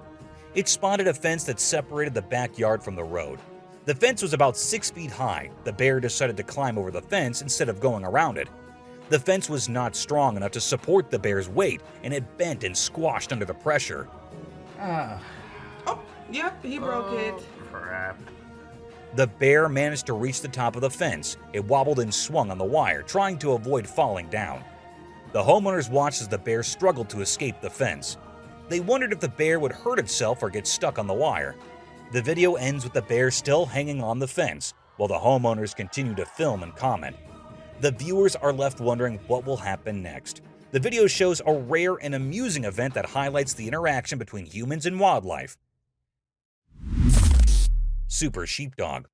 It spotted a fence that separated the backyard from the road. The fence was about 6 feet high. The bear decided to climb over the fence instead of going around it. The fence was not strong enough to support the bear's weight, and it bent and squashed under the pressure. Oh, yep, he broke it. Crap. The bear managed to reach the top of the fence. It wobbled and swung on the wire, trying to avoid falling down. The homeowners watched as the bear struggled to escape the fence. They wondered if the bear would hurt itself or get stuck on the wire. The video ends with the bear still hanging on the fence, while the homeowners continue to film and comment. The viewers are left wondering what will happen next. The video shows a rare and amusing event that highlights the interaction between humans and wildlife. Super Sheepdog.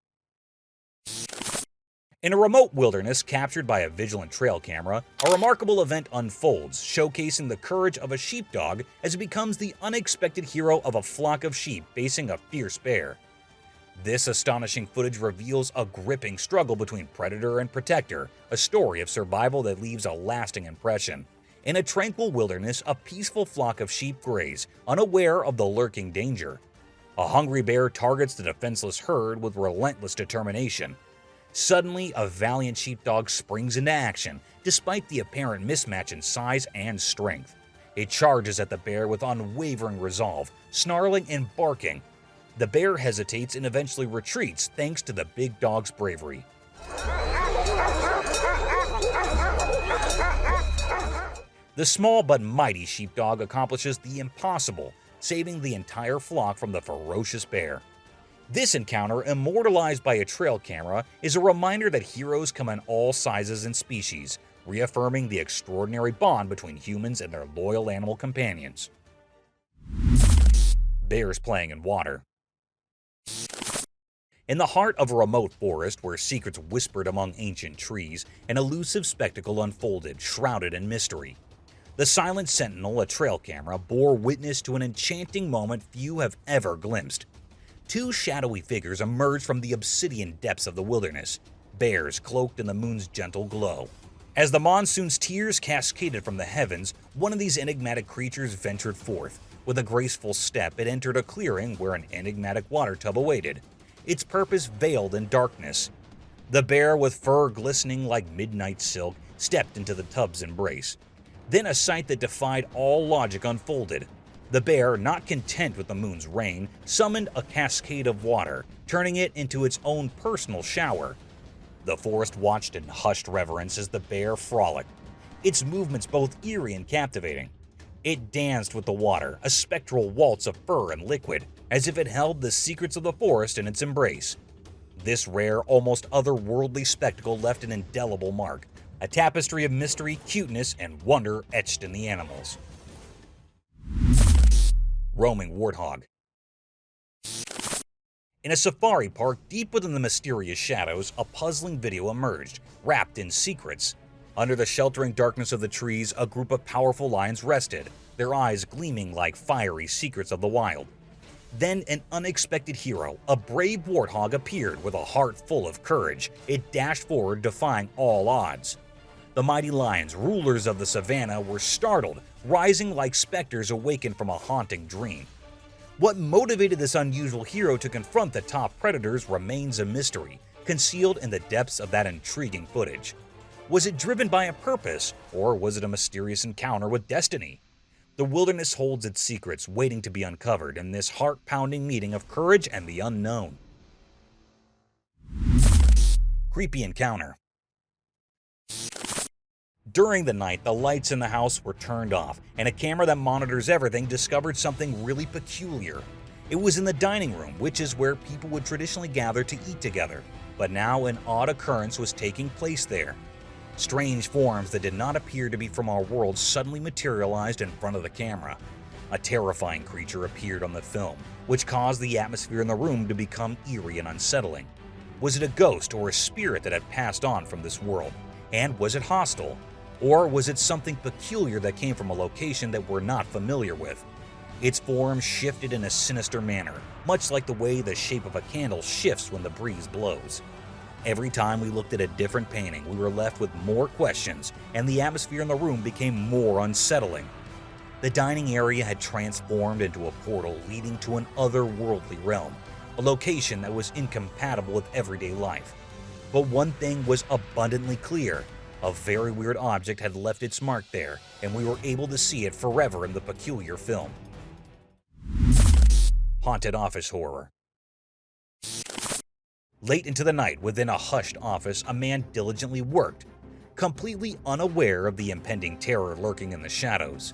In a remote wilderness captured by a vigilant trail camera, a remarkable event unfolds, showcasing the courage of a sheepdog as it becomes the unexpected hero of a flock of sheep facing a fierce bear. This astonishing footage reveals a gripping struggle between predator and protector, a story of survival that leaves a lasting impression. In a tranquil wilderness, a peaceful flock of sheep graze, unaware of the lurking danger. A hungry bear targets the defenseless herd with relentless determination. Suddenly, a valiant sheepdog springs into action, despite the apparent mismatch in size and strength. It charges at the bear with unwavering resolve, snarling and barking. The bear hesitates and eventually retreats thanks to the big dog's bravery. The small but mighty sheepdog accomplishes the impossible, saving the entire flock from the ferocious bear. This encounter, immortalized by a trail camera, is a reminder that heroes come in all sizes and species, reaffirming the extraordinary bond between humans and their loyal animal companions. Bears playing in water. In the heart of a remote forest where secrets whispered among ancient trees, an elusive spectacle unfolded, shrouded in mystery. The silent sentinel, a trail camera, bore witness to an enchanting moment few have ever glimpsed. Two shadowy figures emerged from the obsidian depths of the wilderness, bears cloaked in the moon's gentle glow. As the monsoon's tears cascaded from the heavens, one of these enigmatic creatures ventured forth. With a graceful step, it entered a clearing where an enigmatic water tub awaited, its purpose veiled in darkness. The bear, with fur glistening like midnight silk, stepped into the tub's embrace. Then a sight that defied all logic unfolded. The bear, not content with the moon's rain, summoned a cascade of water, turning it into its own personal shower. The forest watched in hushed reverence as the bear frolicked, its movements both eerie and captivating. It danced with the water, a spectral waltz of fur and liquid, as if it held the secrets of the forest in its embrace. This rare, almost otherworldly spectacle left an indelible mark, a tapestry of mystery, cuteness, and wonder etched in the animals. Roaming warthog. In a safari park deep within the mysterious shadows, a puzzling video emerged, wrapped in secrets. Under the sheltering darkness of the trees, a group of powerful lions rested, their eyes gleaming like fiery secrets of the wild. Then an unexpected hero, a brave warthog, appeared with a heart full of courage. It dashed forward, defying all odds. The mighty lions, rulers of the savannah, were startled, rising like specters awakened from a haunting dream. What motivated this unusual hero to confront the top predators remains a mystery, concealed in the depths of that intriguing footage. Was it driven by a purpose, or was it a mysterious encounter with destiny? The wilderness holds its secrets waiting to be uncovered in this heart-pounding meeting of courage and the unknown. Creepy encounter. During the night, the lights in the house were turned off, and a camera that monitors everything discovered something really peculiar. It was in the dining room, which is where people would traditionally gather to eat together. but now an odd occurrence was taking place there. Strange forms that did not appear to be from our world suddenly materialized in front of the camera. A terrifying creature appeared on the film, which caused the atmosphere in the room to become eerie and unsettling. Was it a ghost or a spirit that had passed on from this world? And was it hostile? Or was it something peculiar that came from a location that we're not familiar with? Its form shifted in a sinister manner, much like the way the shape of a candle shifts when the breeze blows. Every time we looked at a different painting, we were left with more questions, and the atmosphere in the room became more unsettling. The dining area had transformed into a portal leading to an otherworldly realm, a location that was incompatible with everyday life. But one thing was abundantly clear: a very weird object had left its mark there, and we were able to see it forever in the peculiar film. Haunted office horror. Late into the night, within a hushed office, a man diligently worked, completely unaware of the impending terror lurking in the shadows.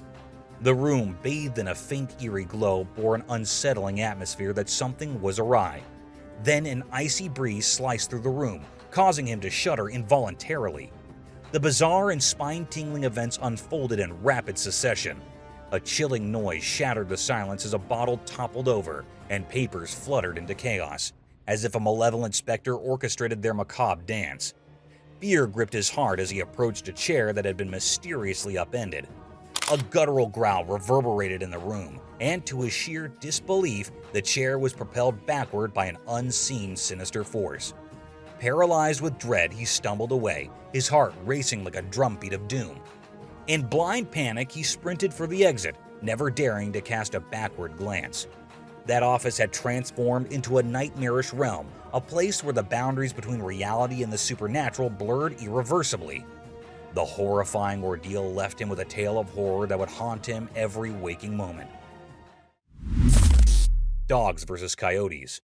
The room, bathed in a faint, eerie glow, bore an unsettling atmosphere that something was awry. Then an icy breeze sliced through the room, causing him to shudder involuntarily. The bizarre and spine-tingling events unfolded in rapid succession. A chilling noise shattered the silence as a bottle toppled over and papers fluttered into chaos, as if a malevolent specter orchestrated their macabre dance. Fear gripped his heart as he approached a chair that had been mysteriously upended. A guttural growl reverberated in the room, and to his sheer disbelief, the chair was propelled backward by an unseen sinister force. Paralyzed with dread, he stumbled away, his heart racing like a drumbeat of doom. In blind panic, he sprinted for the exit, never daring to cast a backward glance. That office had transformed into a nightmarish realm, a place where the boundaries between reality and the supernatural blurred irreversibly. The horrifying ordeal left him with a tale of horror that would haunt him every waking moment. Dogs vs. Coyotes.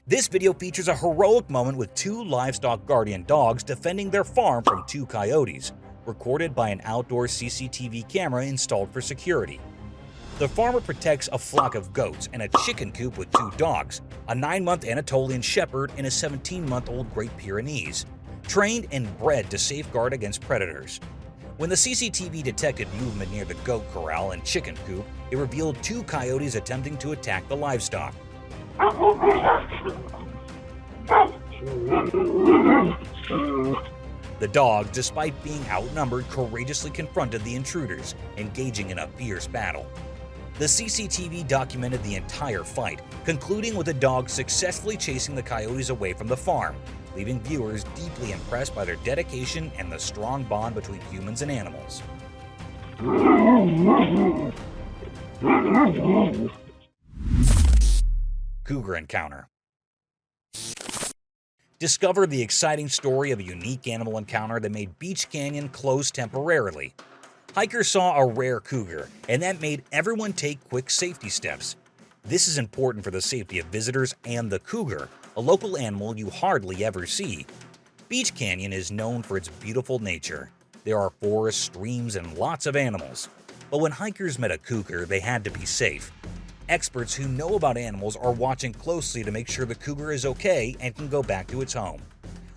This video features a heroic moment with two livestock guardian dogs defending their farm from two coyotes, recorded by an outdoor CCTV camera installed for security. The farmer protects a flock of goats and a chicken coop with two dogs, a 9-month Anatolian Shepherd and a 17-month-old Great Pyrenees, trained and bred to safeguard against predators. When the CCTV detected movement near the goat corral and chicken coop, it revealed two coyotes attempting to attack the livestock. The dogs, despite being outnumbered, courageously confronted the intruders, engaging in a fierce battle. The CCTV documented the entire fight, concluding with the dogs successfully chasing the coyotes away from the farm, leaving viewers deeply impressed by their dedication and the strong bond between humans and animals. Cougar encounter. Discover the exciting story of a unique animal encounter that made Beach Canyon close temporarily. Hikers saw a rare cougar, and that made everyone take quick safety steps. This is important for the safety of visitors and the cougar, a local animal you hardly ever see. Beach Canyon is known for its beautiful nature. There are forests, streams, and lots of animals. But when hikers met a cougar, they had to be safe. Experts who know about animals are watching closely to make sure the cougar is okay and can go back to its home.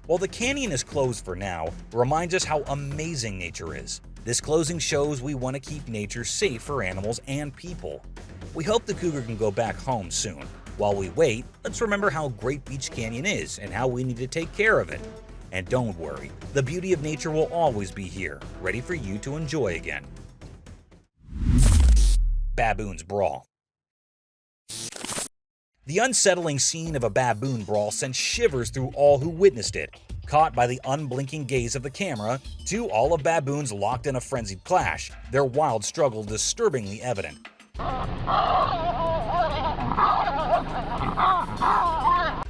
While the canyon is closed for now, it reminds us how amazing nature is. This closing shows we want to keep nature safe for animals and people. We hope the cougar can go back home soon. While we wait, let's remember how great Beach Canyon is and how we need to take care of it. And don't worry, the beauty of nature will always be here, ready for you to enjoy again. Baboons brawl. The unsettling scene of a baboon brawl sent shivers through all who witnessed it. Caught by the unblinking gaze of the camera, two olive baboons locked in a frenzied clash, their wild struggle disturbingly evident.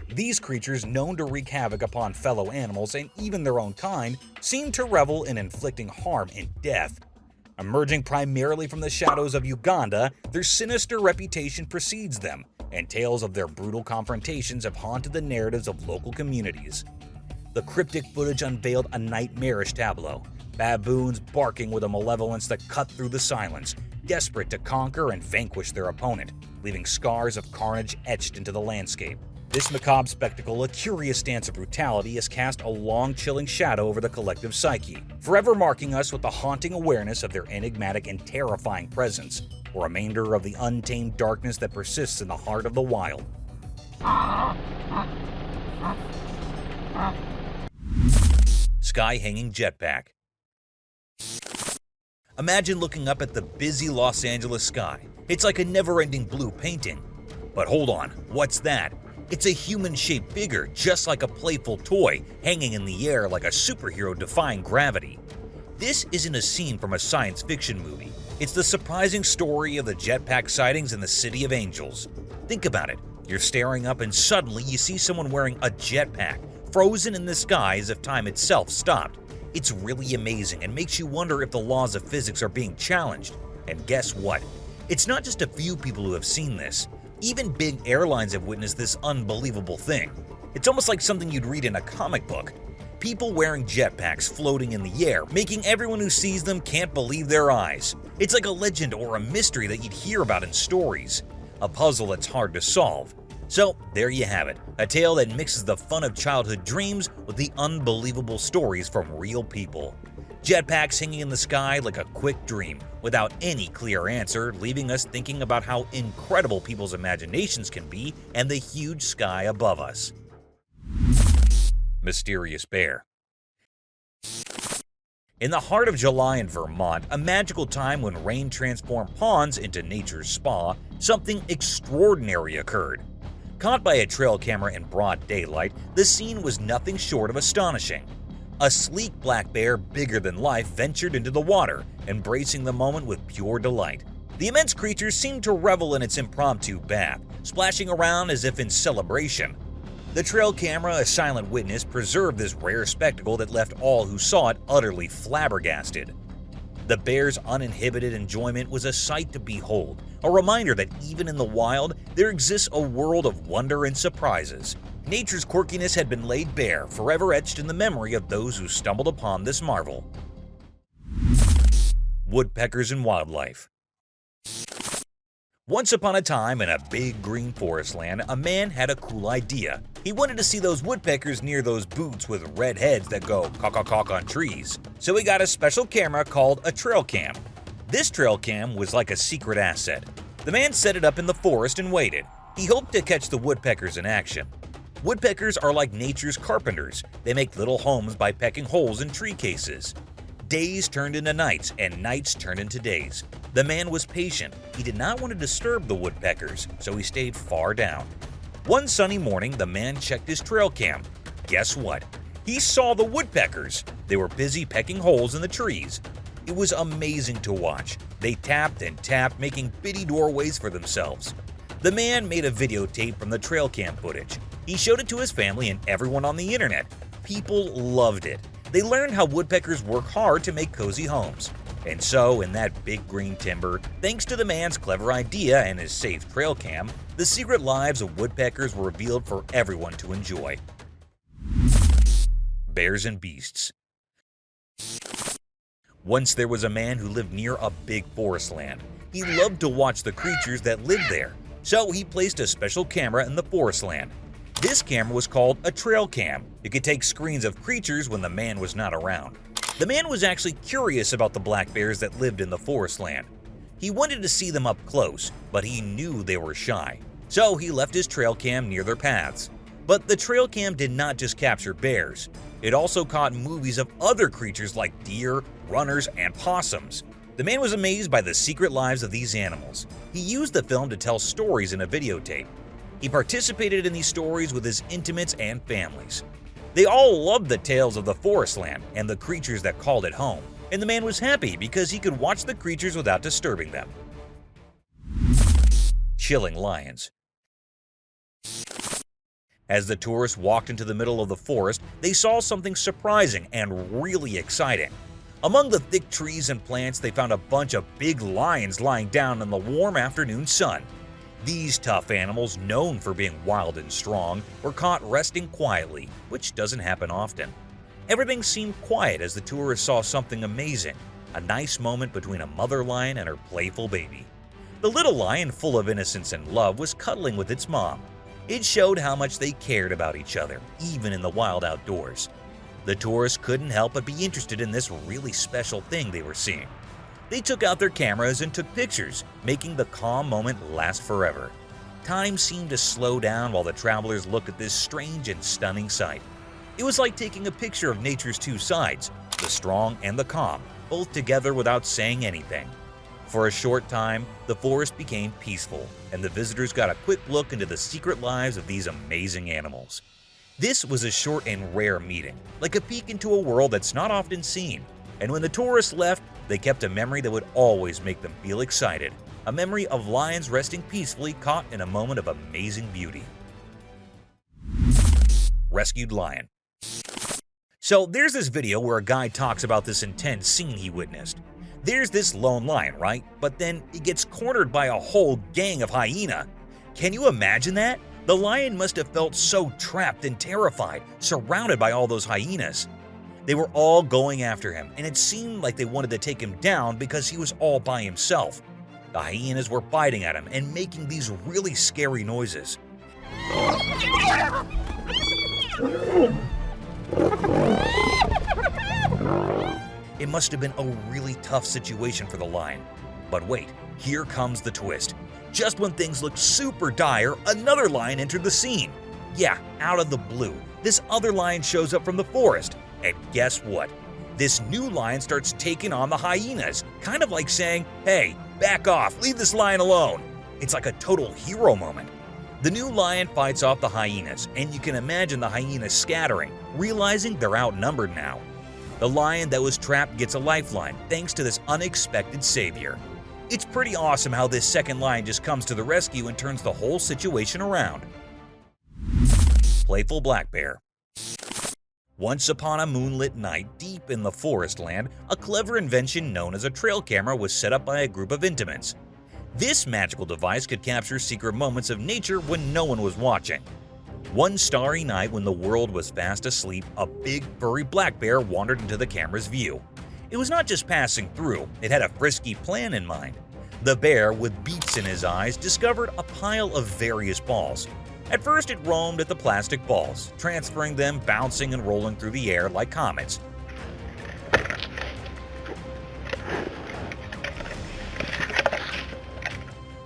These creatures, known to wreak havoc upon fellow animals and even their own kind, seem to revel in inflicting harm and death. Emerging primarily from the shadows of Uganda, their sinister reputation precedes them, and tales of their brutal confrontations have haunted the narratives of local communities. The cryptic footage unveiled a nightmarish tableau, baboons barking with a malevolence that cut through the silence, desperate to conquer and vanquish their opponent, leaving scars of carnage etched into the landscape. This macabre spectacle, a curious dance of brutality, has cast a long, chilling shadow over the collective psyche, forever marking us with the haunting awareness of their enigmatic and terrifying presence, a remainder of the untamed darkness that persists in the heart of the wild. Sky-hanging jetpack. Imagine looking up at the busy Los Angeles sky. It's like a never-ending blue painting. But hold on, what's that? It's a human-shaped figure, just like a playful toy, hanging in the air like a superhero defying gravity. This isn't a scene from a science fiction movie. It's the surprising story of the jetpack sightings in the City of Angels. Think about it. You're staring up and suddenly you see someone wearing a jetpack, frozen in the sky as if time itself stopped. It's really amazing and makes you wonder if the laws of physics are being challenged. And guess what? It's not just a few people who have seen this. Even big airlines have witnessed this unbelievable thing. It's almost like something you'd read in a comic book. People wearing jetpacks floating in the air, making everyone who sees them can't believe their eyes. It's like a legend or a mystery that you'd hear about in stories. A puzzle that's hard to solve. So there you have it, a tale that mixes the fun of childhood dreams with the unbelievable stories from real people. Jetpacks hanging in the sky like a quick dream, without any clear answer, leaving us thinking about how incredible people's imaginations can be and the huge sky above us. Mysterious bear. In the heart of July in Vermont, a magical time when rain transformed ponds into nature's spa, something extraordinary occurred. Caught by a trail camera in broad daylight, the scene was nothing short of astonishing. A sleek black bear bigger than life ventured into the water, embracing the moment with pure delight. The immense creature seemed to revel in its impromptu bath, splashing around as if in celebration. The trail camera, a silent witness, preserved this rare spectacle that left all who saw it utterly flabbergasted. The bear's uninhibited enjoyment was a sight to behold, a reminder that even in the wild, there exists a world of wonder and surprises. Nature's quirkiness had been laid bare, forever etched in the memory of those who stumbled upon this marvel. Woodpeckers and wildlife. Once upon a time in a big green forest land, a man had a cool idea. He wanted to see those woodpeckers near those boots with red heads that go caw-caw-caw on trees. So he got a special camera called a trail cam. This trail cam was like a secret asset. The man set it up in the forest and waited. He hoped to catch the woodpeckers in action. Woodpeckers are like nature's carpenters. They make little homes by pecking holes in tree cases. Days turned into nights, and nights turned into days. The man was patient. He did not want to disturb the woodpeckers, so he stayed far down. One sunny morning, the man checked his trail cam. Guess what? He saw the woodpeckers. They were busy pecking holes in the trees. It was amazing to watch. They tapped and tapped, making bitty doorways for themselves. The man made a videotape from the trail cam footage. He showed it to his family and everyone on the internet. People loved it. They learned how woodpeckers work hard to make cozy homes. And so, in that big green timber, thanks to the man's clever idea and his safe trail cam, the secret lives of woodpeckers were revealed for everyone to enjoy. Bears and beasts. Once there was a man who lived near a big forest land. He loved to watch the creatures that lived there, so he placed a special camera in the forest land. This camera was called a trail cam. It could take screens of creatures when the man was not around. The man was actually curious about the black bears that lived in the forest land. He wanted to see them up close, but he knew they were shy. So he left his trail cam near their paths. But the trail cam did not just capture bears. It also caught movies of other creatures like deer, runners, and possums. The man was amazed by the secret lives of these animals. He used the film to tell stories in a videotape. He participated in these stories with his intimates and families. They all loved the tales of the forest land and the creatures that called it home, and the man was happy because he could watch the creatures without disturbing them. Chilling lions. As the tourists walked into the middle of the forest, they saw something surprising and really exciting. Among the thick trees and plants, they found a bunch of big lions lying down in the warm afternoon sun. These tough animals, known for being wild and strong, were caught resting quietly, which doesn't happen often. Everything seemed quiet as the tourists saw something amazing, a nice moment between a mother lion and her playful baby. The little lion, full of innocence and love, was cuddling with its mom. It showed how much they cared about each other, even in the wild outdoors. The tourists couldn't help but be interested in this really special thing they were seeing. They took out their cameras and took pictures, making the calm moment last forever. Time seemed to slow down while the travelers looked at this strange and stunning sight. It was like taking a picture of nature's two sides, the strong and the calm, both together without saying anything. For a short time, the forest became peaceful, and the visitors got a quick look into the secret lives of these amazing animals. This was a short and rare meeting, like a peek into a world that's not often seen. And when the tourists left, they kept a memory that would always make them feel excited. A memory of lions resting peacefully caught in a moment of amazing beauty. Rescued lion. So there's this video where a guy talks about this intense scene he witnessed. There's this lone lion, right? But then he gets cornered by a whole gang of hyena. Can you imagine that? The lion must have felt so trapped and terrified, surrounded by all those hyenas. They were all going after him, and it seemed like they wanted to take him down because he was all by himself. The hyenas were biting at him and making these really scary noises. It must have been a really tough situation for the lion. But wait, here comes the twist. Just when things looked super dire, another lion entered the scene. Yeah, out of the blue, this other lion shows up from the forest. And guess what? This new lion starts taking on the hyenas, kind of like saying, "Hey, back off, leave this lion alone." It's like a total hero moment. The new lion fights off the hyenas, and you can imagine the hyenas scattering, realizing they're outnumbered now. The lion that was trapped gets a lifeline thanks to this unexpected savior. It's pretty awesome how this second lion just comes to the rescue and turns the whole situation around. Playful black bear. Once upon a moonlit night deep in the forest land, a clever invention known as a trail camera was set up by a group of intimates. This magical device could capture secret moments of nature when no one was watching. One starry night when the world was fast asleep, a big furry black bear wandered into the camera's view. It was not just passing through, it had a frisky plan in mind. The bear, with beats in his eyes, discovered a pile of various balls. At first it roamed at the plastic balls, transferring them, bouncing and rolling through the air like comets.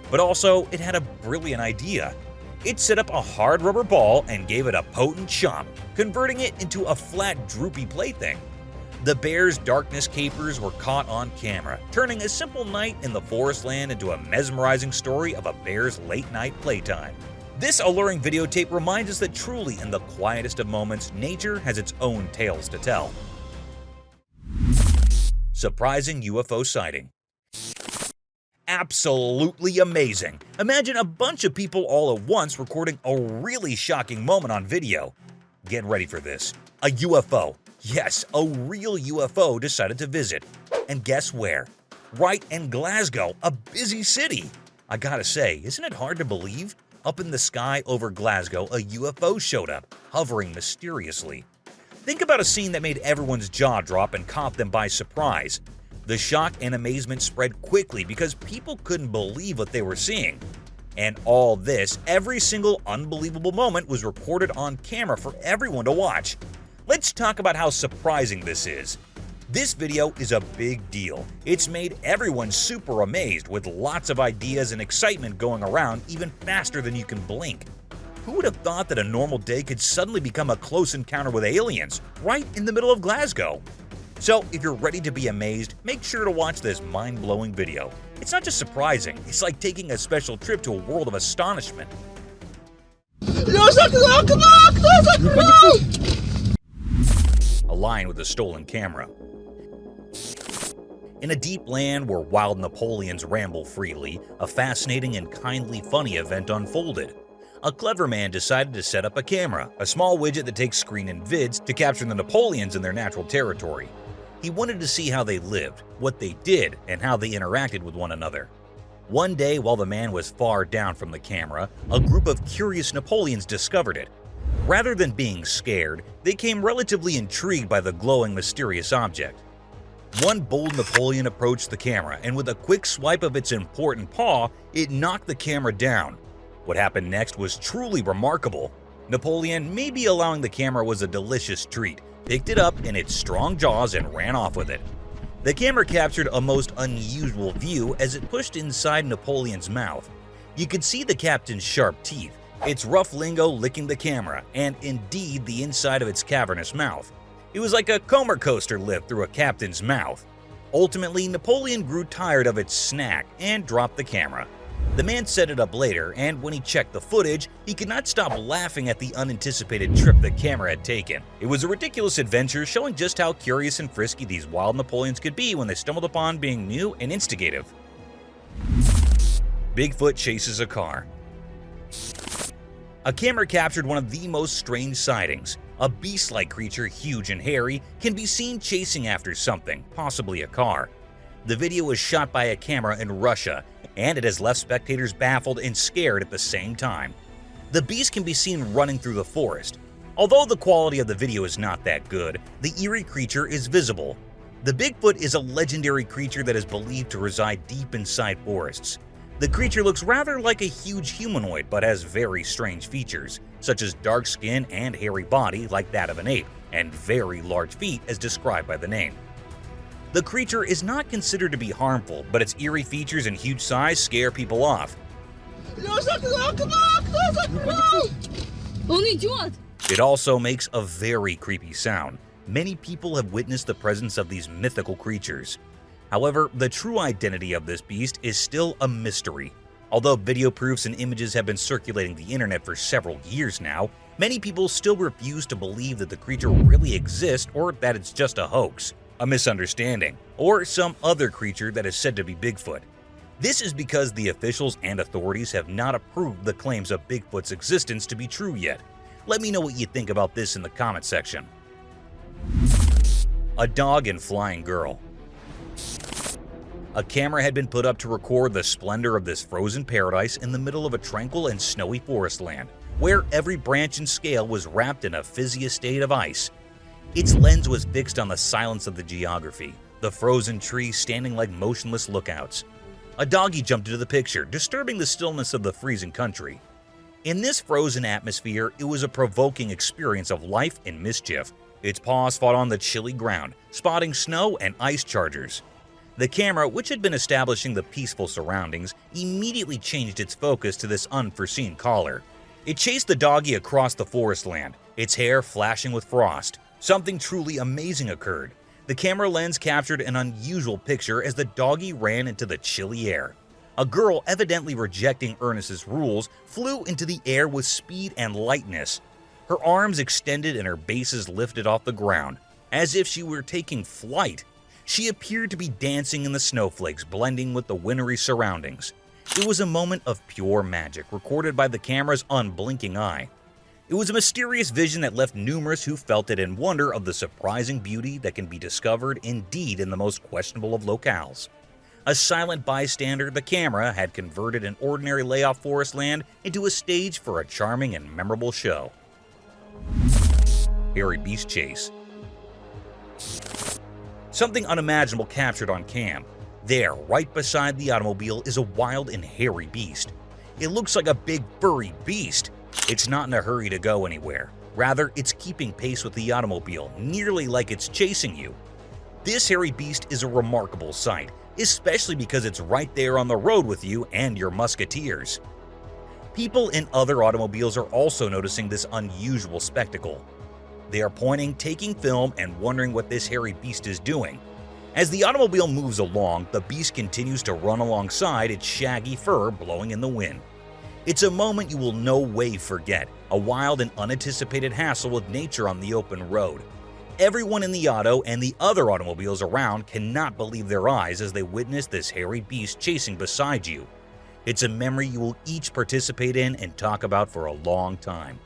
But also, it had a brilliant idea. It set up a hard rubber ball and gave it a potent chomp, converting it into a flat, droopy plaything. The bear's darkness capers were caught on camera, turning a simple night in the forest land into a mesmerizing story of a bear's late-night playtime. This alluring videotape reminds us that truly in the quietest of moments, nature has its own tales to tell. Surprising UFO sighting. Absolutely amazing. Imagine a bunch of people all at once recording a really shocking moment on video. Get ready for this. A UFO. Yes, a real UFO decided to visit. And guess where? Right in Glasgow, a busy city. I gotta say, isn't it hard to believe? Up in the sky over Glasgow, a UFO showed up, hovering mysteriously. Think about a scene that made everyone's jaw drop and caught them by surprise. The shock and amazement spread quickly because people couldn't believe what they were seeing. And all this, every single unbelievable moment was recorded on camera for everyone to watch. Let's talk about how surprising this is. This video is a big deal. It's made everyone super amazed with lots of ideas and excitement going around even faster than you can blink. Who would have thought that a normal day could suddenly become a close encounter with aliens right in the middle of Glasgow? So if you're ready to be amazed, make sure to watch this mind-blowing video. It's not just surprising, it's like taking a special trip to a world of astonishment. A lion with a stolen camera. In a deep land where wild Napoleons ramble freely, a fascinating and kindly funny event unfolded. A clever man decided to set up a camera, a small widget that takes screen and vids to capture the Napoleons in their natural territory. He wanted to see how they lived, what they did, and how they interacted with one another. One day, while the man was far down from the camera, a group of curious Napoleons discovered it. Rather than being scared, they came relatively intrigued by the glowing, mysterious object. One bold Napoleon approached the camera, and with a quick swipe of its important paw, it knocked the camera down. What happened next was truly remarkable. Napoleon, maybe allowing the camera was a delicious treat, picked it up in its strong jaws and ran off with it. The camera captured a most unusual view as it pushed inside Napoleon's mouth. You could see the captain's sharp teeth, its rough lingo licking the camera, and indeed the inside of its cavernous mouth. It was like a Comer coaster lift through a captain's mouth. Ultimately, Napoleon grew tired of its snack and dropped the camera. The man set it up later, and when he checked the footage, he could not stop laughing at the unanticipated trip the camera had taken. It was a ridiculous adventure showing just how curious and frisky these wild Napoleons could be when they stumbled upon being new and instigative. Bigfoot chases a car. A camera captured one of the most strange sightings. A beast-like creature, huge and hairy, can be seen chasing after something, possibly a car. The video was shot by a camera in Russia, and it has left spectators baffled and scared at the same time. The beast can be seen running through the forest. Although the quality of the video is not that good, the eerie creature is visible. The Bigfoot is a legendary creature that is believed to reside deep inside forests. The creature looks rather like a huge humanoid but has very strange features, such as dark skin and hairy body like that of an ape, and very large feet as described by the name. The creature is not considered to be harmful, but its eerie features and huge size scare people off. It also makes a very creepy sound. Many people have witnessed the presence of these mythical creatures. However, the true identity of this beast is still a mystery. Although video proofs and images have been circulating the internet for several years now, many people still refuse to believe that the creature really exists or that it's just a hoax, a misunderstanding, or some other creature that is said to be Bigfoot. This is because the officials and authorities have not approved the claims of Bigfoot's existence to be true yet. Let me know what you think about this in the comment section. A dog and flying girl. A camera had been put up to record the splendor of this frozen paradise in the middle of a tranquil and snowy forest land, where every branch and scale was wrapped in a fizzy state of ice. Its lens was fixed on the silence of the geography, the frozen trees standing like motionless lookouts. A doggy jumped into the picture, disturbing the stillness of the freezing country. In this frozen atmosphere, it was a provoking experience of life and mischief. Its paws fought on the chilly ground, spotting snow and ice chargers. The camera, which had been establishing the peaceful surroundings, immediately changed its focus to this unforeseen caller. It chased the doggy across the forest land, its hair flashing with frost. Something truly amazing occurred. The camera lens captured an unusual picture as the doggy ran into the chilly air. A girl, evidently rejecting Ernest's rules, flew into the air with speed and lightness. Her arms extended and her bases lifted off the ground, as if she were taking flight. She appeared to be dancing in the snowflakes, blending with the wintry surroundings. It was a moment of pure magic, recorded by the camera's unblinking eye. It was a mysterious vision that left numerous who felt it in wonder of the surprising beauty that can be discovered indeed in the most questionable of locales. A silent bystander, the camera had converted an ordinary layoff forest land into a stage for a charming and memorable show. Hairy beast chase. Something unimaginable captured on cam. There, right beside the automobile, is a wild and hairy beast. It looks like a big furry beast. It's not in a hurry to go anywhere. Rather, it's keeping pace with the automobile, nearly like it's chasing you. This hairy beast is a remarkable sight, especially because it's right there on the road with you and your musketeers. People in other automobiles are also noticing this unusual spectacle. They are pointing, taking film, and wondering what this hairy beast is doing. As the automobile moves along, the beast continues to run alongside, its shaggy fur blowing in the wind. It's a moment you will no way forget, a wild and unanticipated hassle with nature on the open road. Everyone in the auto and the other automobiles around cannot believe their eyes as they witness this hairy beast chasing beside you. It's a memory you will each participate in and talk about for a long time.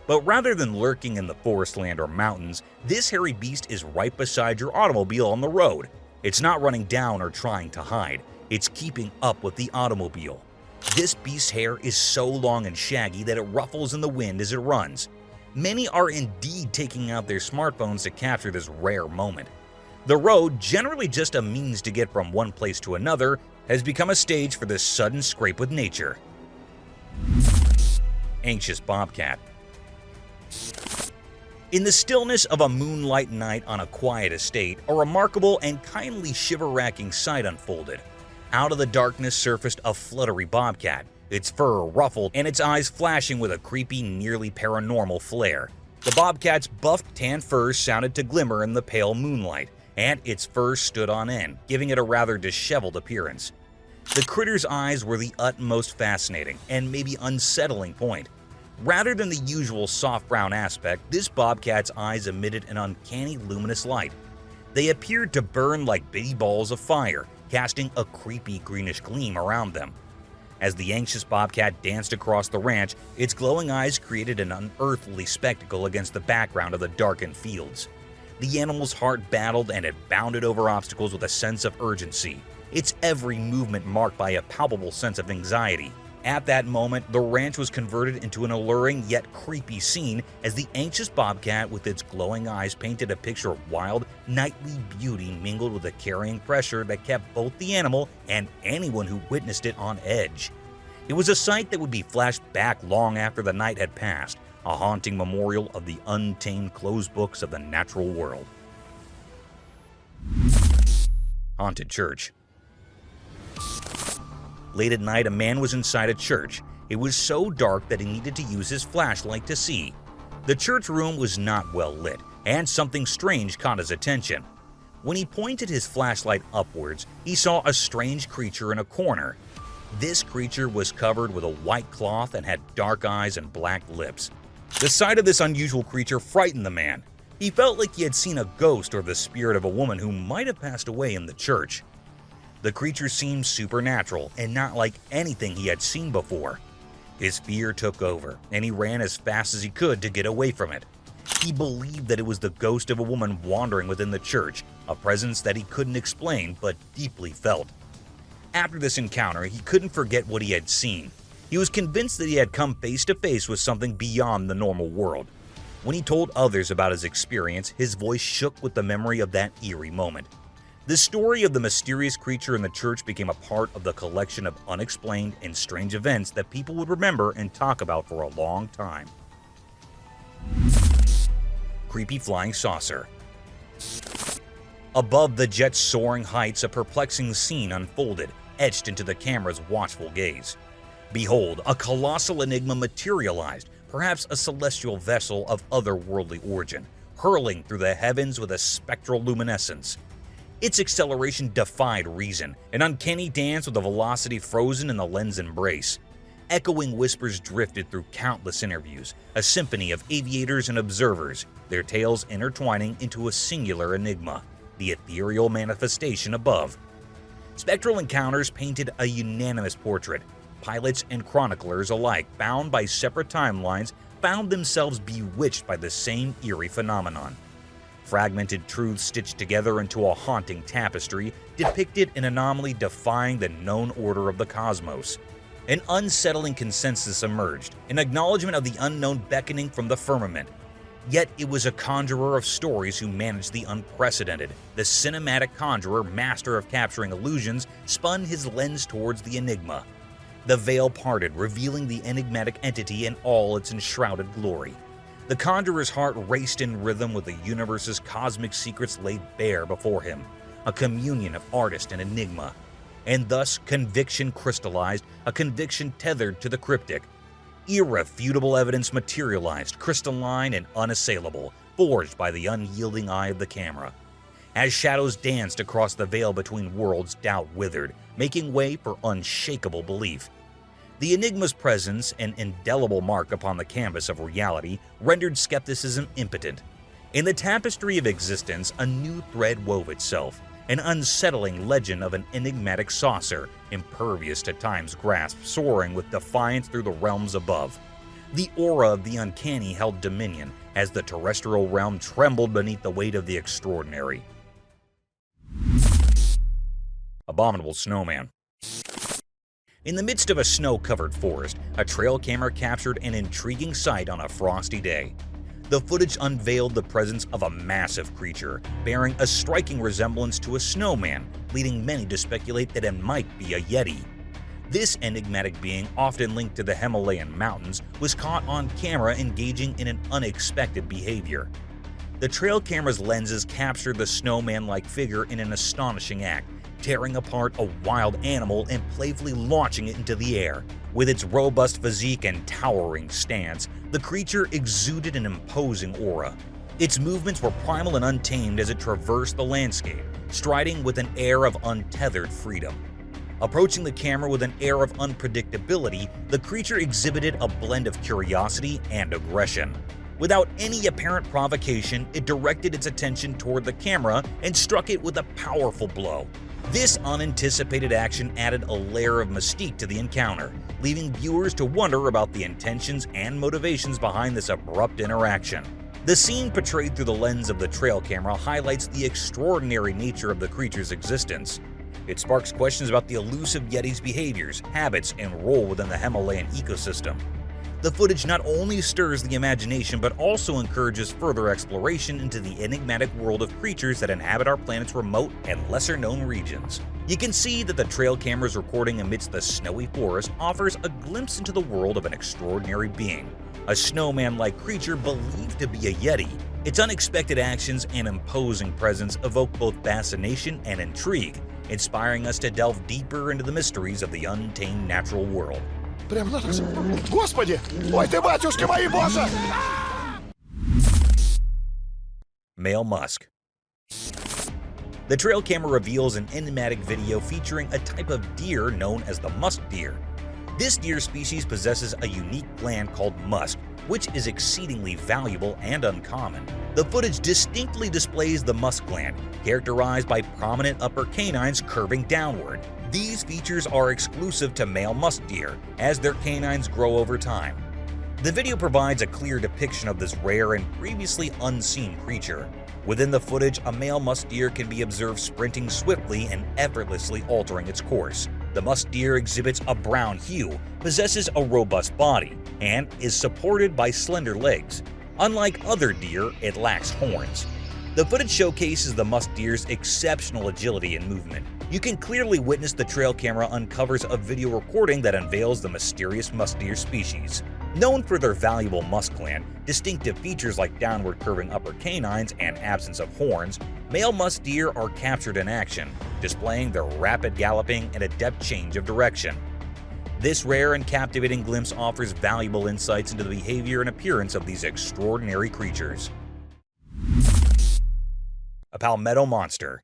But rather than lurking in the forest land or mountains, this hairy beast is right beside your automobile on the road. It's not running down or trying to hide. It's keeping up with the automobile. This beast's hair is so long and shaggy that it ruffles in the wind as it runs. Many are indeed taking out their smartphones to capture this rare moment. The road, generally just a means to get from one place to another, has become a stage for this sudden scrape with nature. anxious bobcat. In the stillness of a moonlight night on a quiet estate, a remarkable and kindly shiver-racking sight unfolded. Out of the darkness surfaced a fluttery bobcat, its fur ruffled and its eyes flashing with a creepy, nearly paranormal flare. The bobcat's buffed tan fur sounded to glimmer in the pale moonlight, and its fur stood on end, giving it a rather disheveled appearance. The critter's eyes were the utmost fascinating and maybe unsettling point. Rather than the usual soft brown aspect, this bobcat's eyes emitted an uncanny luminous light. They appeared to burn like bitty balls of fire, casting a creepy greenish gleam around them. As the anxious bobcat danced across the ranch, its glowing eyes created an unearthly spectacle against the background of the darkened fields. The animal's heart battled and it bounded over obstacles with a sense of urgency, its every movement marked by a palpable sense of anxiety. At that moment, the ranch was converted into an alluring yet creepy scene as the anxious bobcat with its glowing eyes painted a picture of wild, nightly beauty mingled with a carrying pressure that kept both the animal and anyone who witnessed it on edge. It was a sight that would be flashed back long after the night had passed, a haunting memorial of the untamed closed books of the natural world. Haunted Church. Late at night, a man was inside a church. It was so dark that he needed to use his flashlight to see. The church room was not well lit, and something strange caught his attention. When he pointed his flashlight upwards, he saw a strange creature in a corner. This creature was covered with a white cloth and had dark eyes and black lips. The sight of this unusual creature frightened the man. He felt like he had seen a ghost or the spirit of a woman who might have passed away in the church. The creature seemed supernatural and not like anything he had seen before. His fear took over, and he ran as fast as he could to get away from it. He believed that it was the ghost of a woman wandering within the church, a presence that he couldn't explain but deeply felt. After this encounter, he couldn't forget what he had seen. He was convinced that he had come face to face with something beyond the normal world. When he told others about his experience, his voice shook with the memory of that eerie moment. The story of the mysterious creature in the church became a part of the collection of unexplained and strange events that people would remember and talk about for a long time. Creepy Flying Saucer. Above the jet's soaring heights, a perplexing scene unfolded, etched into the camera's watchful gaze. Behold, a colossal enigma materialized, perhaps a celestial vessel of otherworldly origin, hurling through the heavens with a spectral luminescence. Its acceleration defied reason, an uncanny dance with a velocity frozen in the lens embrace. Echoing whispers drifted through countless interviews, a symphony of aviators and observers, their tales intertwining into a singular enigma, the ethereal manifestation above. Spectral encounters painted a unanimous portrait. Pilots and chroniclers alike, bound by separate timelines, found themselves bewitched by the same eerie phenomenon. Fragmented truths stitched together into a haunting tapestry depicted an anomaly defying the known order of the cosmos. An unsettling consensus emerged, an acknowledgement of the unknown beckoning from the firmament. Yet it was a conjurer of stories who managed the unprecedented. The cinematic conjurer, master of capturing illusions, spun his lens towards the enigma. The veil parted, revealing the enigmatic entity in all its enshrouded glory. The conjurer's heart raced in rhythm with the universe's cosmic secrets laid bare before him, a communion of artist and enigma. And thus conviction crystallized, a conviction tethered to the cryptic. Irrefutable evidence materialized, crystalline and unassailable, forged by the unyielding eye of the camera. As shadows danced across the veil between worlds, doubt withered, making way for unshakable belief. The enigma's presence, an indelible mark upon the canvas of reality, rendered skepticism impotent. In the tapestry of existence, a new thread wove itself, an unsettling legend of an enigmatic saucer, impervious to time's grasp, soaring with defiance through the realms above. The aura of the uncanny held dominion as the terrestrial realm trembled beneath the weight of the extraordinary. Abominable Snowman. In the midst of a snow-covered forest, a trail camera captured an intriguing sight on a frosty day. The footage unveiled the presence of a massive creature, bearing a striking resemblance to a snowman, leading many to speculate that it might be a Yeti. This enigmatic being, often linked to the Himalayan mountains, was caught on camera engaging in an unexpected behavior. The trail camera's lenses captured the snowman-like figure in an astonishing act, tearing apart a wild animal and playfully launching it into the air. With its robust physique and towering stance, the creature exuded an imposing aura. Its movements were primal and untamed as it traversed the landscape, striding with an air of untethered freedom. Approaching the camera with an air of unpredictability, the creature exhibited a blend of curiosity and aggression. Without any apparent provocation, it directed its attention toward the camera and struck it with a powerful blow. This unanticipated action added a layer of mystique to the encounter, leaving viewers to wonder about the intentions and motivations behind this abrupt interaction. The scene portrayed through the lens of the trail camera highlights the extraordinary nature of the creature's existence. It sparks questions about the elusive Yeti's behaviors, habits, and role within the Himalayan ecosystem. The footage not only stirs the imagination but also encourages further exploration into the enigmatic world of creatures that inhabit our planet's remote and lesser-known regions. You can see that the trail camera's recording amidst the snowy forest offers a glimpse into the world of an extraordinary being, a snowman-like creature believed to be a Yeti. Its unexpected actions and imposing presence evoke both fascination and intrigue, inspiring us to delve deeper into the mysteries of the untamed natural world. Прям зараз. Господи! Ой, ты батюшки мои, боже! Male musk. The trail camera reveals an enigmatic video featuring a type of deer known as the musk deer. This deer species possesses a unique gland called musk, which is exceedingly valuable and uncommon. The footage distinctly displays the musk gland, characterized by prominent upper canines curving downward. These features are exclusive to male musk deer, as their canines grow over time. The video provides a clear depiction of this rare and previously unseen creature. Within the footage, a male musk deer can be observed sprinting swiftly and effortlessly altering its course. The musk deer exhibits a brown hue, possesses a robust body, and is supported by slender legs. Unlike other deer, it lacks horns. The footage showcases the musk deer's exceptional agility and movement. You can clearly witness the trail camera uncovers a video recording that unveils the mysterious musk deer species. Known for their valuable musk gland, distinctive features like downward curving upper canines and absence of horns, male musk deer are captured in action, displaying their rapid galloping and adept change of direction. This rare and captivating glimpse offers valuable insights into the behavior and appearance of these extraordinary creatures. A palmetto monster.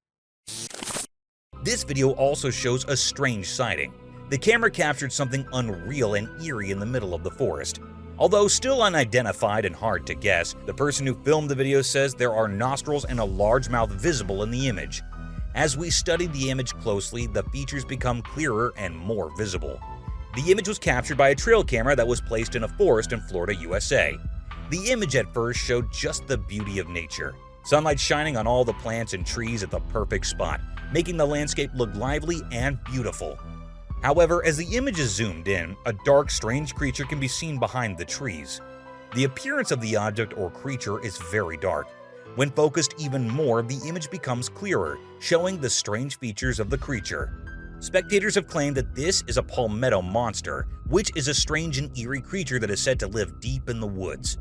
This video also shows a strange sighting. The camera captured something unreal and eerie in the middle of the forest. Although still unidentified and hard to guess, the person who filmed the video says there are nostrils and a large mouth visible in the image. As we studied the image closely, the features become clearer and more visible. The image was captured by a trail camera that was placed in a forest in Florida, USA. The image at first showed just the beauty of nature. Sunlight shining on all the plants and trees at the perfect spot, making the landscape look lively and beautiful. However, as the image is zoomed in, a dark, strange creature can be seen behind the trees. The appearance of the object or creature is very dark. When focused even more, the image becomes clearer, showing the strange features of the creature. Spectators have claimed that this is a palmetto monster, which is a strange and eerie creature that is said to live deep in the woods.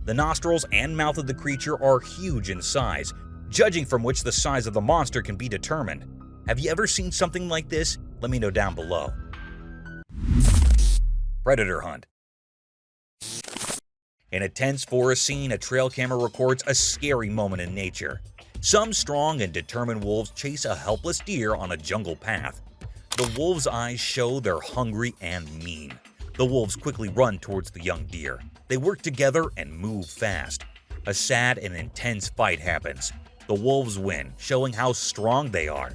The nostrils and mouth of the creature are huge in size, judging from which the size of the monster can be determined. Have you ever seen something like this? Let me know down below. Predator hunt. In a tense forest scene, a trail camera records a scary moment in nature. Some strong and determined wolves chase a helpless deer on a jungle path. The wolves' eyes show they're hungry and mean. The wolves quickly run towards the young deer. They work together and move fast. A sad and intense fight happens. The wolves win, showing how strong they are.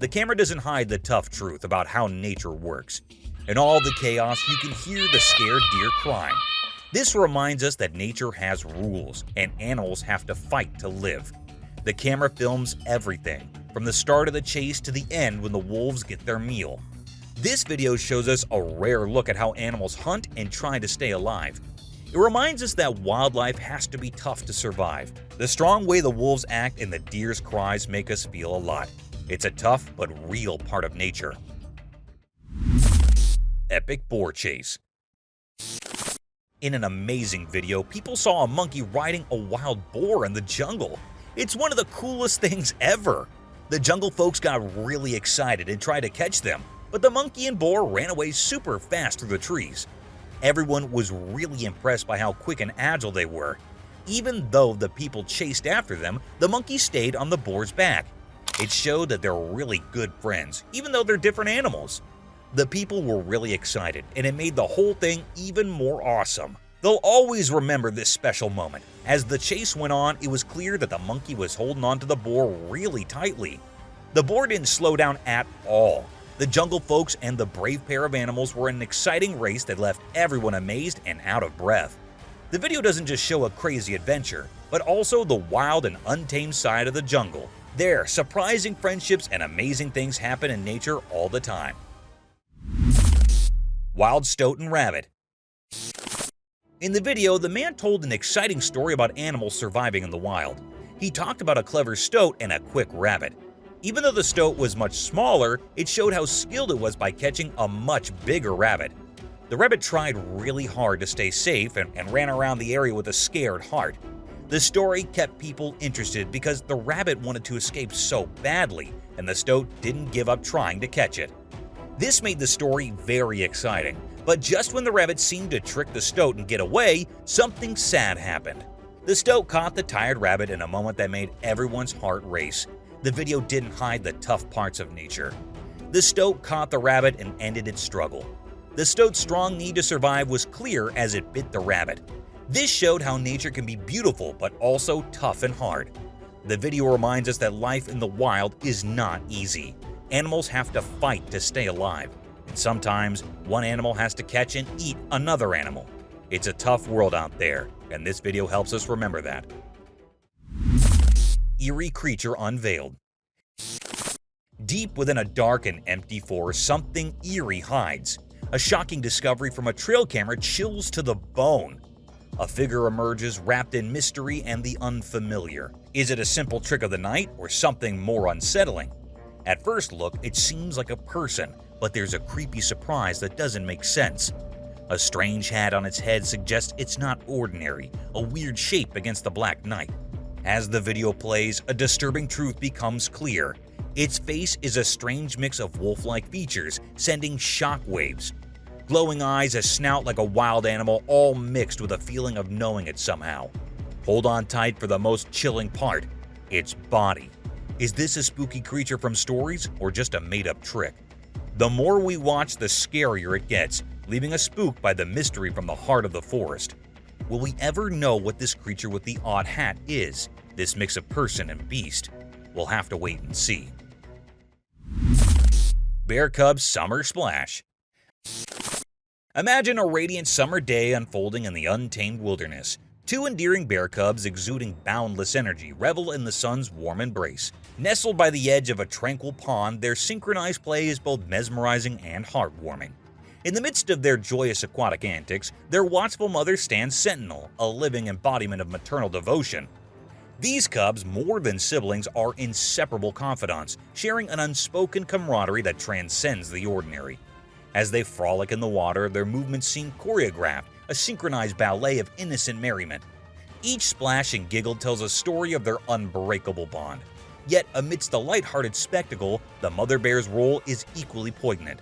The camera doesn't hide the tough truth about how nature works. In all the chaos, you can hear the scared deer crying. This reminds us that nature has rules, and animals have to fight to live. The camera films everything, from the start of the chase to the end when the wolves get their meal. This video shows us a rare look at how animals hunt and try to stay alive. It reminds us that wildlife has to be tough to survive. The strong way the wolves act and the deer's cries make us feel a lot. It's a tough but real part of nature. epic boar chase. In an amazing video, people saw a monkey riding a wild boar in the jungle. It's one of the coolest things ever. The jungle folks got really excited and tried to catch them, but the monkey and boar ran away super fast through the trees. Everyone was really impressed by how quick and agile they were. Even though the people chased after them, the monkey stayed on the boar's back. It showed that they're really good friends, even though they're different animals. The people were really excited, and it made the whole thing even more awesome. They'll always remember this special moment. As the chase went on, it was clear that the monkey was holding on to the boar really tightly. The boar didn't slow down at all. The jungle folks and the brave pair of animals were in an exciting race that left everyone amazed and out of breath. The video doesn't just show a crazy adventure, but also the wild and untamed side of the jungle. There, surprising friendships and amazing things happen in nature all the time. Wild stoat and rabbit. In the video, the man told an exciting story about animals surviving in the wild. He talked about a clever stoat and a quick rabbit. Even though the stoat was much smaller, it showed how skilled it was by catching a much bigger rabbit. The rabbit tried really hard to stay safe and ran around the area with a scared heart. The story kept people interested because the rabbit wanted to escape so badly, and the stoat didn't give up trying to catch it. This made the story very exciting, but just when the rabbit seemed to trick the stoat and get away, something sad happened. The stoat caught the tired rabbit in a moment that made everyone's heart race. The video didn't hide the tough parts of nature. The stoat caught the rabbit and ended its struggle. The stoat's strong need to survive was clear as it bit the rabbit. This showed how nature can be beautiful but also tough and hard. The video reminds us that life in the wild is not easy. Animals have to fight to stay alive, and sometimes one animal has to catch and eat another animal. It's a tough world out there, and this video helps us remember that. Eerie creature unveiled. Deep within a dark and empty forest, something eerie hides. A shocking discovery from a trail camera chills to the bone. A figure emerges wrapped in mystery and the unfamiliar. Is it a simple trick of the night or something more unsettling? At first look, it seems like a person, but there's a creepy surprise that doesn't make sense. A strange hat on its head suggests it's not ordinary, a weird shape against the black night. As the video plays, a disturbing truth becomes clear. Its face is a strange mix of wolf-like features, sending shockwaves. Glowing eyes, a snout like a wild animal, all mixed with a feeling of knowing it somehow. Hold on tight for the most chilling part, its body. Is this a spooky creature from stories or just a made-up trick? The more we watch, the scarier it gets, leaving us spooked by the mystery from the heart of the forest. Will we ever know what this creature with the odd hat is, this mix of person and beast? We'll have to wait and see. Bear Cubs Summer Splash. Imagine a radiant summer day unfolding in the untamed wilderness. Two endearing bear cubs exuding boundless energy revel in the sun's warm embrace. Nestled by the edge of a tranquil pond, their synchronized play is both mesmerizing and heartwarming. In the midst of their joyous aquatic antics, their watchful mother stands sentinel, a living embodiment of maternal devotion. These cubs, more than siblings, are inseparable confidants, sharing an unspoken camaraderie that transcends the ordinary. As they frolic in the water, their movements seem choreographed, a synchronized ballet of innocent merriment. Each splash and giggle tells a story of their unbreakable bond. Yet, amidst the lighthearted spectacle, the mother bear's role is equally poignant.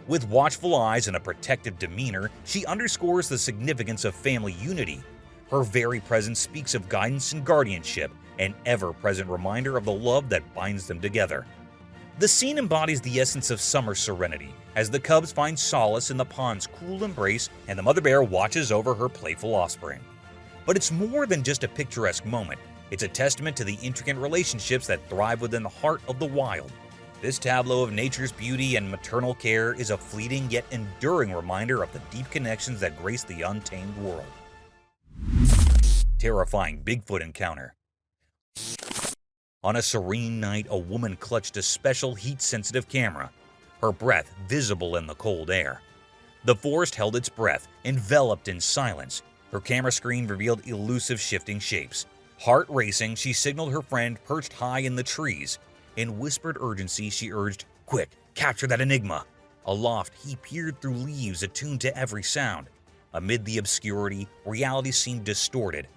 With watchful eyes and a protective demeanor, she underscores the significance of family unity. Her very presence speaks of guidance and guardianship, an ever-present reminder of the love that binds them together. The scene embodies the essence of summer serenity, as the cubs find solace in the pond's cool embrace and the mother bear watches over her playful offspring. But it's more than just a picturesque moment. It's a testament to the intricate relationships that thrive within the heart of the wild. This tableau of nature's beauty and maternal care is a fleeting yet enduring reminder of the deep connections that grace the untamed world. Terrifying Bigfoot encounter. On a serene night, a woman clutched a special heat-sensitive camera, her breath visible in the cold air. The forest held its breath, enveloped in silence. Her camera screen revealed elusive shifting shapes. Heart racing, she signaled her friend perched high in the trees. In whispered urgency, she urged, "Quick, capture that Enigma!" Aloft, he peered through leaves attuned to every sound. Amid the obscurity, reality seemed distorted.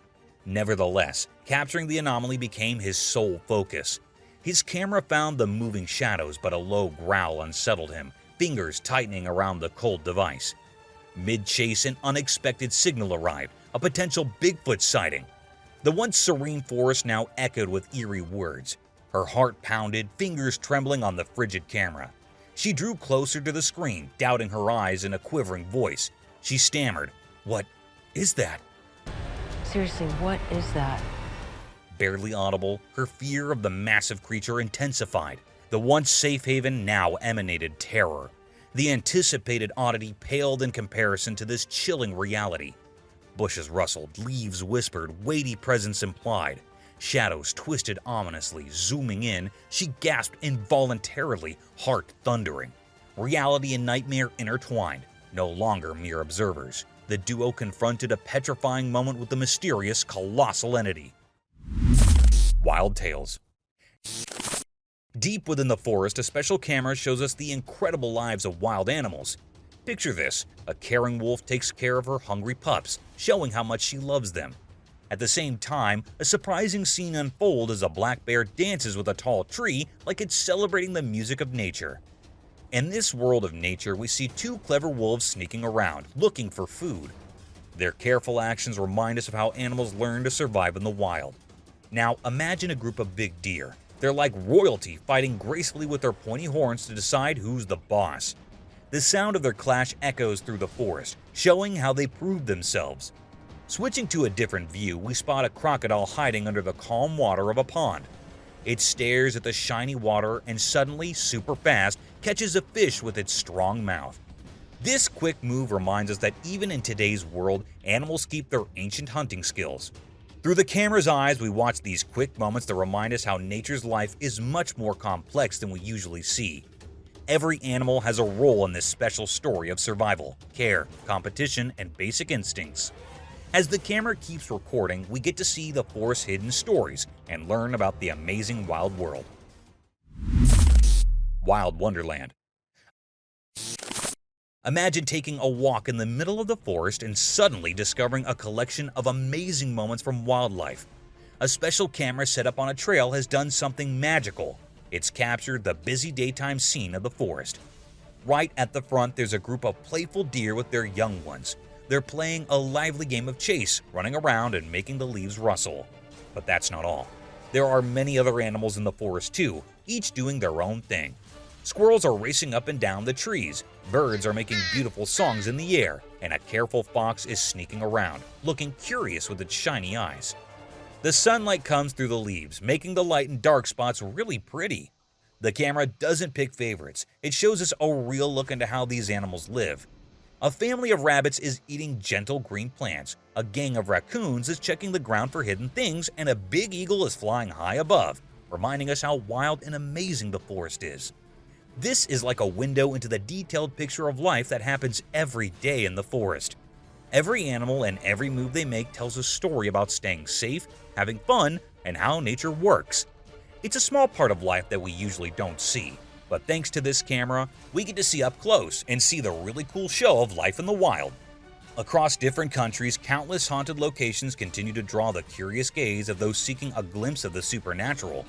Nevertheless, capturing the anomaly became his sole focus. His camera found the moving shadows, but a low growl unsettled him, fingers tightening around the cold device. Mid-chase, an unexpected signal arrived, a potential Bigfoot sighting. The once serene forest now echoed with eerie words. Her heart pounded, fingers trembling on the frigid camera. She drew closer to the screen, doubting her eyes in a quivering voice. She stammered, "What is that?" Seriously, what is that? Barely audible, her fear of the massive creature intensified. The once safe haven now emanated terror. The anticipated oddity paled in comparison to this chilling reality. Bushes rustled, leaves whispered, weighty presence implied. Shadows twisted ominously, zooming in. She gasped involuntarily, heart thundering. Reality and nightmare intertwined, no longer mere observers. The duo confronted a petrifying moment with the mysterious, colossal entity. Wild Tales. Deep within the forest, a special camera shows us the incredible lives of wild animals. Picture this: a caring wolf takes care of her hungry pups, showing how much she loves them. At the same time, a surprising scene unfolds as a black bear dances with a tall tree like it's celebrating the music of nature. In this world of nature, we see two clever wolves sneaking around, looking for food. Their careful actions remind us of how animals learn to survive in the wild. Now, imagine a group of big deer. They're like royalty, fighting gracefully with their pointy horns to decide who's the boss. The sound of their clash echoes through the forest, showing how they proved themselves. Switching to a different view, we spot a crocodile hiding under the calm water of a pond. It stares at the shiny water and suddenly, super fast, catches a fish with its strong mouth. This quick move reminds us that even in today's world, animals keep their ancient hunting skills. Through the camera's eyes, we watch these quick moments that remind us how nature's life is much more complex than we usually see. Every animal has a role in this special story of survival, care, competition, and basic instincts. As the camera keeps recording, we get to see the forest's hidden stories and learn about the amazing wild world. Wild Wonderland. Imagine taking a walk in the middle of the forest and suddenly discovering a collection of amazing moments from wildlife. A special camera set up on a trail has done something magical. It's captured the busy daytime scene of the forest. Right at the front, there's a group of playful deer with their young ones. They're playing a lively game of chase, running around and making the leaves rustle. But that's not all. There are many other animals in the forest too, each doing their own thing. Squirrels are racing up and down the trees, birds are making beautiful songs in the air, and a careful fox is sneaking around, looking curious with its shiny eyes. The sunlight comes through the leaves, making the light and dark spots really pretty. The camera doesn't pick favorites, it shows us a real look into how these animals live. A family of rabbits is eating gentle green plants, a gang of raccoons is checking the ground for hidden things, and a big eagle is flying high above, reminding us how wild and amazing the forest is. This is like a window into the detailed picture of life that happens every day in the forest. Every animal and every move they make tells a story about staying safe, having fun, and how nature works. It's a small part of life that we usually don't see. But thanks to this camera, we get to see up close and see the really cool show of life in the wild. Across different countries, countless haunted locations continue to draw the curious gaze of those seeking a glimpse of the supernatural.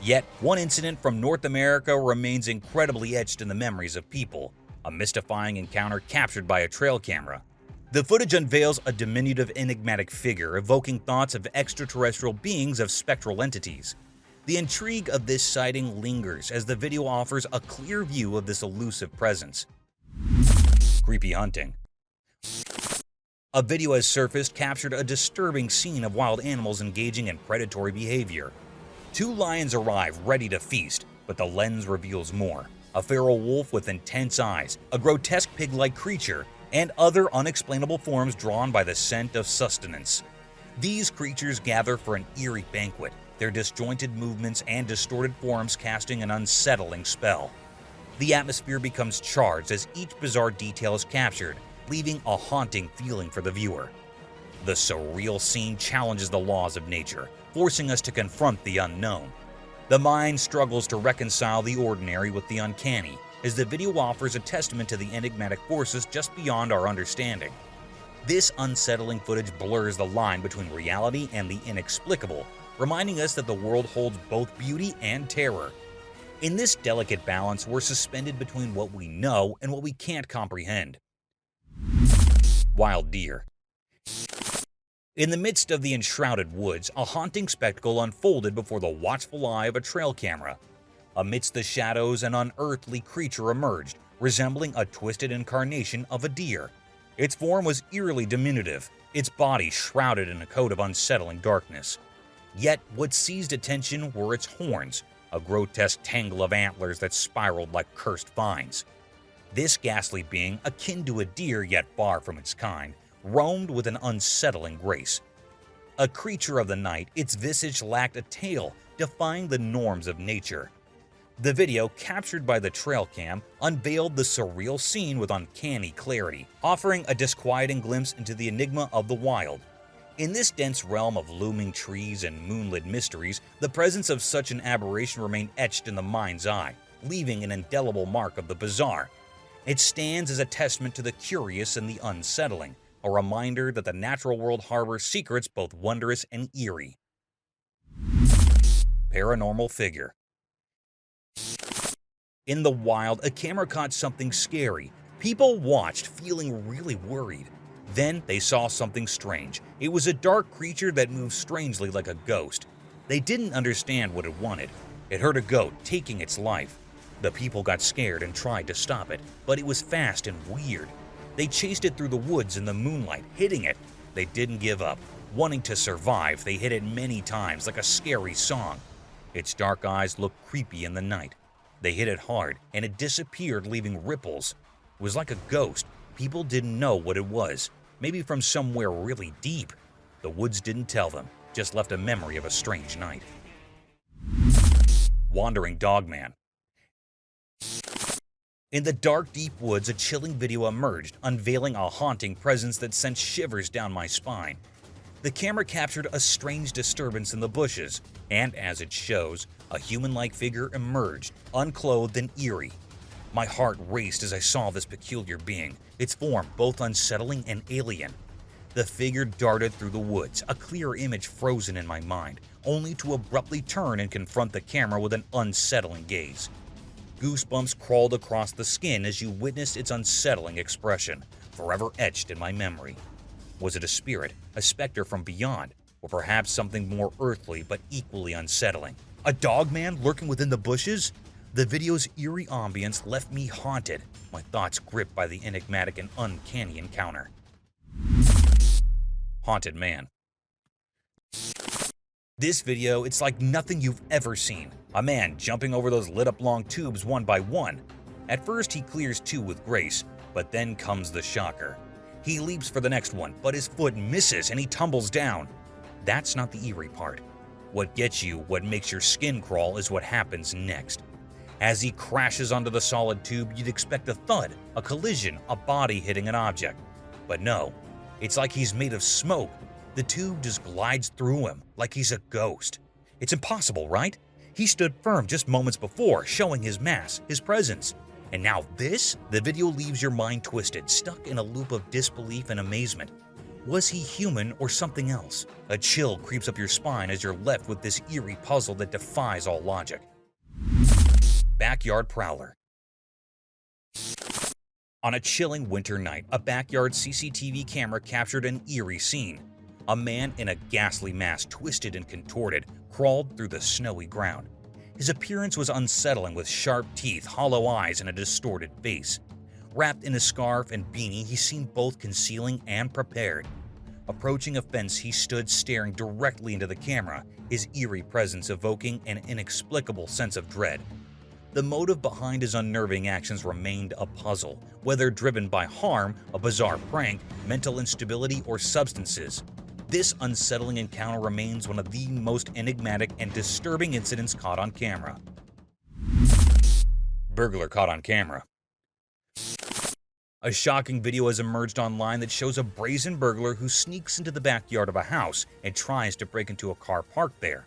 Yet, one incident from North America remains incredibly etched in the memories of people, a mystifying encounter captured by a trail camera. The footage unveils a diminutive, enigmatic figure evoking thoughts of extraterrestrial beings of spectral entities. The intrigue of this sighting lingers as the video offers a clear view of this elusive presence. Creepy hunting. A video has surfaced captured a disturbing scene of wild animals engaging in predatory behavior. Two lions arrive ready to feast, but the lens reveals more. A feral wolf with intense eyes, a grotesque pig-like creature, and other unexplainable forms drawn by the scent of sustenance. These creatures gather for an eerie banquet, their disjointed movements and distorted forms casting an unsettling spell. The atmosphere becomes charged as each bizarre detail is captured, leaving a haunting feeling for the viewer. The surreal scene challenges the laws of nature, forcing us to confront the unknown. The mind struggles to reconcile the ordinary with the uncanny, as the video offers a testament to the enigmatic forces just beyond our understanding. This unsettling footage blurs the line between reality and the inexplicable, reminding us that the world holds both beauty and terror. In this delicate balance, we're suspended between what we know and what we can't comprehend. Wild deer. In the midst of the enshrouded woods, a haunting spectacle unfolded before the watchful eye of a trail camera. Amidst the shadows, an unearthly creature emerged, resembling a twisted incarnation of a deer. Its form was eerily diminutive, its body shrouded in a coat of unsettling darkness. Yet what seized attention were its horns, a grotesque tangle of antlers that spiraled like cursed vines. This ghastly being, akin to a deer yet far from its kind, roamed with an unsettling grace. A creature of the night, its visage lacked a tail, defying the norms of nature. The video, captured by the trail cam, unveiled the surreal scene with uncanny clarity, offering a disquieting glimpse into the enigma of the wild. In this dense realm of looming trees and moonlit mysteries, the presence of such an aberration remained etched in the mind's eye, leaving an indelible mark of the bizarre. It stands as a testament to the curious and the unsettling, a reminder that the natural world harbors secrets both wondrous and eerie. Paranormal figure. In the wild, a camera caught something scary. People watched, feeling really worried. Then they saw something strange. It was a dark creature that moved strangely like a ghost. They didn't understand what it wanted. It heard a goat taking its life. The people got scared and tried to stop it, but it was fast and weird. They chased it through the woods in the moonlight, hitting it. They didn't give up. Wanting to survive, they hit it many times like a scary song. Its dark eyes looked creepy in the night. They hit it hard, and it disappeared, leaving ripples. It was like a ghost. People didn't know what it was. Maybe from somewhere really deep. The woods didn't tell them, just left a memory of a strange night. Wandering Dogman. In the dark, deep woods, a chilling video emerged, unveiling a haunting presence that sent shivers down my spine. The camera captured a strange disturbance in the bushes, and as it shows, a human-like figure emerged, unclothed and eerie. My heart raced as I saw this peculiar being, its form both unsettling and alien. The figure darted through the woods, a clear image frozen in my mind, only to abruptly turn and confront the camera with an unsettling gaze. Goosebumps crawled across the skin as you witnessed its unsettling expression, forever etched in my memory. Was it a spirit, a specter from beyond, or perhaps something more earthly but equally unsettling? A dogman lurking within the bushes? The video's eerie ambience left me haunted, my thoughts gripped by the enigmatic and uncanny encounter. Haunted man. This video, it's like nothing you've ever seen. A man jumping over those lit-up long tubes one by one. At first, he clears two with grace, but then comes the shocker. He leaps for the next one, but his foot misses and he tumbles down. That's not the eerie part. What gets you, what makes your skin crawl, is what happens next. As he crashes onto the solid tube, you'd expect a thud, a collision, a body hitting an object. But no, it's like he's made of smoke. The tube just glides through him, like he's a ghost. It's impossible, right? He stood firm just moments before, showing his mass, his presence. And now this? The video leaves your mind twisted, stuck in a loop of disbelief and amazement. Was he human or something else? A chill creeps up your spine as you're left with this eerie puzzle that defies all logic. Backyard Prowler. On a chilling winter night, a backyard CCTV camera captured an eerie scene. A man in a ghastly mask, twisted and contorted, crawled through the snowy ground. His appearance was unsettling, with sharp teeth, hollow eyes, and a distorted face. Wrapped in a scarf and beanie, he seemed both concealing and prepared. Approaching a fence, he stood staring directly into the camera, his eerie presence evoking an inexplicable sense of dread. The motive behind his unnerving actions remained a puzzle, whether driven by harm, a bizarre prank, mental instability, or substances. This unsettling encounter remains one of the most enigmatic and disturbing incidents caught on camera. Burglar caught on camera. A shocking video has emerged online that shows a brazen burglar who sneaks into the backyard of a house and tries to break into a car parked there.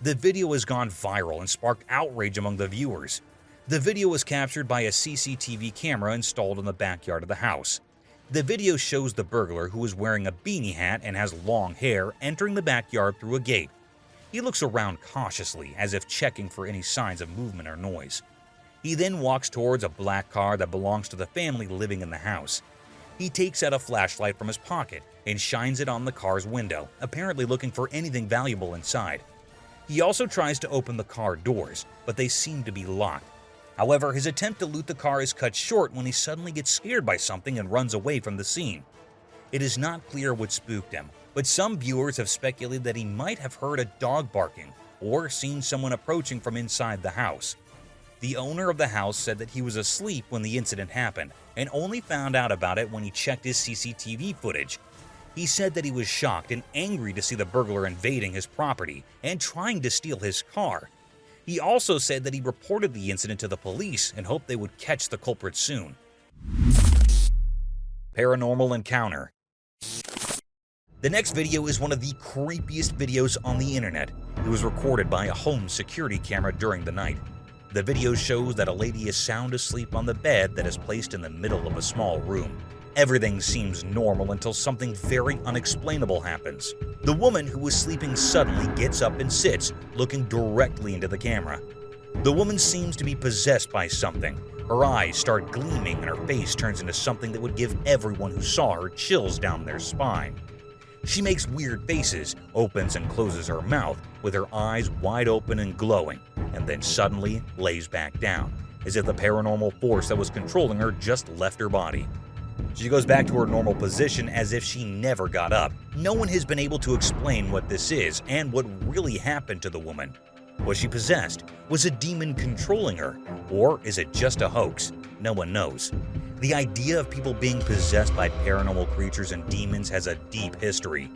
The video has gone viral and sparked outrage among the viewers. The video was captured by a CCTV camera installed in the backyard of the house. The video shows the burglar, who is wearing a beanie hat and has long hair, entering the backyard through a gate. He looks around cautiously, as if checking for any signs of movement or noise. He then walks towards a black car that belongs to the family living in the house. He takes out a flashlight from his pocket and shines it on the car's window, apparently looking for anything valuable inside. He also tries to open the car doors, but they seem to be locked. However, his attempt to loot the car is cut short when he suddenly gets scared by something and runs away from the scene. It is not clear what spooked him, but some viewers have speculated that he might have heard a dog barking or seen someone approaching from inside the house. The owner of the house said that he was asleep when the incident happened and only found out about it when he checked his CCTV footage. He said that he was shocked and angry to see the burglar invading his property and trying to steal his car. He also said that he reported the incident to the police and hoped they would catch the culprit soon. Paranormal encounter. The next video is one of the creepiest videos on the internet. It was recorded by a home security camera during the night. The video shows that a lady is sound asleep on the bed that is placed in the middle of a small room. Everything seems normal until something very unexplainable happens. The woman who was sleeping suddenly gets up and sits, looking directly into the camera. The woman seems to be possessed by something. Her eyes start gleaming and her face turns into something that would give everyone who saw her chills down their spine. She makes weird faces, opens and closes her mouth, with her eyes wide open and glowing, and then suddenly lays back down, as if the paranormal force that was controlling her just left her body. She goes back to her normal position as if she never got up. No one has been able to explain what this is and what really happened to the woman. Was she possessed? Was a demon controlling her? Or is it just a hoax? No one knows. The idea of people being possessed by paranormal creatures and demons has a deep history.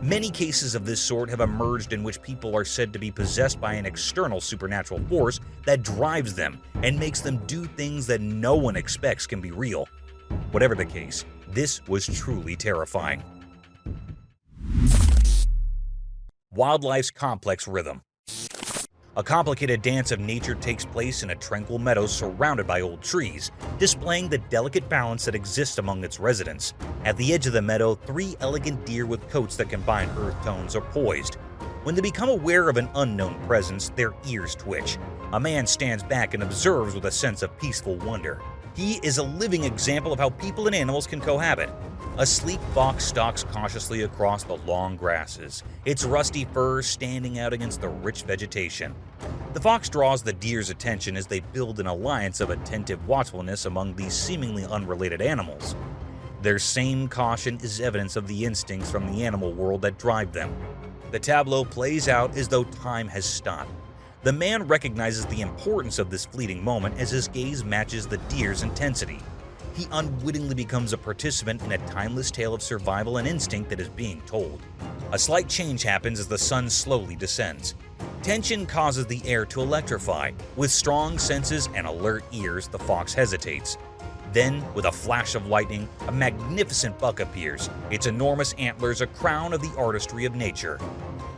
Many cases of this sort have emerged in which people are said to be possessed by an external supernatural force that drives them and makes them do things that no one expects can be real. Whatever the case, this was truly terrifying. Wildlife's complex rhythm. A complicated dance of nature takes place in a tranquil meadow surrounded by old trees, displaying the delicate balance that exists among its residents. At the edge of the meadow, 3 elegant deer with coats that combine earth tones are poised. When they become aware of an unknown presence, their ears twitch. A man stands back and observes with a sense of peaceful wonder. He is a living example of how people and animals can cohabit. A sleek fox stalks cautiously across the long grasses, its rusty fur standing out against the rich vegetation. The fox draws the deer's attention as they build an alliance of attentive watchfulness among these seemingly unrelated animals. Their same caution is evidence of the instincts from the animal world that drive them. The tableau plays out as though time has stopped. The man recognizes the importance of this fleeting moment as his gaze matches the deer's intensity. He unwittingly becomes a participant in a timeless tale of survival and instinct that is being told. A slight change happens as the sun slowly descends. Tension causes the air to electrify. With strong senses and alert ears, the fox hesitates. Then, with a flash of lightning, a magnificent buck appears, its enormous antlers a crown of the artistry of nature.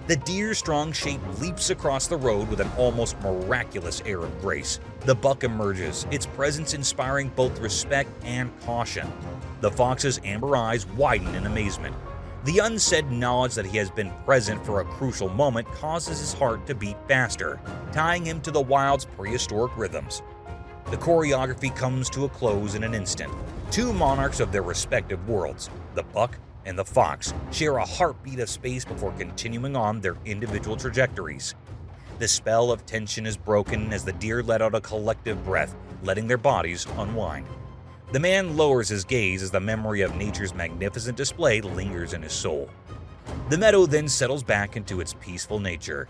The deer's strong shape leaps across the road with an almost miraculous air of grace. The buck emerges, its presence inspiring both respect and caution. The fox's amber eyes widen in amazement. The unsaid knowledge that he has been present for a crucial moment causes his heart to beat faster, tying him to the wild's prehistoric rhythms. The choreography comes to a close in an instant. 2 monarchs of their respective worlds, the buck and the fox, share a heartbeat of space before continuing on their individual trajectories. The spell of tension is broken as the deer let out a collective breath, letting their bodies unwind. The man lowers his gaze as the memory of nature's magnificent display lingers in his soul. The meadow then settles back into its peaceful nature.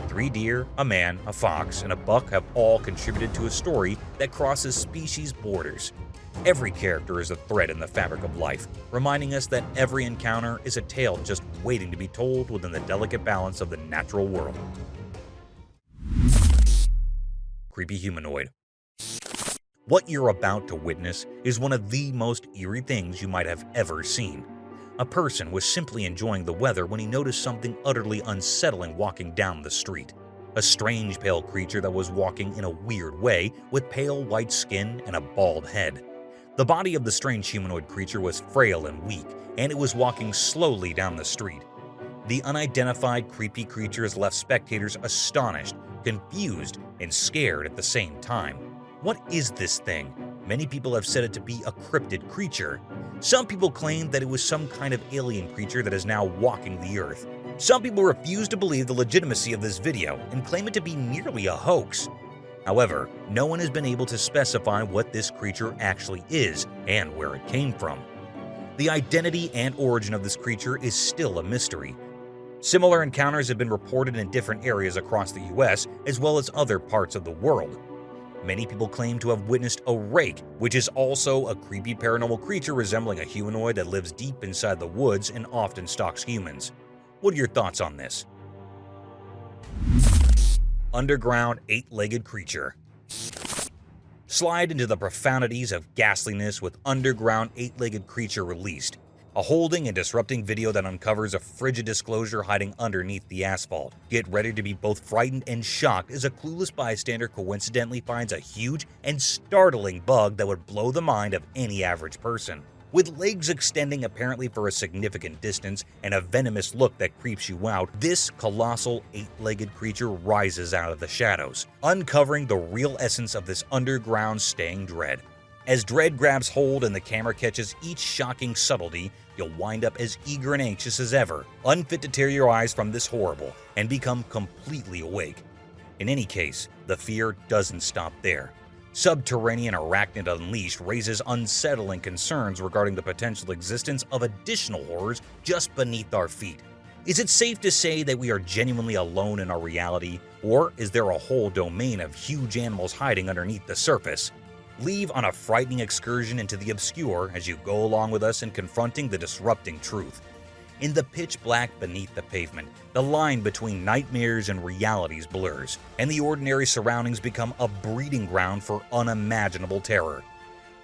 3 deer, a man, a fox, and a buck have all contributed to a story that crosses species borders. Every character is a thread in the fabric of life, reminding us that every encounter is a tale just waiting to be told within the delicate balance of the natural world. Creepy humanoid. What you're about to witness is one of the most eerie things you might have ever seen. A person was simply enjoying the weather when he noticed something utterly unsettling walking down the street. A a strange pale creature that was walking in a weird way with pale white skin and a bald head. The body of the strange humanoid creature was frail and weak, and it was walking slowly down the street. The unidentified creepy creatures left spectators astonished, confused, and scared at the same time. What is this thing? Many people have said it to be a cryptid creature. Some people claim that it was some kind of alien creature that is now walking the earth. Some people refuse to believe the legitimacy of this video and claim it to be nearly a hoax. However, no one has been able to specify what this creature actually is and where it came from. The identity and origin of this creature is still a mystery. Similar encounters have been reported in different areas across the US as well as other parts of the world. Many people claim to have witnessed a rake, which is also a creepy paranormal creature resembling a humanoid that lives deep inside the woods and often stalks humans. What are your thoughts on this? Underground eight-legged creature. Slide into the profundities of ghastliness with Underground eight-legged creature released. A holding and disrupting video that uncovers a frigid disclosure hiding underneath the asphalt. Get ready to be both frightened and shocked as a clueless bystander coincidentally finds a huge and startling bug that would blow the mind of any average person. With legs extending apparently for a significant distance and a venomous look that creeps you out, this colossal eight-legged creature rises out of the shadows, uncovering the real essence of this underground staying dread. As dread grabs hold and the camera catches each shocking subtlety, you'll wind up as eager and anxious as ever, unfit to tear your eyes from this horrible, and become completely awake. In any case, the fear doesn't stop there. Subterranean Arachnid Unleashed raises unsettling concerns regarding the potential existence of additional horrors just beneath our feet. Is it safe to say that we are genuinely alone in our reality, or is there a whole domain of huge animals hiding underneath the surface? Leave on a frightening excursion into the obscure as you go along with us in confronting the disrupting truth. In the pitch black beneath the pavement, the line between nightmares and realities blurs, and the ordinary surroundings become a breeding ground for unimaginable terror.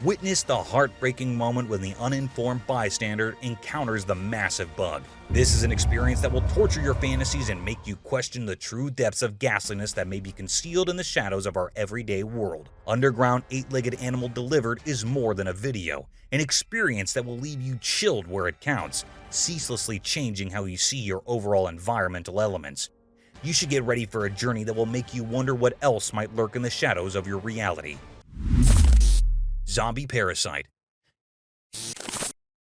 Witness the heartbreaking moment when the uninformed bystander encounters the massive bug. This is an experience that will torture your fantasies and make you question the true depths of ghastliness that may be concealed in the shadows of our everyday world. Underground eight-legged animal delivered is more than a video, an experience that will leave you chilled where it counts, ceaselessly changing how you see your overall environmental elements. You should get ready for a journey that will make you wonder what else might lurk in the shadows of your reality. Zombie parasite.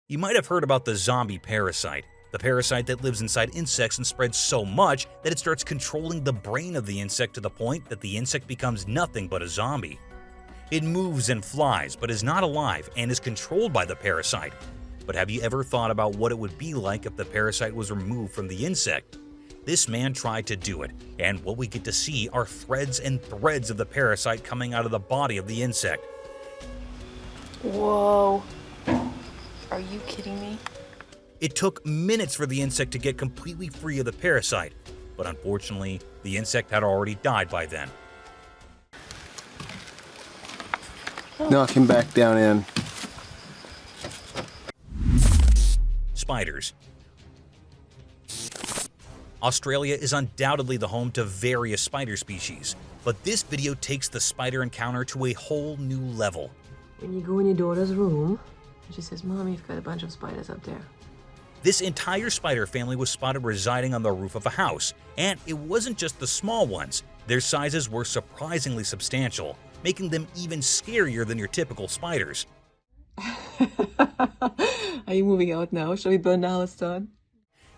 You might have heard about the zombie parasite, the parasite that lives inside insects and spreads so much that it starts controlling the brain of the insect to the point that the insect becomes nothing but a zombie. It moves and flies, but is not alive and is controlled by the parasite. But have you ever thought about what it would be like if the parasite was removed from the insect? This man tried to do it, and what we get to see are threads and threads of the parasite coming out of the body of the insect. Whoa. Are you kidding me? It took minutes for the insect to get completely free of the parasite, but unfortunately, the insect had already died by then. Knock him back down in. Spiders. Australia is undoubtedly the home to various spider species, but this video takes the spider encounter to a whole new level. When you go in your daughter's room, she says, "Mom, you've got a bunch of spiders up there." This entire spider family was spotted residing on the roof of a house, and it wasn't just the small ones. Their sizes were surprisingly substantial, making them even scarier than your typical spiders. Are you moving out now? Shall we burn the house down?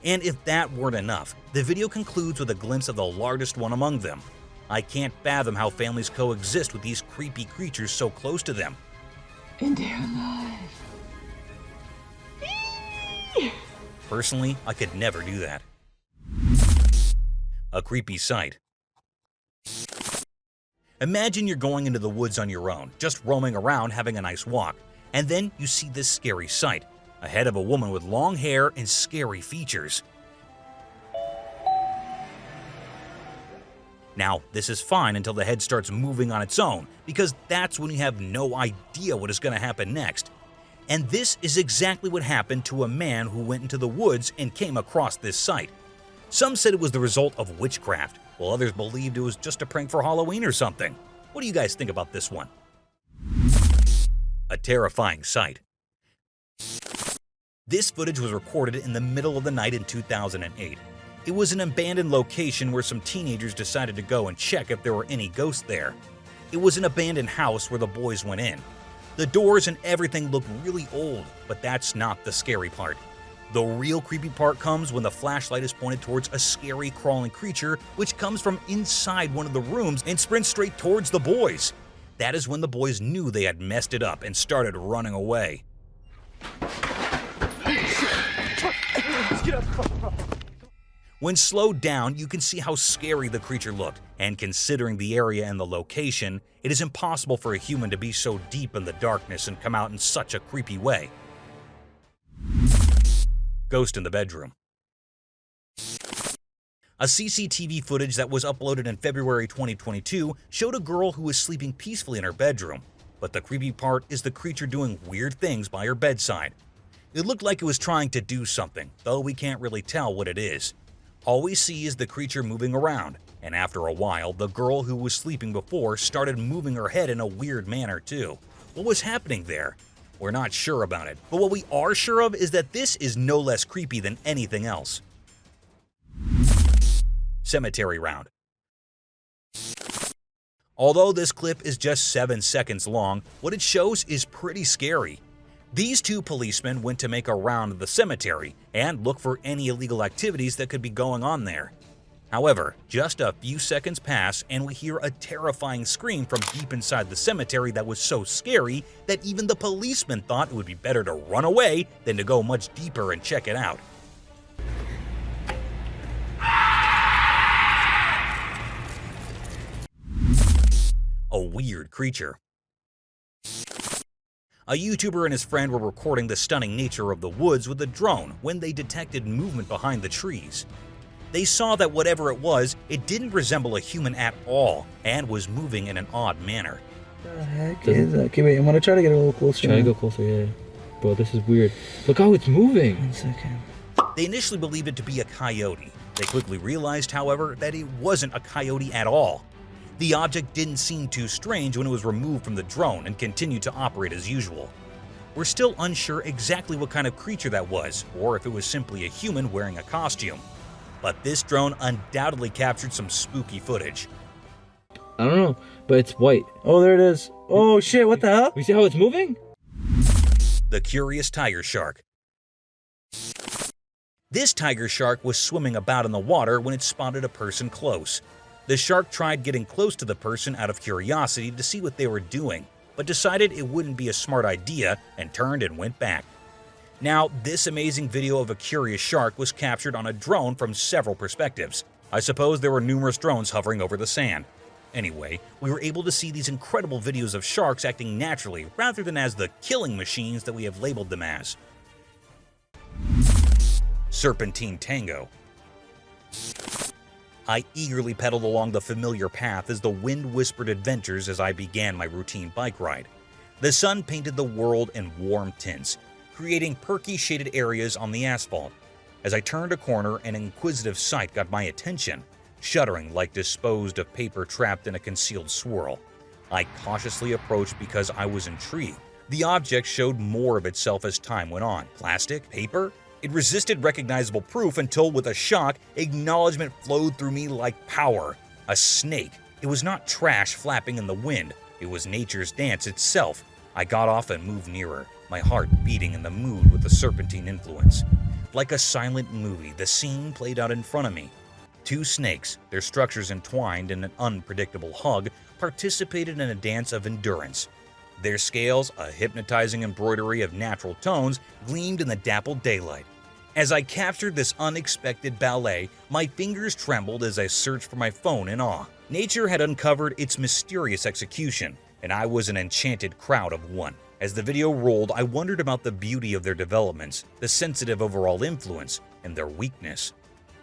And if that weren't enough, the video concludes with a glimpse of the largest one among them. I can't fathom how families coexist with these creepy creatures so close to them. And they're alive. Personally, I could never do that. A creepy sight. Imagine you're going into the woods on your own, just roaming around having a nice walk, and then you see this scary sight, a head of a woman with long hair and scary features. Now, this is fine until the head starts moving on its own, because that's when you have no idea what is going to happen next. And this is exactly what happened to a man who went into the woods and came across this sight. Some said it was the result of witchcraft, while others believed it was just a prank for Halloween or something. What do you guys think about this one? A terrifying sight. This footage was recorded in the middle of the night in 2008. It was an abandoned location where some teenagers decided to go and check if there were any ghosts there. It was an abandoned house where the boys went in. The doors and everything looked really old, but that's not the scary part. The real creepy part comes when the flashlight is pointed towards a scary crawling creature which comes from inside one of the rooms and sprints straight towards the boys. That is when the boys knew they had messed it up and started running away. When slowed down, you can see how scary the creature looked, and considering the area and the location, it is impossible for a human to be so deep in the darkness and come out in such a creepy way. Ghost in the bedroom. A CCTV footage that was uploaded in February 2022 showed a girl who was sleeping peacefully in her bedroom, but the creepy part is the creature doing weird things by her bedside. It looked like it was trying to do something, though we can't really tell what it is. All we see is the creature moving around, and after a while, the girl who was sleeping before started moving her head in a weird manner too. What was happening there? We're not sure about it, but what we are sure of is that this is no less creepy than anything else. Cemetery round. Although this clip is just 7 seconds long, what it shows is pretty scary. These two policemen went to make a round of the cemetery and look for any illegal activities that could be going on there. However, just a few seconds pass and we hear a terrifying scream from deep inside the cemetery that was so scary that even the policemen thought it would be better to run away than to go much deeper and check it out. A weird creature. A YouTuber and his friend were recording the stunning nature of the woods with a drone when they detected movement behind the trees. They saw that whatever it was, it didn't resemble a human at all and was moving in an odd manner. What the heck is that? Okay, wait, I'm gonna try to get a little closer. Try to go closer, yeah. Bro, this is weird. Look how it's moving. 1 second. They initially believed it to be a coyote. They quickly realized, however, that it wasn't a coyote at all. The object didn't seem too strange when it was removed from the drone and continued to operate as usual. We're still unsure exactly what kind of creature that was, or if it was simply a human wearing a costume. But this drone undoubtedly captured some spooky footage. I don't know, but it's white. Oh, there it is. Oh shit, what the hell? We see how it's moving? The curious tiger shark. This tiger shark was swimming about in the water when it spotted a person close. The shark tried getting close to the person out of curiosity to see what they were doing, but decided it wouldn't be a smart idea and turned and went back. Now, this amazing video of a curious shark was captured on a drone from several perspectives. I suppose there were numerous drones hovering over the sand. Anyway, we were able to see these incredible videos of sharks acting naturally rather than as the killing machines that we have labeled them as. Serpentine Tango. I eagerly pedaled along the familiar path as the wind whispered adventures as I began my routine bike ride. The sun painted the world in warm tints, creating perky shaded areas on the asphalt. As I turned a corner, an inquisitive sight got my attention, shuddering like disposed of paper trapped in a concealed swirl. I cautiously approached because I was intrigued. The object showed more of itself as time went on. Plastic? Paper? It resisted recognizable proof until, with a shock, acknowledgement flowed through me like power. A snake. It was not trash flapping in the wind. It was nature's dance itself. I got off and moved nearer, my heart beating in the mood with the serpentine influence. Like a silent movie, the scene played out in front of me. Two snakes, their structures entwined in an unpredictable hug, participated in a dance of endurance. Their scales, a hypnotizing embroidery of natural tones, gleamed in the dappled daylight. As I captured this unexpected ballet, my fingers trembled as I searched for my phone in awe. Nature had uncovered its mysterious execution, and I was an enchanted crowd of one. As the video rolled, I wondered about the beauty of their developments, the sensitive overall influence, and their weakness.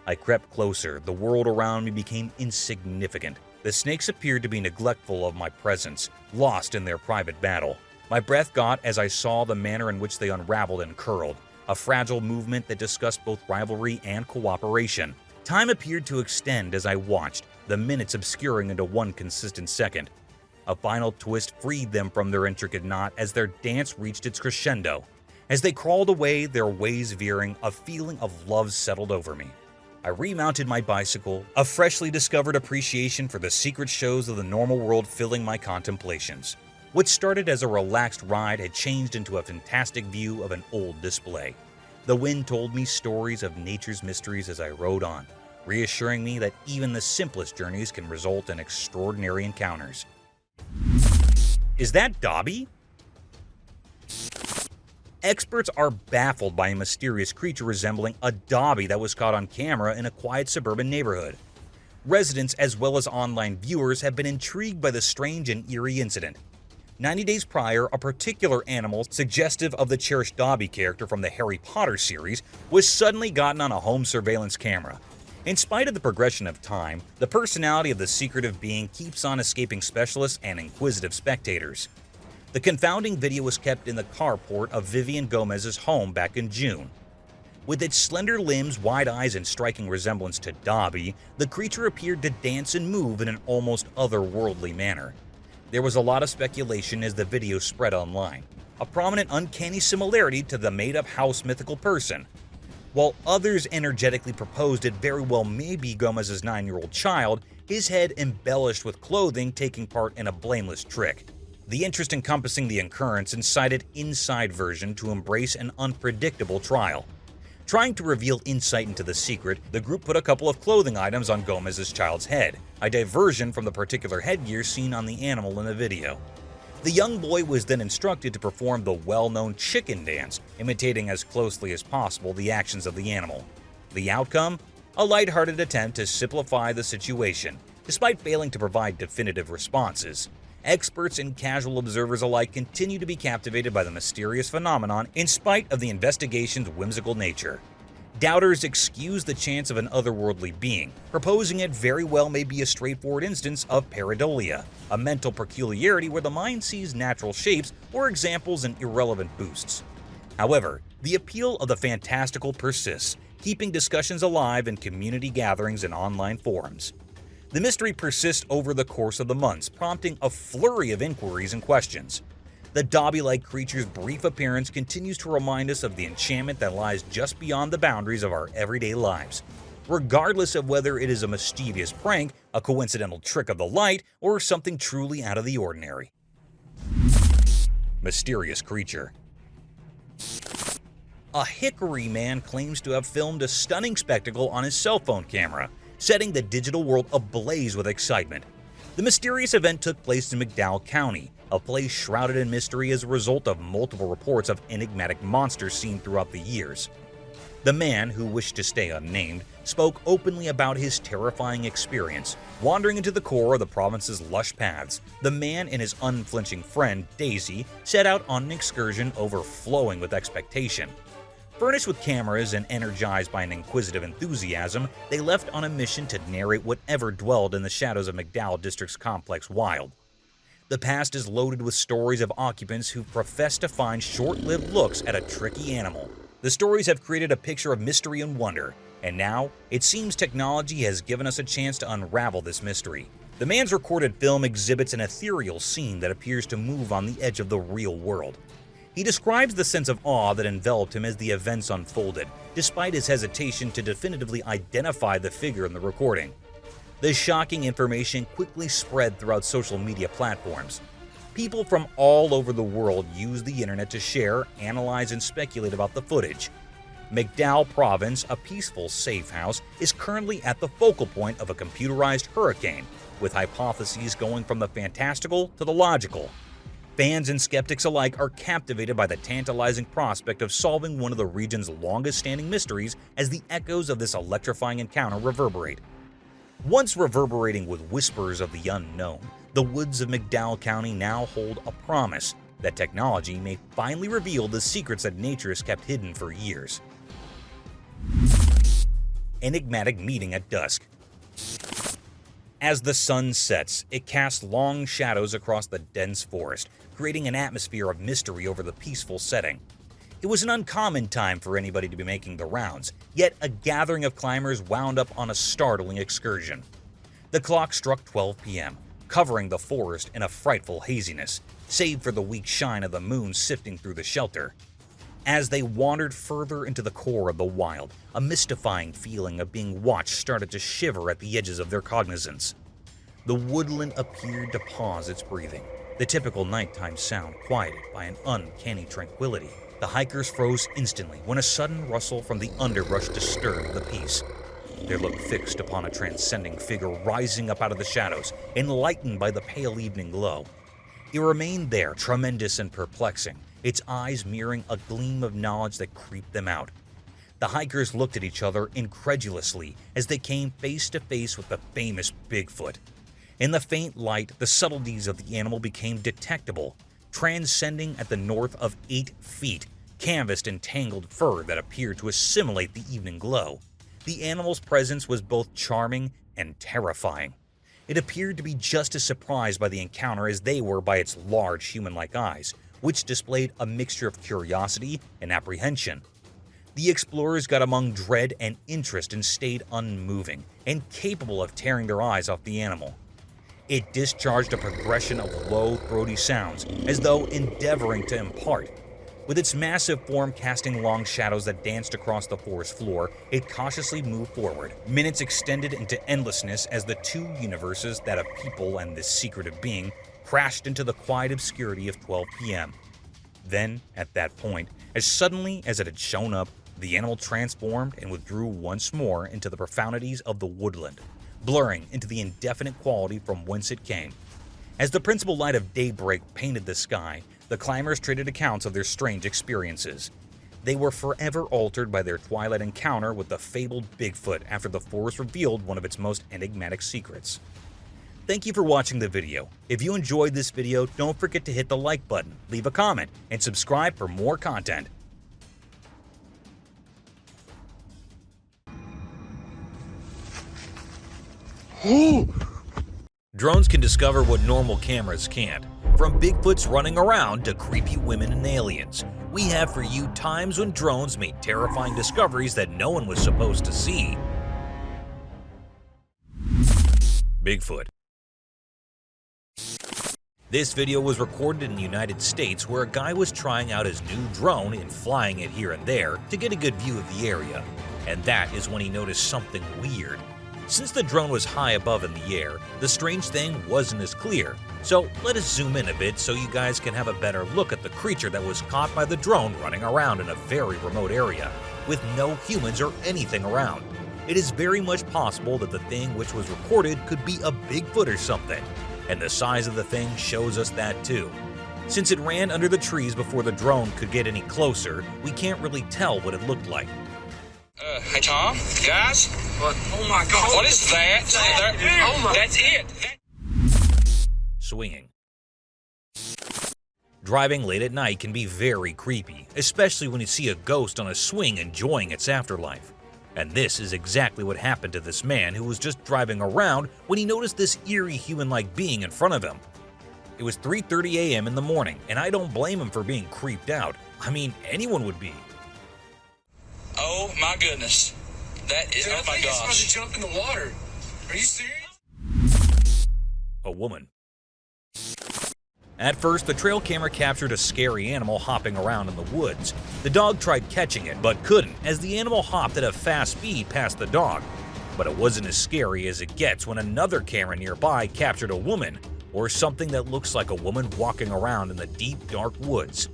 I crept closer, the world around me became insignificant. The snakes appeared to be neglectful of my presence, lost in their private battle. My breath got as I saw the manner in which they unraveled and curled, a fragile movement that discussed both rivalry and cooperation. Time appeared to extend as I watched, the minutes obscuring into one consistent second. A final twist freed them from their intricate knot as their dance reached its crescendo. As they crawled away, their ways veering, a feeling of love settled over me. I remounted my bicycle, a freshly discovered appreciation for the secret shows of the normal world filling my contemplations. What started as a relaxed ride had changed into a fantastic view of an old display. The wind told me stories of nature's mysteries as I rode on, reassuring me that even the simplest journeys can result in extraordinary encounters. Is that Dobby? Experts are baffled by a mysterious creature resembling a Dobby that was caught on camera in a quiet suburban neighborhood. Residents as well as online viewers have been intrigued by the strange and eerie incident. 90 days prior, a particular animal suggestive of the cherished Dobby character from the Harry Potter series was suddenly gotten on a home surveillance camera. In spite of the progression of time, the personality of the secretive being keeps on escaping specialists and inquisitive spectators. The confounding video was kept in the carport of Vivian Gomez's home back in June. With its slender limbs, wide eyes, and striking resemblance to Dobby, the creature appeared to dance and move in an almost otherworldly manner. There was a lot of speculation as the video spread online, a prominent uncanny similarity to the made-up house mythical person. While others energetically proposed it very well may be Gomez's 9-year-old child, his head embellished with clothing taking part in a blameless trick. The interest encompassing the occurrence incited Inside Version to embrace an unpredictable trial. Trying to reveal insight into the secret, the group put a couple of clothing items on Gomez's child's head, a diversion from the particular headgear seen on the animal in the video. The young boy was then instructed to perform the well-known chicken dance, imitating as closely as possible the actions of the animal. The outcome? A lighthearted attempt to simplify the situation, despite failing to provide definitive responses. Experts and casual observers alike continue to be captivated by the mysterious phenomenon in spite of the investigation's whimsical nature. Doubters excuse the chance of an otherworldly being, proposing it very well may be a straightforward instance of pareidolia, a mental peculiarity where the mind sees natural shapes or examples in irrelevant boosts. However, the appeal of the fantastical persists, keeping discussions alive in community gatherings and online forums. The mystery persists over the course of the months, prompting a flurry of inquiries and questions. The Dobby-like creature's brief appearance continues to remind us of the enchantment that lies just beyond the boundaries of our everyday lives, regardless of whether it is a mischievous prank, a coincidental trick of the light, or something truly out of the ordinary. Mysterious creature. A Hickory man claims to have filmed a stunning spectacle on his cell phone camera, setting the digital world ablaze with excitement. The mysterious event took place in McDowell County, a place shrouded in mystery as a result of multiple reports of enigmatic monsters seen throughout the years. The man, who wished to stay unnamed, spoke openly about his terrifying experience. Wandering into the core of the province's lush paths, the man and his unflinching friend, Daisy, set out on an excursion overflowing with expectation. Furnished with cameras and energized by an inquisitive enthusiasm, they left on a mission to narrate whatever dwelled in the shadows of McDowell District's complex wild. The past is loaded with stories of occupants who profess to find short-lived looks at a tricky animal. The stories have created a picture of mystery and wonder, and now it seems technology has given us a chance to unravel this mystery. The man's recorded film exhibits an ethereal scene that appears to move on the edge of the real world. He describes the sense of awe that enveloped him as the events unfolded, despite his hesitation to definitively identify the figure in the recording. The shocking information quickly spread throughout social media platforms. People from all over the world use the internet to share, analyze, and speculate about the footage. McDowell Province, a peaceful, safe house, is currently at the focal point of a computerized hurricane, with hypotheses going from the fantastical to the logical. Fans and skeptics alike are captivated by the tantalizing prospect of solving one of the region's longest-standing mysteries as the echoes of this electrifying encounter reverberate. Once reverberating with whispers of the unknown, the woods of McDowell County now hold a promise that technology may finally reveal the secrets that nature has kept hidden for years. Enigmatic meeting at dusk. As the sun sets, it casts long shadows across the dense forest, creating an atmosphere of mystery over the peaceful setting. It was an uncommon time for anybody to be making the rounds, yet a gathering of climbers wound up on a startling excursion. The clock struck 12 p.m., covering the forest in a frightful haziness, save for the weak shine of the moon sifting through the shelter. As they wandered further into the core of the wild, a mystifying feeling of being watched started to shiver at the edges of their cognizance. The woodland appeared to pause its breathing, the typical nighttime sound quieted by an uncanny tranquility. The hikers froze instantly when a sudden rustle from the underbrush disturbed the peace. Their look fixed upon a transcending figure rising up out of the shadows, enlightened by the pale evening glow. It remained there, tremendous and perplexing, its eyes mirroring a gleam of knowledge that creeped them out. The hikers looked at each other incredulously as they came face to face with the famous Bigfoot. In the faint light, the subtleties of the animal became detectable, transcending at the north of 8 feet, canvassed in tangled fur that appeared to assimilate the evening glow. The animal's presence was both charming and terrifying. It appeared to be just as surprised by the encounter as they were by its large human-like eyes, which displayed a mixture of curiosity and apprehension. The explorers got among dread and interest and stayed unmoving, incapable of tearing their eyes off the animal. It discharged a progression of low, throaty sounds, as though endeavoring to impart. With its massive form casting long shadows that danced across the forest floor, it cautiously moved forward. Minutes extended into endlessness as the two universes, that of people and this secretive being, crashed into the quiet obscurity of 12 p.m. Then, at that point, as suddenly as it had shown up, the animal transformed and withdrew once more into the profundities of the woodland, blurring into the indefinite quality from whence it came. As the principal light of daybreak painted the sky, the climbers traded accounts of their strange experiences. They were forever altered by their twilight encounter with the fabled Bigfoot after the forest revealed one of its most enigmatic secrets. Thank you for watching the video. If you enjoyed this video, don't forget to hit the like button, leave a comment, and subscribe for more content. Drones can discover what normal cameras can't. From Bigfoots running around to creepy women and aliens, we have for you times when drones made terrifying discoveries that no one was supposed to see. Bigfoot. This video was recorded in the United States where a guy was trying out his new drone and flying it here and there to get a good view of the area. And that is when he noticed something weird. Since the drone was high above in the air, the strange thing wasn't as clear. So let us zoom in a bit so you guys can have a better look at the creature that was caught by the drone running around in a very remote area, with no humans or anything around. It is very much possible that the thing which was recorded could be a Bigfoot or something, and the size of the thing shows us that too. Since it ran under the trees before the drone could get any closer, we can't really tell what it looked like. Hey Tom, guys. What? Oh my God! What is that? Oh my! That's it. Swinging. Driving late at night can be very creepy, especially when you see a ghost on a swing enjoying its afterlife. And this is exactly what happened to this man who was just driving around when he noticed this eerie human-like being in front of him. It was 3:30 a.m. in the morning, and I don't blame him for being creeped out. I mean, anyone would be. Oh my goodness. That is, dude, oh my gosh. I think it's supposed to jump in the water. Are you serious? A woman. At first, the trail camera captured a scary animal hopping around in the woods. The dog tried catching it, but couldn't, as the animal hopped at a fast speed past the dog. But it wasn't as scary as it gets when another camera nearby captured a woman, or something that looks like a woman walking around in the deep, dark woods.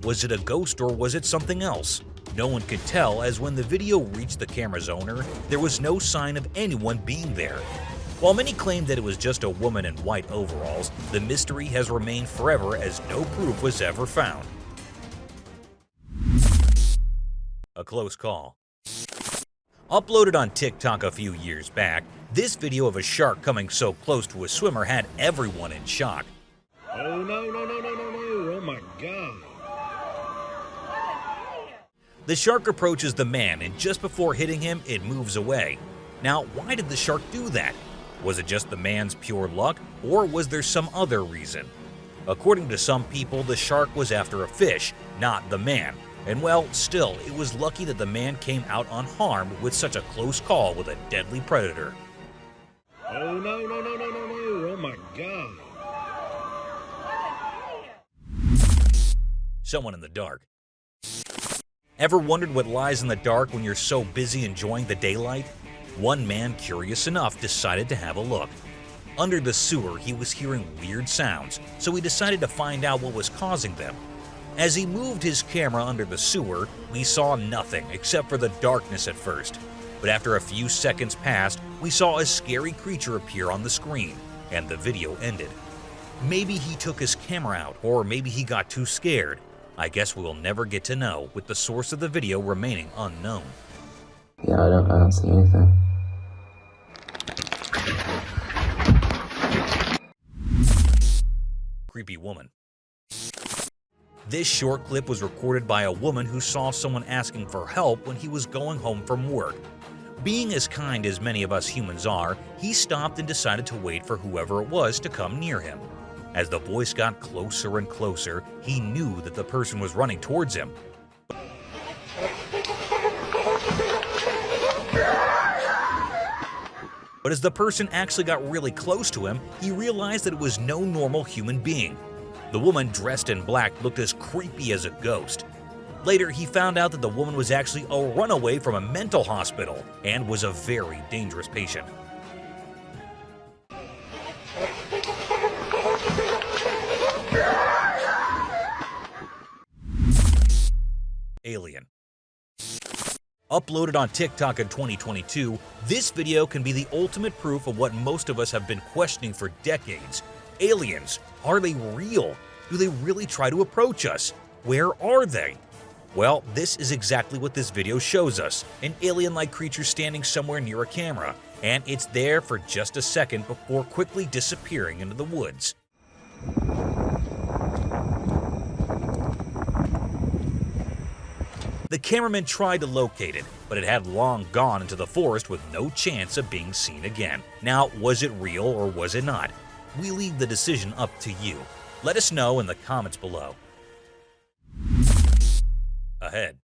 Was it a ghost or was it something else? No one could tell, as when the video reached the camera's owner, there was no sign of anyone being there. While many claimed that it was just a woman in white overalls, the mystery has remained forever as no proof was ever found. A close call. Uploaded on TikTok a few years back, this video of a shark coming so close to a swimmer had everyone in shock. Oh no, oh my God. The shark approaches the man, and just before hitting him, it moves away. Now, why did the shark do that? Was it just the man's pure luck, or was there some other reason? According to some people, the shark was after a fish, not the man, And well, still, it was lucky that the man came out unharmed with such a close call with a deadly predator. Oh, no, no, no, no, no, no. Oh, my God. Someone in the dark. Ever wondered what lies in the dark when you're so busy enjoying the daylight? One man, curious enough, decided to have a look. Under the sewer, he was hearing weird sounds, so he decided to find out what was causing them. As he moved his camera under the sewer, we saw nothing except for the darkness at first. But after a few seconds passed, we saw a scary creature appear on the screen, and the video ended. Maybe he took his camera out, or maybe he got too scared. I guess we will never get to know, with the source of the video remaining unknown. Yeah, I don't see anything. Creepy woman. This short clip was recorded by a woman who saw someone asking for help when he was going home from work. Being as kind as many of us humans are, he stopped and decided to wait for whoever it was to come near him. As the voice got closer and closer, he knew that the person was running towards him. But as the person actually got really close to him, he realized that it was no normal human being. The woman dressed in black looked as creepy as a ghost. Later, he found out that the woman was actually a runaway from a mental hospital and was a very dangerous patient. Alien. Uploaded on TikTok in 2022, this video can be the ultimate proof of what most of us have been questioning for decades. Aliens, are they real? Do they really try to approach us? Where are they? Well, this is exactly what this video shows us, an alien-like creature standing somewhere near a camera, and it's there for just a second before quickly disappearing into the woods. The cameraman tried to locate it, but it had long gone into the forest with no chance of being seen again. Now, was it real or was it not? We leave the decision up to you. Let us know in the comments below. Ahead.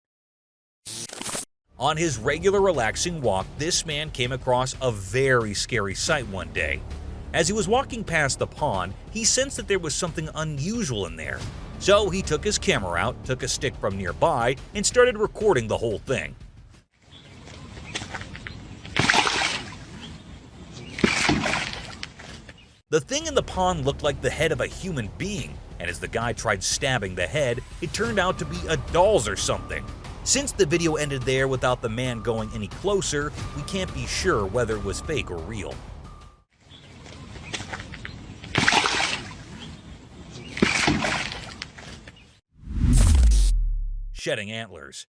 On his regular relaxing walk, this man came across a very scary sight one day. As he was walking past the pond, he sensed that there was something unusual in there. So he took his camera out, took a stick from nearby, and started recording the whole thing. The thing in the pond looked like the head of a human being, and as the guy tried stabbing the head, it turned out to be a doll's or something. Since the video ended there without the man going any closer, we can't be sure whether it was fake or real. Shedding antlers.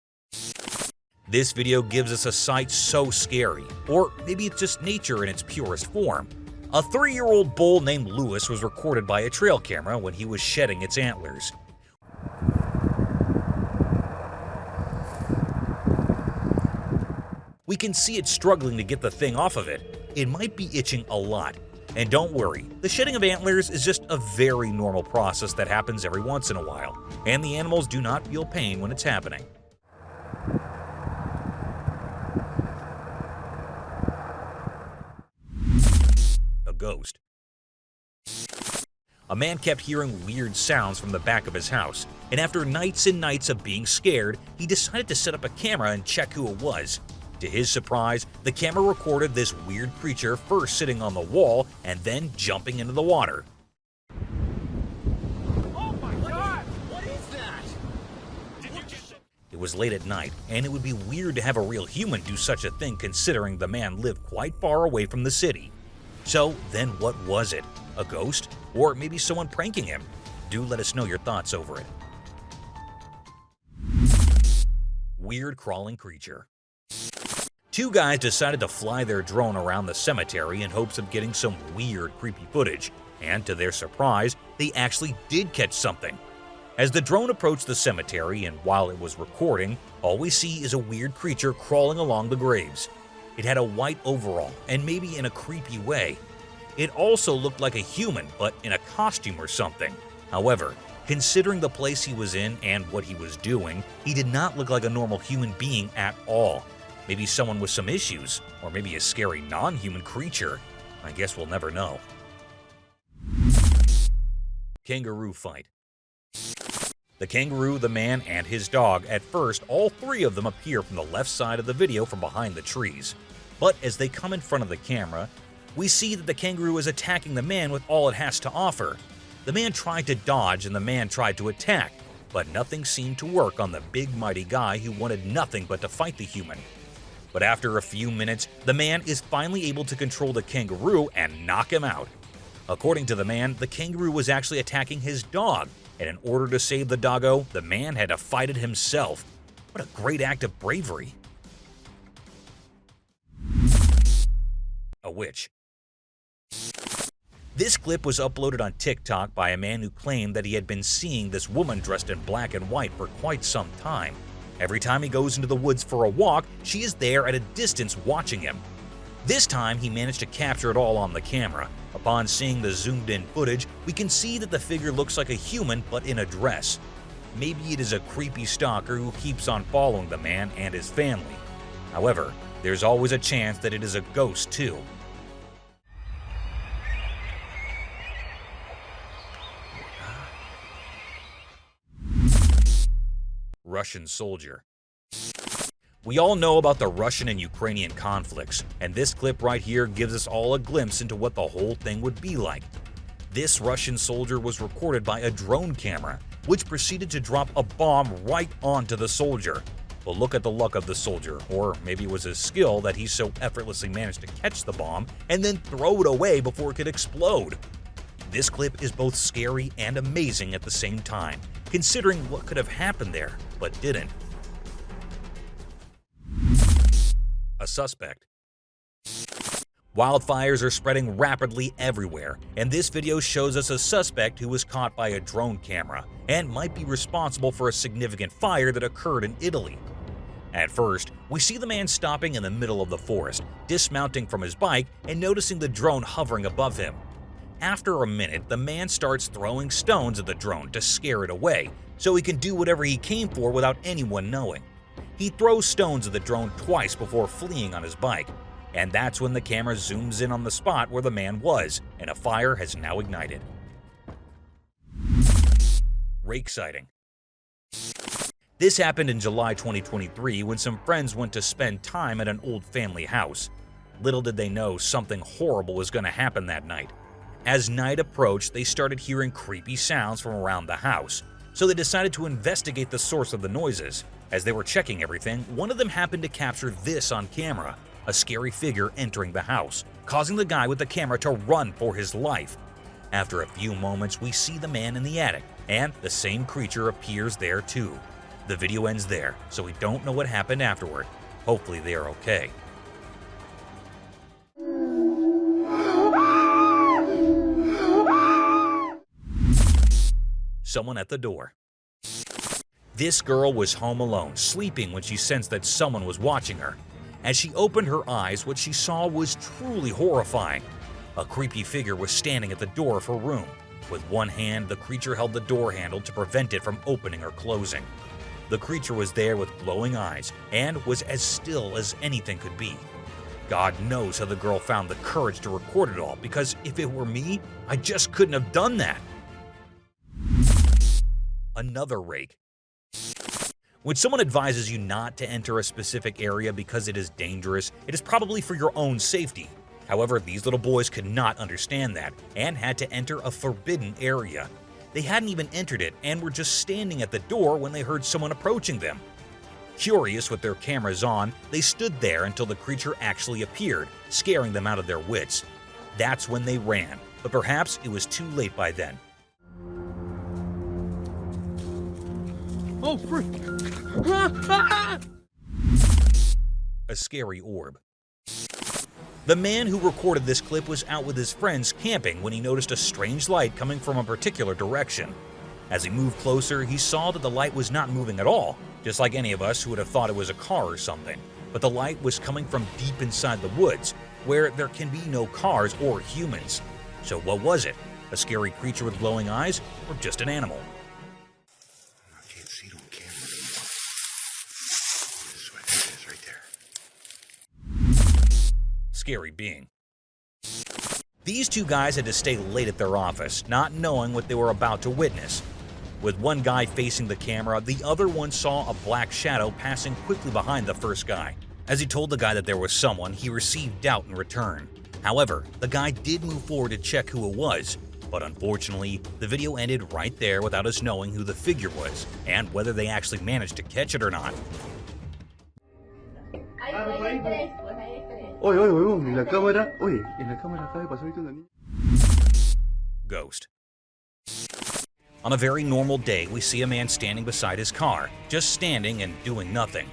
This video gives us a sight so scary, or maybe it's just nature in its purest form. A 3-year-old bull named Lewis was recorded by a trail camera when he was shedding its antlers. We can see it struggling to get the thing off of it. It might be itching a lot. And don't worry, the shedding of antlers is just a very normal process that happens every once in a while, and the animals do not feel pain when it's happening. A ghost. A man kept hearing weird sounds from the back of his house, and after nights and nights of being scared, he decided to set up a camera and check who it was. To his surprise, the camera recorded this weird creature first sitting on the wall and then jumping into the water. Oh my God! What is that? Did you just... It was late at night, and it would be weird to have a real human do such a thing considering the man lived quite far away from the city. So then what was it? A ghost? Or maybe someone pranking him? Do let us know your thoughts over it. Weird crawling creature. 2 guys decided to fly their drone around the cemetery in hopes of getting some weird, creepy footage, and to their surprise, they actually did catch something. As the drone approached the cemetery and while it was recording, all we see is a weird creature crawling along the graves. It had a white overall, and maybe in a creepy way. It also looked like a human, but in a costume or something. However, Considering the place he was in and what he was doing, he did not look like a normal human being at all. Maybe someone with some issues, or maybe a scary non-human creature. I guess we'll never know. Kangaroo fight. The kangaroo, the man, and his dog, at first, all three of them appear from the left side of the video from behind the trees. But as they come in front of the camera, we see that the kangaroo is attacking the man with all it has to offer. The man tried to dodge and the man tried to attack, but nothing seemed to work on the big mighty guy who wanted nothing but to fight the human. But after a few minutes, the man is finally able to control the kangaroo and knock him out. According to the man, the kangaroo was actually attacking his dog, and in order to save the doggo, the man had to fight it himself. What a great act of bravery. A witch. This clip was uploaded on TikTok by a man who claimed that he had been seeing this woman dressed in black and white for quite some time. Every time he goes into the woods for a walk, she is there at a distance watching him. This time, he managed to capture it all on the camera. Upon seeing the zoomed-in footage, we can see that the figure looks like a human but in a dress. Maybe it is a creepy stalker who keeps on following the man and his family. However, there's always a chance that it is a ghost too. Russian soldier. We all know about the Russian and Ukrainian conflicts, and this clip right here gives us all a glimpse into what the whole thing would be like. This Russian soldier was recorded by a drone camera, which proceeded to drop a bomb right onto the soldier. But look at the luck of the soldier, or maybe it was his skill that he so effortlessly managed to catch the bomb and then throw it away before it could explode. This clip is both scary and amazing at the same time, considering what could have happened there, but didn't. A suspect. Wildfires are spreading rapidly everywhere, and this video shows us a suspect who was caught by a drone camera and might be responsible for a significant fire that occurred in Italy. At first, we see the man stopping in the middle of the forest, dismounting from his bike and noticing the drone hovering above him. After a minute, the man starts throwing stones at the drone to scare it away, so he can do whatever he came for without anyone knowing. He throws stones at the drone twice before fleeing on his bike, and that's when the camera zooms in on the spot where the man was, and a fire has now ignited. Rake sighting. This happened in July 2023 when some friends went to spend time at an old family house. Little did they know something horrible was going to happen that night. As night approached, they started hearing creepy sounds from around the house, so they decided to investigate the source of the noises. As they were checking everything, one of them happened to capture this on camera, a scary figure entering the house, causing the guy with the camera to run for his life. After a few moments, we see the man in the attic, and the same creature appears there too. The video ends there, so we don't know what happened afterward. Hopefully they are okay. Someone at the door. This girl was home alone, sleeping when she sensed that someone was watching her. As she opened her eyes, what she saw was truly horrifying. A creepy figure was standing at the door of her room. With one hand, the creature held the door handle to prevent it from opening or closing. The creature was there with glowing eyes and was as still as anything could be. God knows how the girl found the courage to record it all, because if it were me, I just couldn't have done that. Another rake. When someone advises you not to enter a specific area because it is dangerous, it is probably for your own safety. However, these little boys could not understand that and had to enter a forbidden area. They hadn't even entered it and were just standing at the door when they heard someone approaching them. Curious with their cameras on, they stood there until the creature actually appeared, scaring them out of their wits. That's when they ran, but perhaps it was too late by then. Oh, frick! A scary orb. The man who recorded this clip was out with his friends camping when he noticed a strange light coming from a particular direction. As he moved closer, he saw that the light was not moving at all, just like any of us who would have thought it was a car or something. But the light was coming from deep inside the woods, where there can be no cars or humans. So what was it? A scary creature with glowing eyes, or just an animal? scary being. These two guys had to stay late at their office, not knowing what they were about to witness. With one guy facing the camera, the other one saw a black shadow passing quickly behind the first guy. As he told the guy that there was someone, he received doubt in return. However, the guy did move forward to check who it was, but unfortunately, the video ended right there without us knowing who the figure was, and whether they actually managed to catch it or not. Ghost. On a very normal day, we see a man standing beside his car, just standing and doing nothing.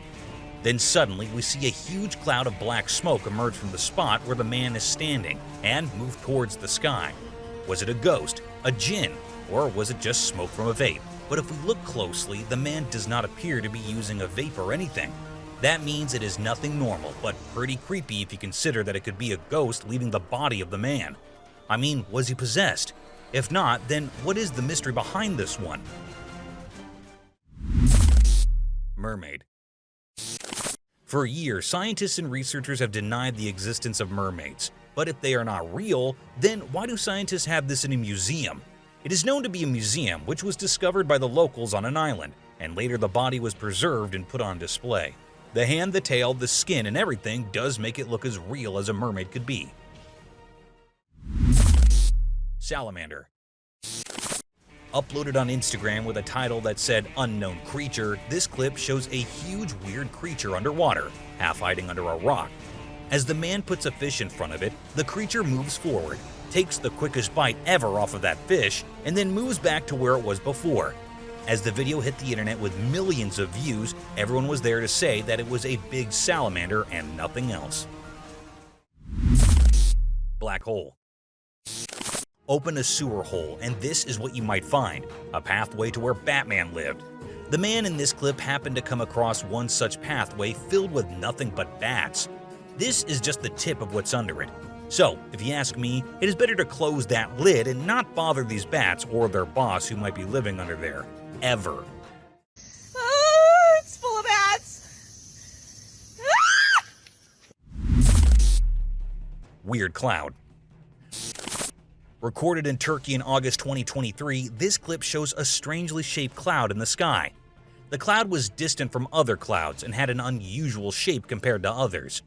Then suddenly, we see a huge cloud of black smoke emerge from the spot where the man is standing and move towards the sky. Was it a ghost, a djinn, or was it just smoke from a vape? But if we look closely, the man does not appear to be using a vape or anything. That means it is nothing normal, but pretty creepy if you consider that it could be a ghost leaving the body of the man. I mean, was he possessed? If not, then what is the mystery behind this one? Mermaid. For years, scientists and researchers have denied the existence of mermaids. But if they are not real, then why do scientists have this in a museum? It is known to be a museum which was discovered by the locals on an island, and later the body was preserved and put on display. The hand, the tail, the skin, and everything does make it look as real as a mermaid could be. Salamander. Uploaded on Instagram with a title that said unknown creature, this clip shows a huge weird creature underwater, half hiding under a rock. As the man puts a fish in front of it, the creature moves forward, takes the quickest bite ever off of that fish, and then moves back to where it was before. As the video hit the internet with millions of views, everyone was there to say that it was a big salamander and nothing else. Black hole. Open a sewer hole, and this is what you might find: a pathway to where Batman lived. The man in this clip happened to come across one such pathway filled with nothing but bats. This is just the tip of what's under it. So, if you ask me, it is better to close that lid and not bother these bats or their boss who might be living under there. Ever. Oh, it's full of bats. Weird cloud. Recorded in Turkey in August 2023, this clip shows a strangely shaped cloud in the sky. The cloud was distant from other clouds and had an unusual shape compared to others.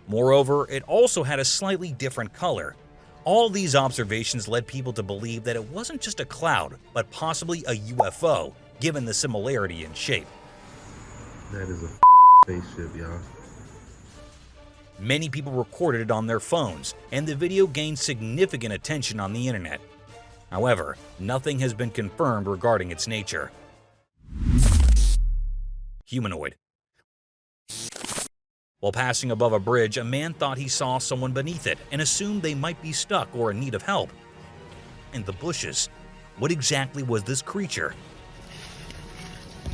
Moreover, it also had a slightly different color. All these observations led people to believe that it wasn't just a cloud, but possibly a UFO, given the similarity in shape. That is a spaceship, y'all. Many people recorded it on their phones, and the video gained significant attention on the internet. However, nothing has been confirmed regarding its nature. Humanoid. While passing above a bridge, a man thought he saw someone beneath it and assumed they might be stuck or in need of help. In the bushes, what exactly was this creature?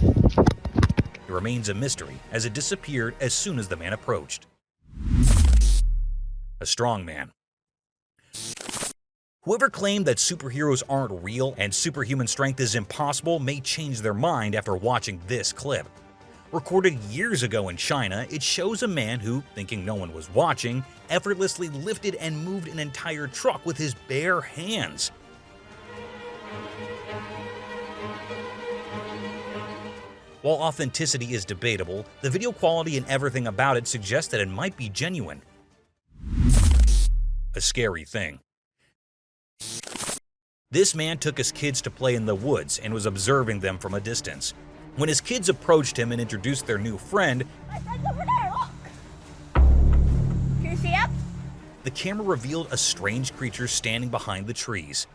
It remains a mystery, as it disappeared as soon as the man approached. A strong man. Whoever claimed that superheroes aren't real and superhuman strength is impossible may change their mind after watching this clip. Recorded years ago in China, it shows a man who, thinking no one was watching, effortlessly lifted and moved an entire truck with his bare hands. While authenticity is debatable, the video quality and everything about it suggests that it might be genuine. A scary thing. This man took his kids to play in the woods and was observing them from a distance. When his kids approached him and introduced their new friend, Over there, look. Can you see it? The camera revealed a strange creature standing behind the trees.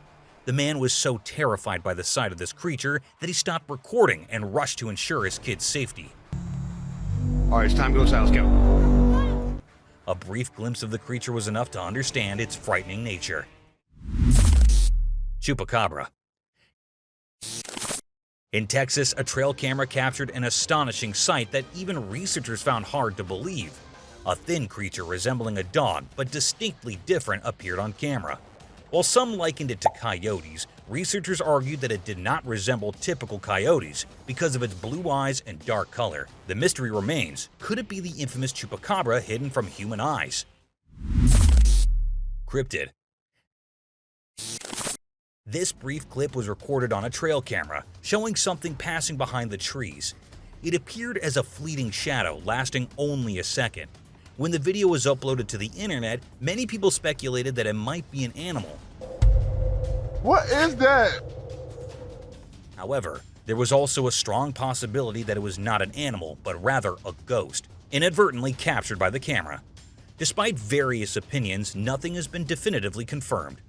The man was so terrified by the sight of this creature that he stopped recording and rushed to ensure his kids' safety. All right, it's time to go south. Let's go. A brief glimpse of the creature was enough to understand its frightening nature. Chupacabra. In Texas, a trail camera captured an astonishing sight that even researchers found hard to believe. A thin creature resembling a dog, but distinctly different, appeared on camera. While some likened it to coyotes, researchers argued that it did not resemble typical coyotes because of its blue eyes and dark color. The mystery remains: could it be the infamous chupacabra hidden from human eyes? cryptid. This brief clip was recorded on a trail camera, showing something passing behind the trees. It appeared as a fleeting shadow, lasting only a second. When the video was uploaded to the internet, many people speculated that it might be an animal. What is that? However, there was also a strong possibility that it was not an animal, but rather a ghost, inadvertently captured by the camera. Despite various opinions, nothing has been definitively confirmed.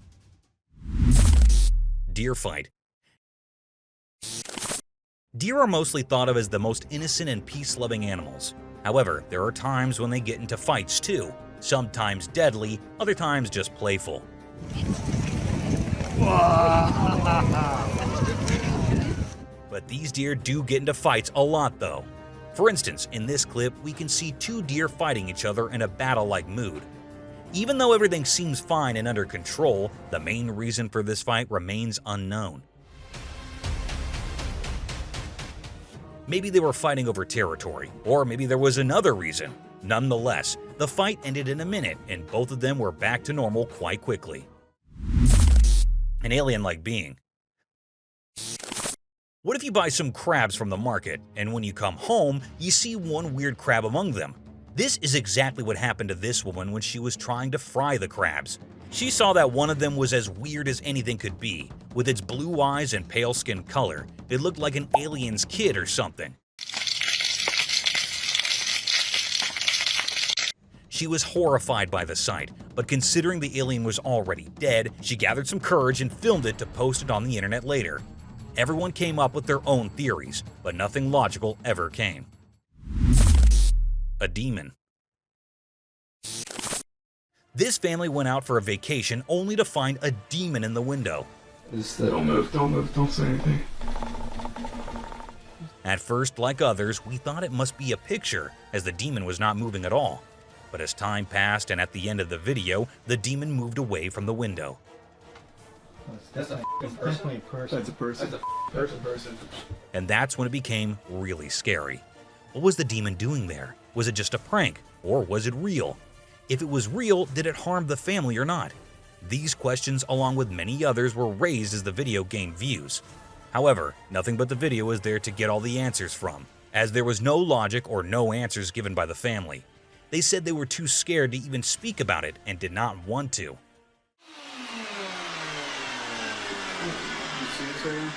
Deer fight. Deer are mostly thought of as the most innocent and peace-loving animals. However, there are times when they get into fights too, sometimes deadly, other times just playful. But these deer do get into fights a lot though. For instance, in this clip, we can see two deer fighting each other in a battle-like mood. Even though everything seems fine and under control, the main reason for this fight remains unknown. Maybe they were fighting over territory, or maybe there was another reason. Nonetheless, the fight ended in a minute, and both of them were back to normal quite quickly. An alien-like being. What if you buy some crabs from the market, and when you come home, you see one weird crab among them? This is exactly what happened to this woman when she was trying to fry the crabs. She saw that one of them was as weird as anything could be. With its blue eyes and pale skin color, it looked like an alien's kid or something. She was horrified by the sight, but considering the alien was already dead, she gathered some courage and filmed it to post it on the internet later. Everyone came up with their own theories, but nothing logical ever came. A demon. This family went out for a vacation only to find a demon in the window. Don't move, don't say anything. At first, like others, we thought it must be a picture, as the demon was not moving at all. But as time passed and at the end of the video, the demon moved away from the window. That's definitely a person. That's a person. That's a person. And that's when it became really scary. What was the demon doing there? Was it just a prank, or was it real? If it was real, did it harm the family or not? These questions, along with many others, were raised as the video gained views. However, nothing but the video was there to get all the answers from, as there was no logic or no answers given by the family. They said they were too scared to even speak about it and did not want to. You see this right now?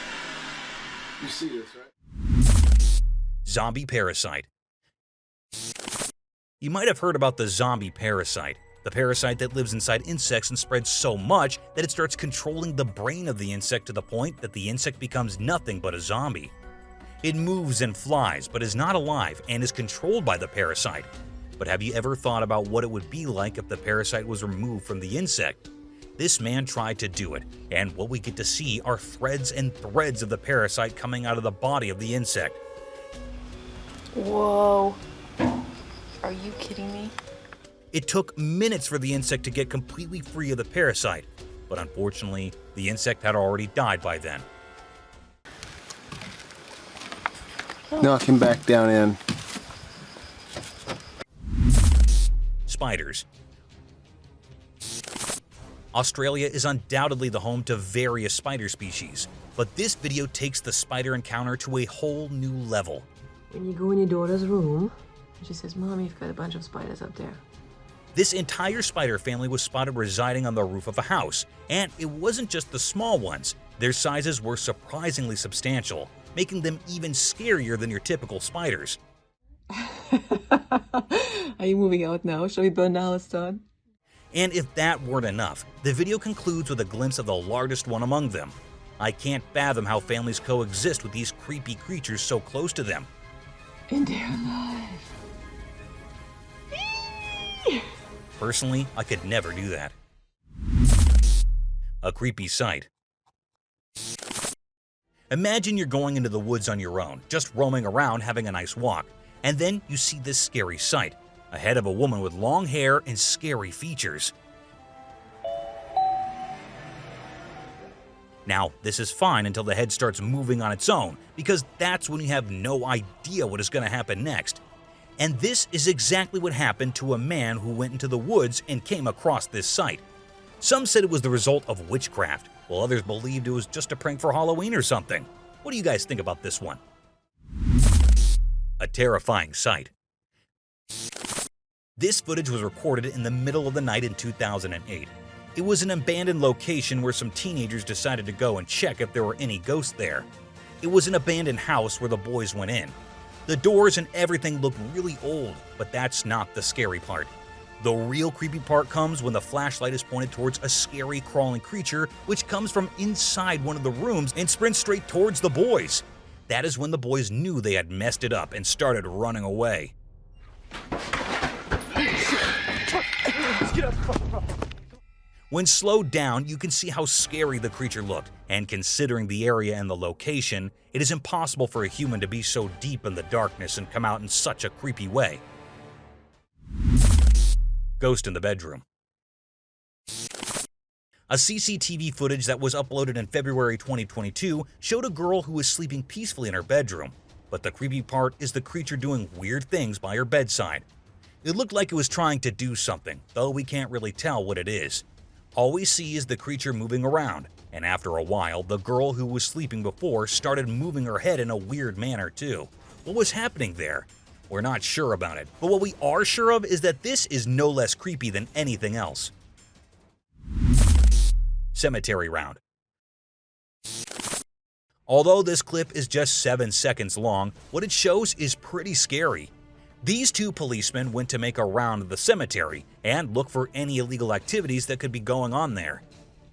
You see this, right? Zombie parasite. You might have heard about the zombie parasite, the parasite that lives inside insects and spreads so much that it starts controlling the brain of the insect to the point that the insect becomes nothing but a zombie. It moves and flies, but is not alive and is controlled by the parasite. But have you ever thought about what it would be like if the parasite was removed from the insect? This man tried to do it, and what we get to see are threads and threads of the parasite coming out of the body of the insect. Whoa. Are you kidding me? It took minutes for the insect to get completely free of the parasite, but unfortunately, the insect had already died by then. Knock him back down in. Spiders. Australia is undoubtedly the home to various spider species, but this video takes the spider encounter to a whole new level. When you go in your daughter's room, she says, "Mom, you've got a bunch of spiders up there." This entire spider family was spotted residing on the roof of a house, and it wasn't just the small ones. Their sizes were surprisingly substantial, making them even scarier than your typical spiders. Are you moving out now? Shall we burn the house down? And if that weren't enough, the video concludes with a glimpse of the largest one among them. I can't fathom how families coexist with these creepy creatures so close to them. And they're alive. Personally, I could never do that. A creepy sight. Imagine you're going into the woods on your own, just roaming around having a nice walk, and then you see this scary sight, a head of a woman with long hair and scary features. Now, this is fine until the head starts moving on its own, because that's when you have no idea what is going to happen next. And this is exactly what happened to a man who went into the woods and came across this sight. Some said it was the result of witchcraft, while others believed it was just a prank for Halloween or something. What do you guys think about this one? A terrifying sight. This footage was recorded in the middle of the night in 2008. It was an abandoned location where some teenagers decided to go and check if there were any ghosts there. It was an abandoned house where the boys went in. The doors and everything looked really old, but that's not the scary part. The real creepy part comes when the flashlight is pointed towards a scary crawling creature which comes from inside one of the rooms and sprints straight towards the boys. That is when the boys knew they had messed it up and started running away. When slowed down, you can see how scary the creature looked, and considering the area and the location, it is impossible for a human to be so deep in the darkness and come out in such a creepy way. Ghost in the bedroom. A CCTV footage that was uploaded in February 2022 showed a girl who was sleeping peacefully in her bedroom, but the creepy part is the creature doing weird things by her bedside. It looked like it was trying to do something, though we can't really tell what it is. All we see is the creature moving around, and after a while, the girl who was sleeping before started moving her head in a weird manner too. What was happening there? We're not sure about it, but what we are sure of is that this is no less creepy than anything else. Cemetery round. Although this clip is just 7 seconds long, what it shows is pretty scary. These two policemen went to make a round of the cemetery and look for any illegal activities that could be going on there.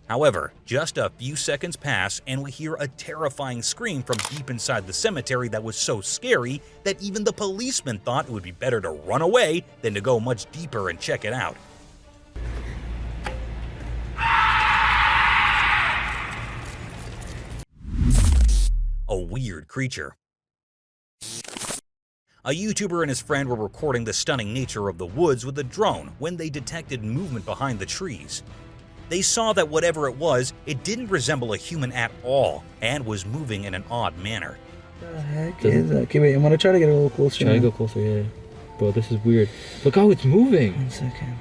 However, just a few seconds pass and we hear a terrifying scream from deep inside the cemetery that was so scary that even the policemen thought it would be better to run away than to go much deeper and check it out. A weird creature. A YouTuber and his friend were recording the stunning nature of the woods with a drone when they detected movement behind the trees. They saw that whatever it was, it didn't resemble a human at all and was moving in an odd manner. What the heck is that? Okay, wait, I'm gonna try to get a little closer. Try to go closer, yeah. Bro, this is weird. Look how it's moving. 1 second.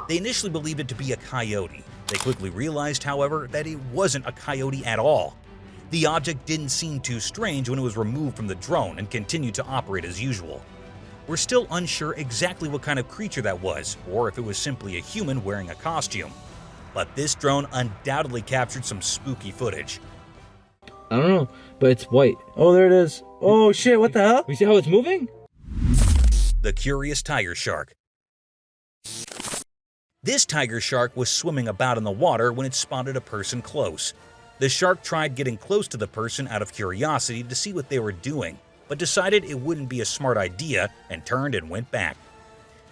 They initially believed it to be a coyote. They quickly realized, however, that it wasn't a coyote at all. The object didn't seem too strange when it was removed from the drone and continued to operate as usual. We're still unsure exactly what kind of creature that was, or if it was simply a human wearing a costume. But this drone undoubtedly captured some spooky footage. I don't know, but it's white. Oh, there it is. Oh shit, what the hell? You see how it's moving? The curious tiger shark. This tiger shark was swimming about in the water when it spotted a person close. The shark tried getting close to the person out of curiosity to see what they were doing, but decided it wouldn't be a smart idea and turned and went back.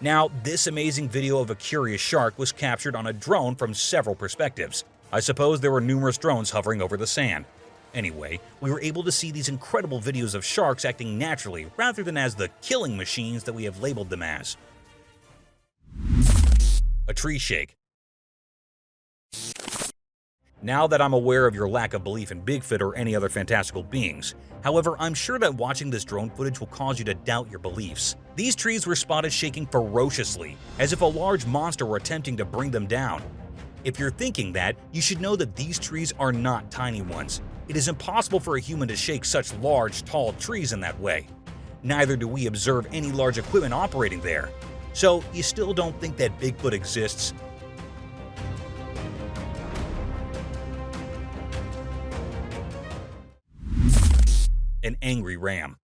Now, this amazing video of a curious shark was captured on a drone from several perspectives. I suppose there were numerous drones hovering over the sand. Anyway, we were able to see these incredible videos of sharks acting naturally rather than as the killing machines that we have labeled them as. A tree shake. Now that I'm aware of your lack of belief in Bigfoot or any other fantastical beings, however, I'm sure that watching this drone footage will cause you to doubt your beliefs. These trees were spotted shaking ferociously, as if a large monster were attempting to bring them down. If you're thinking that, you should know that these trees are not tiny ones. It is impossible for a human to shake such large, tall trees in that way. Neither do we observe any large equipment operating there. So, you still don't think that Bigfoot exists? An angry ram.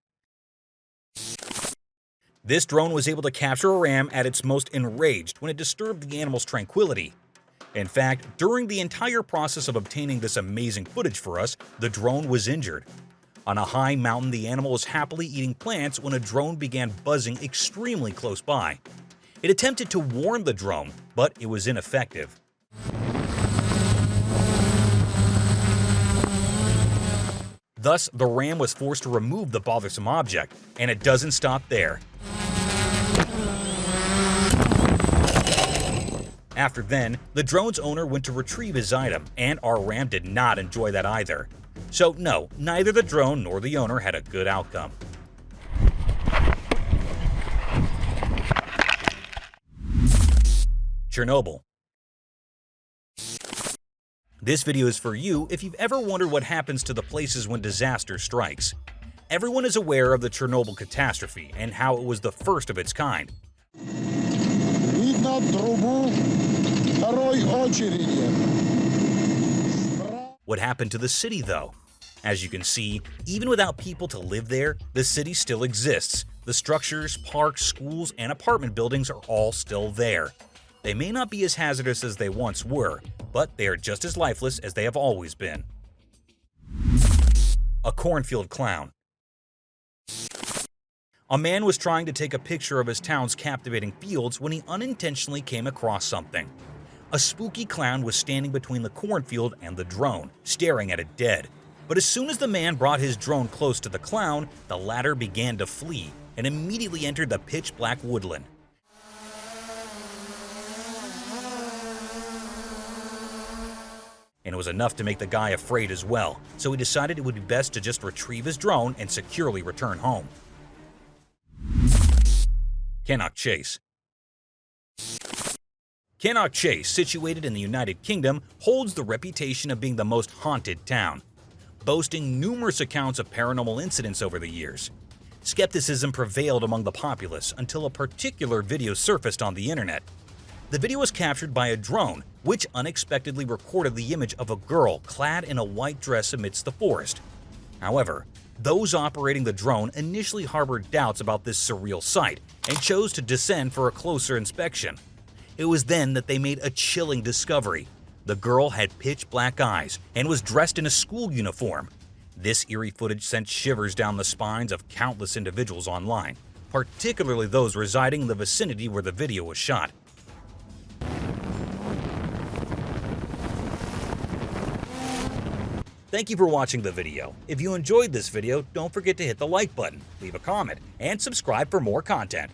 This drone was able to capture a ram at its most enraged when it disturbed the animal's tranquility. In fact, during the entire process of obtaining this amazing footage for us, the drone was injured. On a high mountain, the animal was happily eating plants when a drone began buzzing extremely close by. It attempted to warn the drone, but it was ineffective. Thus, the ram was forced to remove the bothersome object, and it doesn't stop there. After then, the drone's owner went to retrieve his item, and our ram did not enjoy that either. So no, neither the drone nor the owner had a good outcome. Chernobyl. This video is for you if you've ever wondered what happens to the places when disaster strikes. Everyone is aware of the Chernobyl catastrophe and how it was the first of its kind. What happened to the city, though? As you can see, even without people to live there, the city still exists. The structures, parks, schools, and apartment buildings are all still there. They may not be as hazardous as they once were, but they are just as lifeless as they have always been. A cornfield clown. A man was trying to take a picture of his town's captivating fields when he unintentionally came across something. A spooky clown was standing between the cornfield and the drone, staring at it dead. But as soon as the man brought his drone close to the clown, the latter began to flee and immediately entered the pitch-black woodland. And it was enough to make the guy afraid as well, so he decided it would be best to just retrieve his drone and securely return home. Cannock Chase. Cannock Chase, situated in the United Kingdom, holds the reputation of being the most haunted town, boasting numerous accounts of paranormal incidents over the years. Skepticism prevailed among the populace until a particular video surfaced on the internet. The video was captured by a drone, which unexpectedly recorded the image of a girl clad in a white dress amidst the forest. However, those operating the drone initially harbored doubts about this surreal sight and chose to descend for a closer inspection. It was then that they made a chilling discovery. The girl had pitch-black eyes and was dressed in a school uniform. This eerie footage sent shivers down the spines of countless individuals online, particularly those residing in the vicinity where the video was shot. Thank you for watching the video. If you enjoyed this video, don't forget to hit the like button, leave a comment, and subscribe for more content.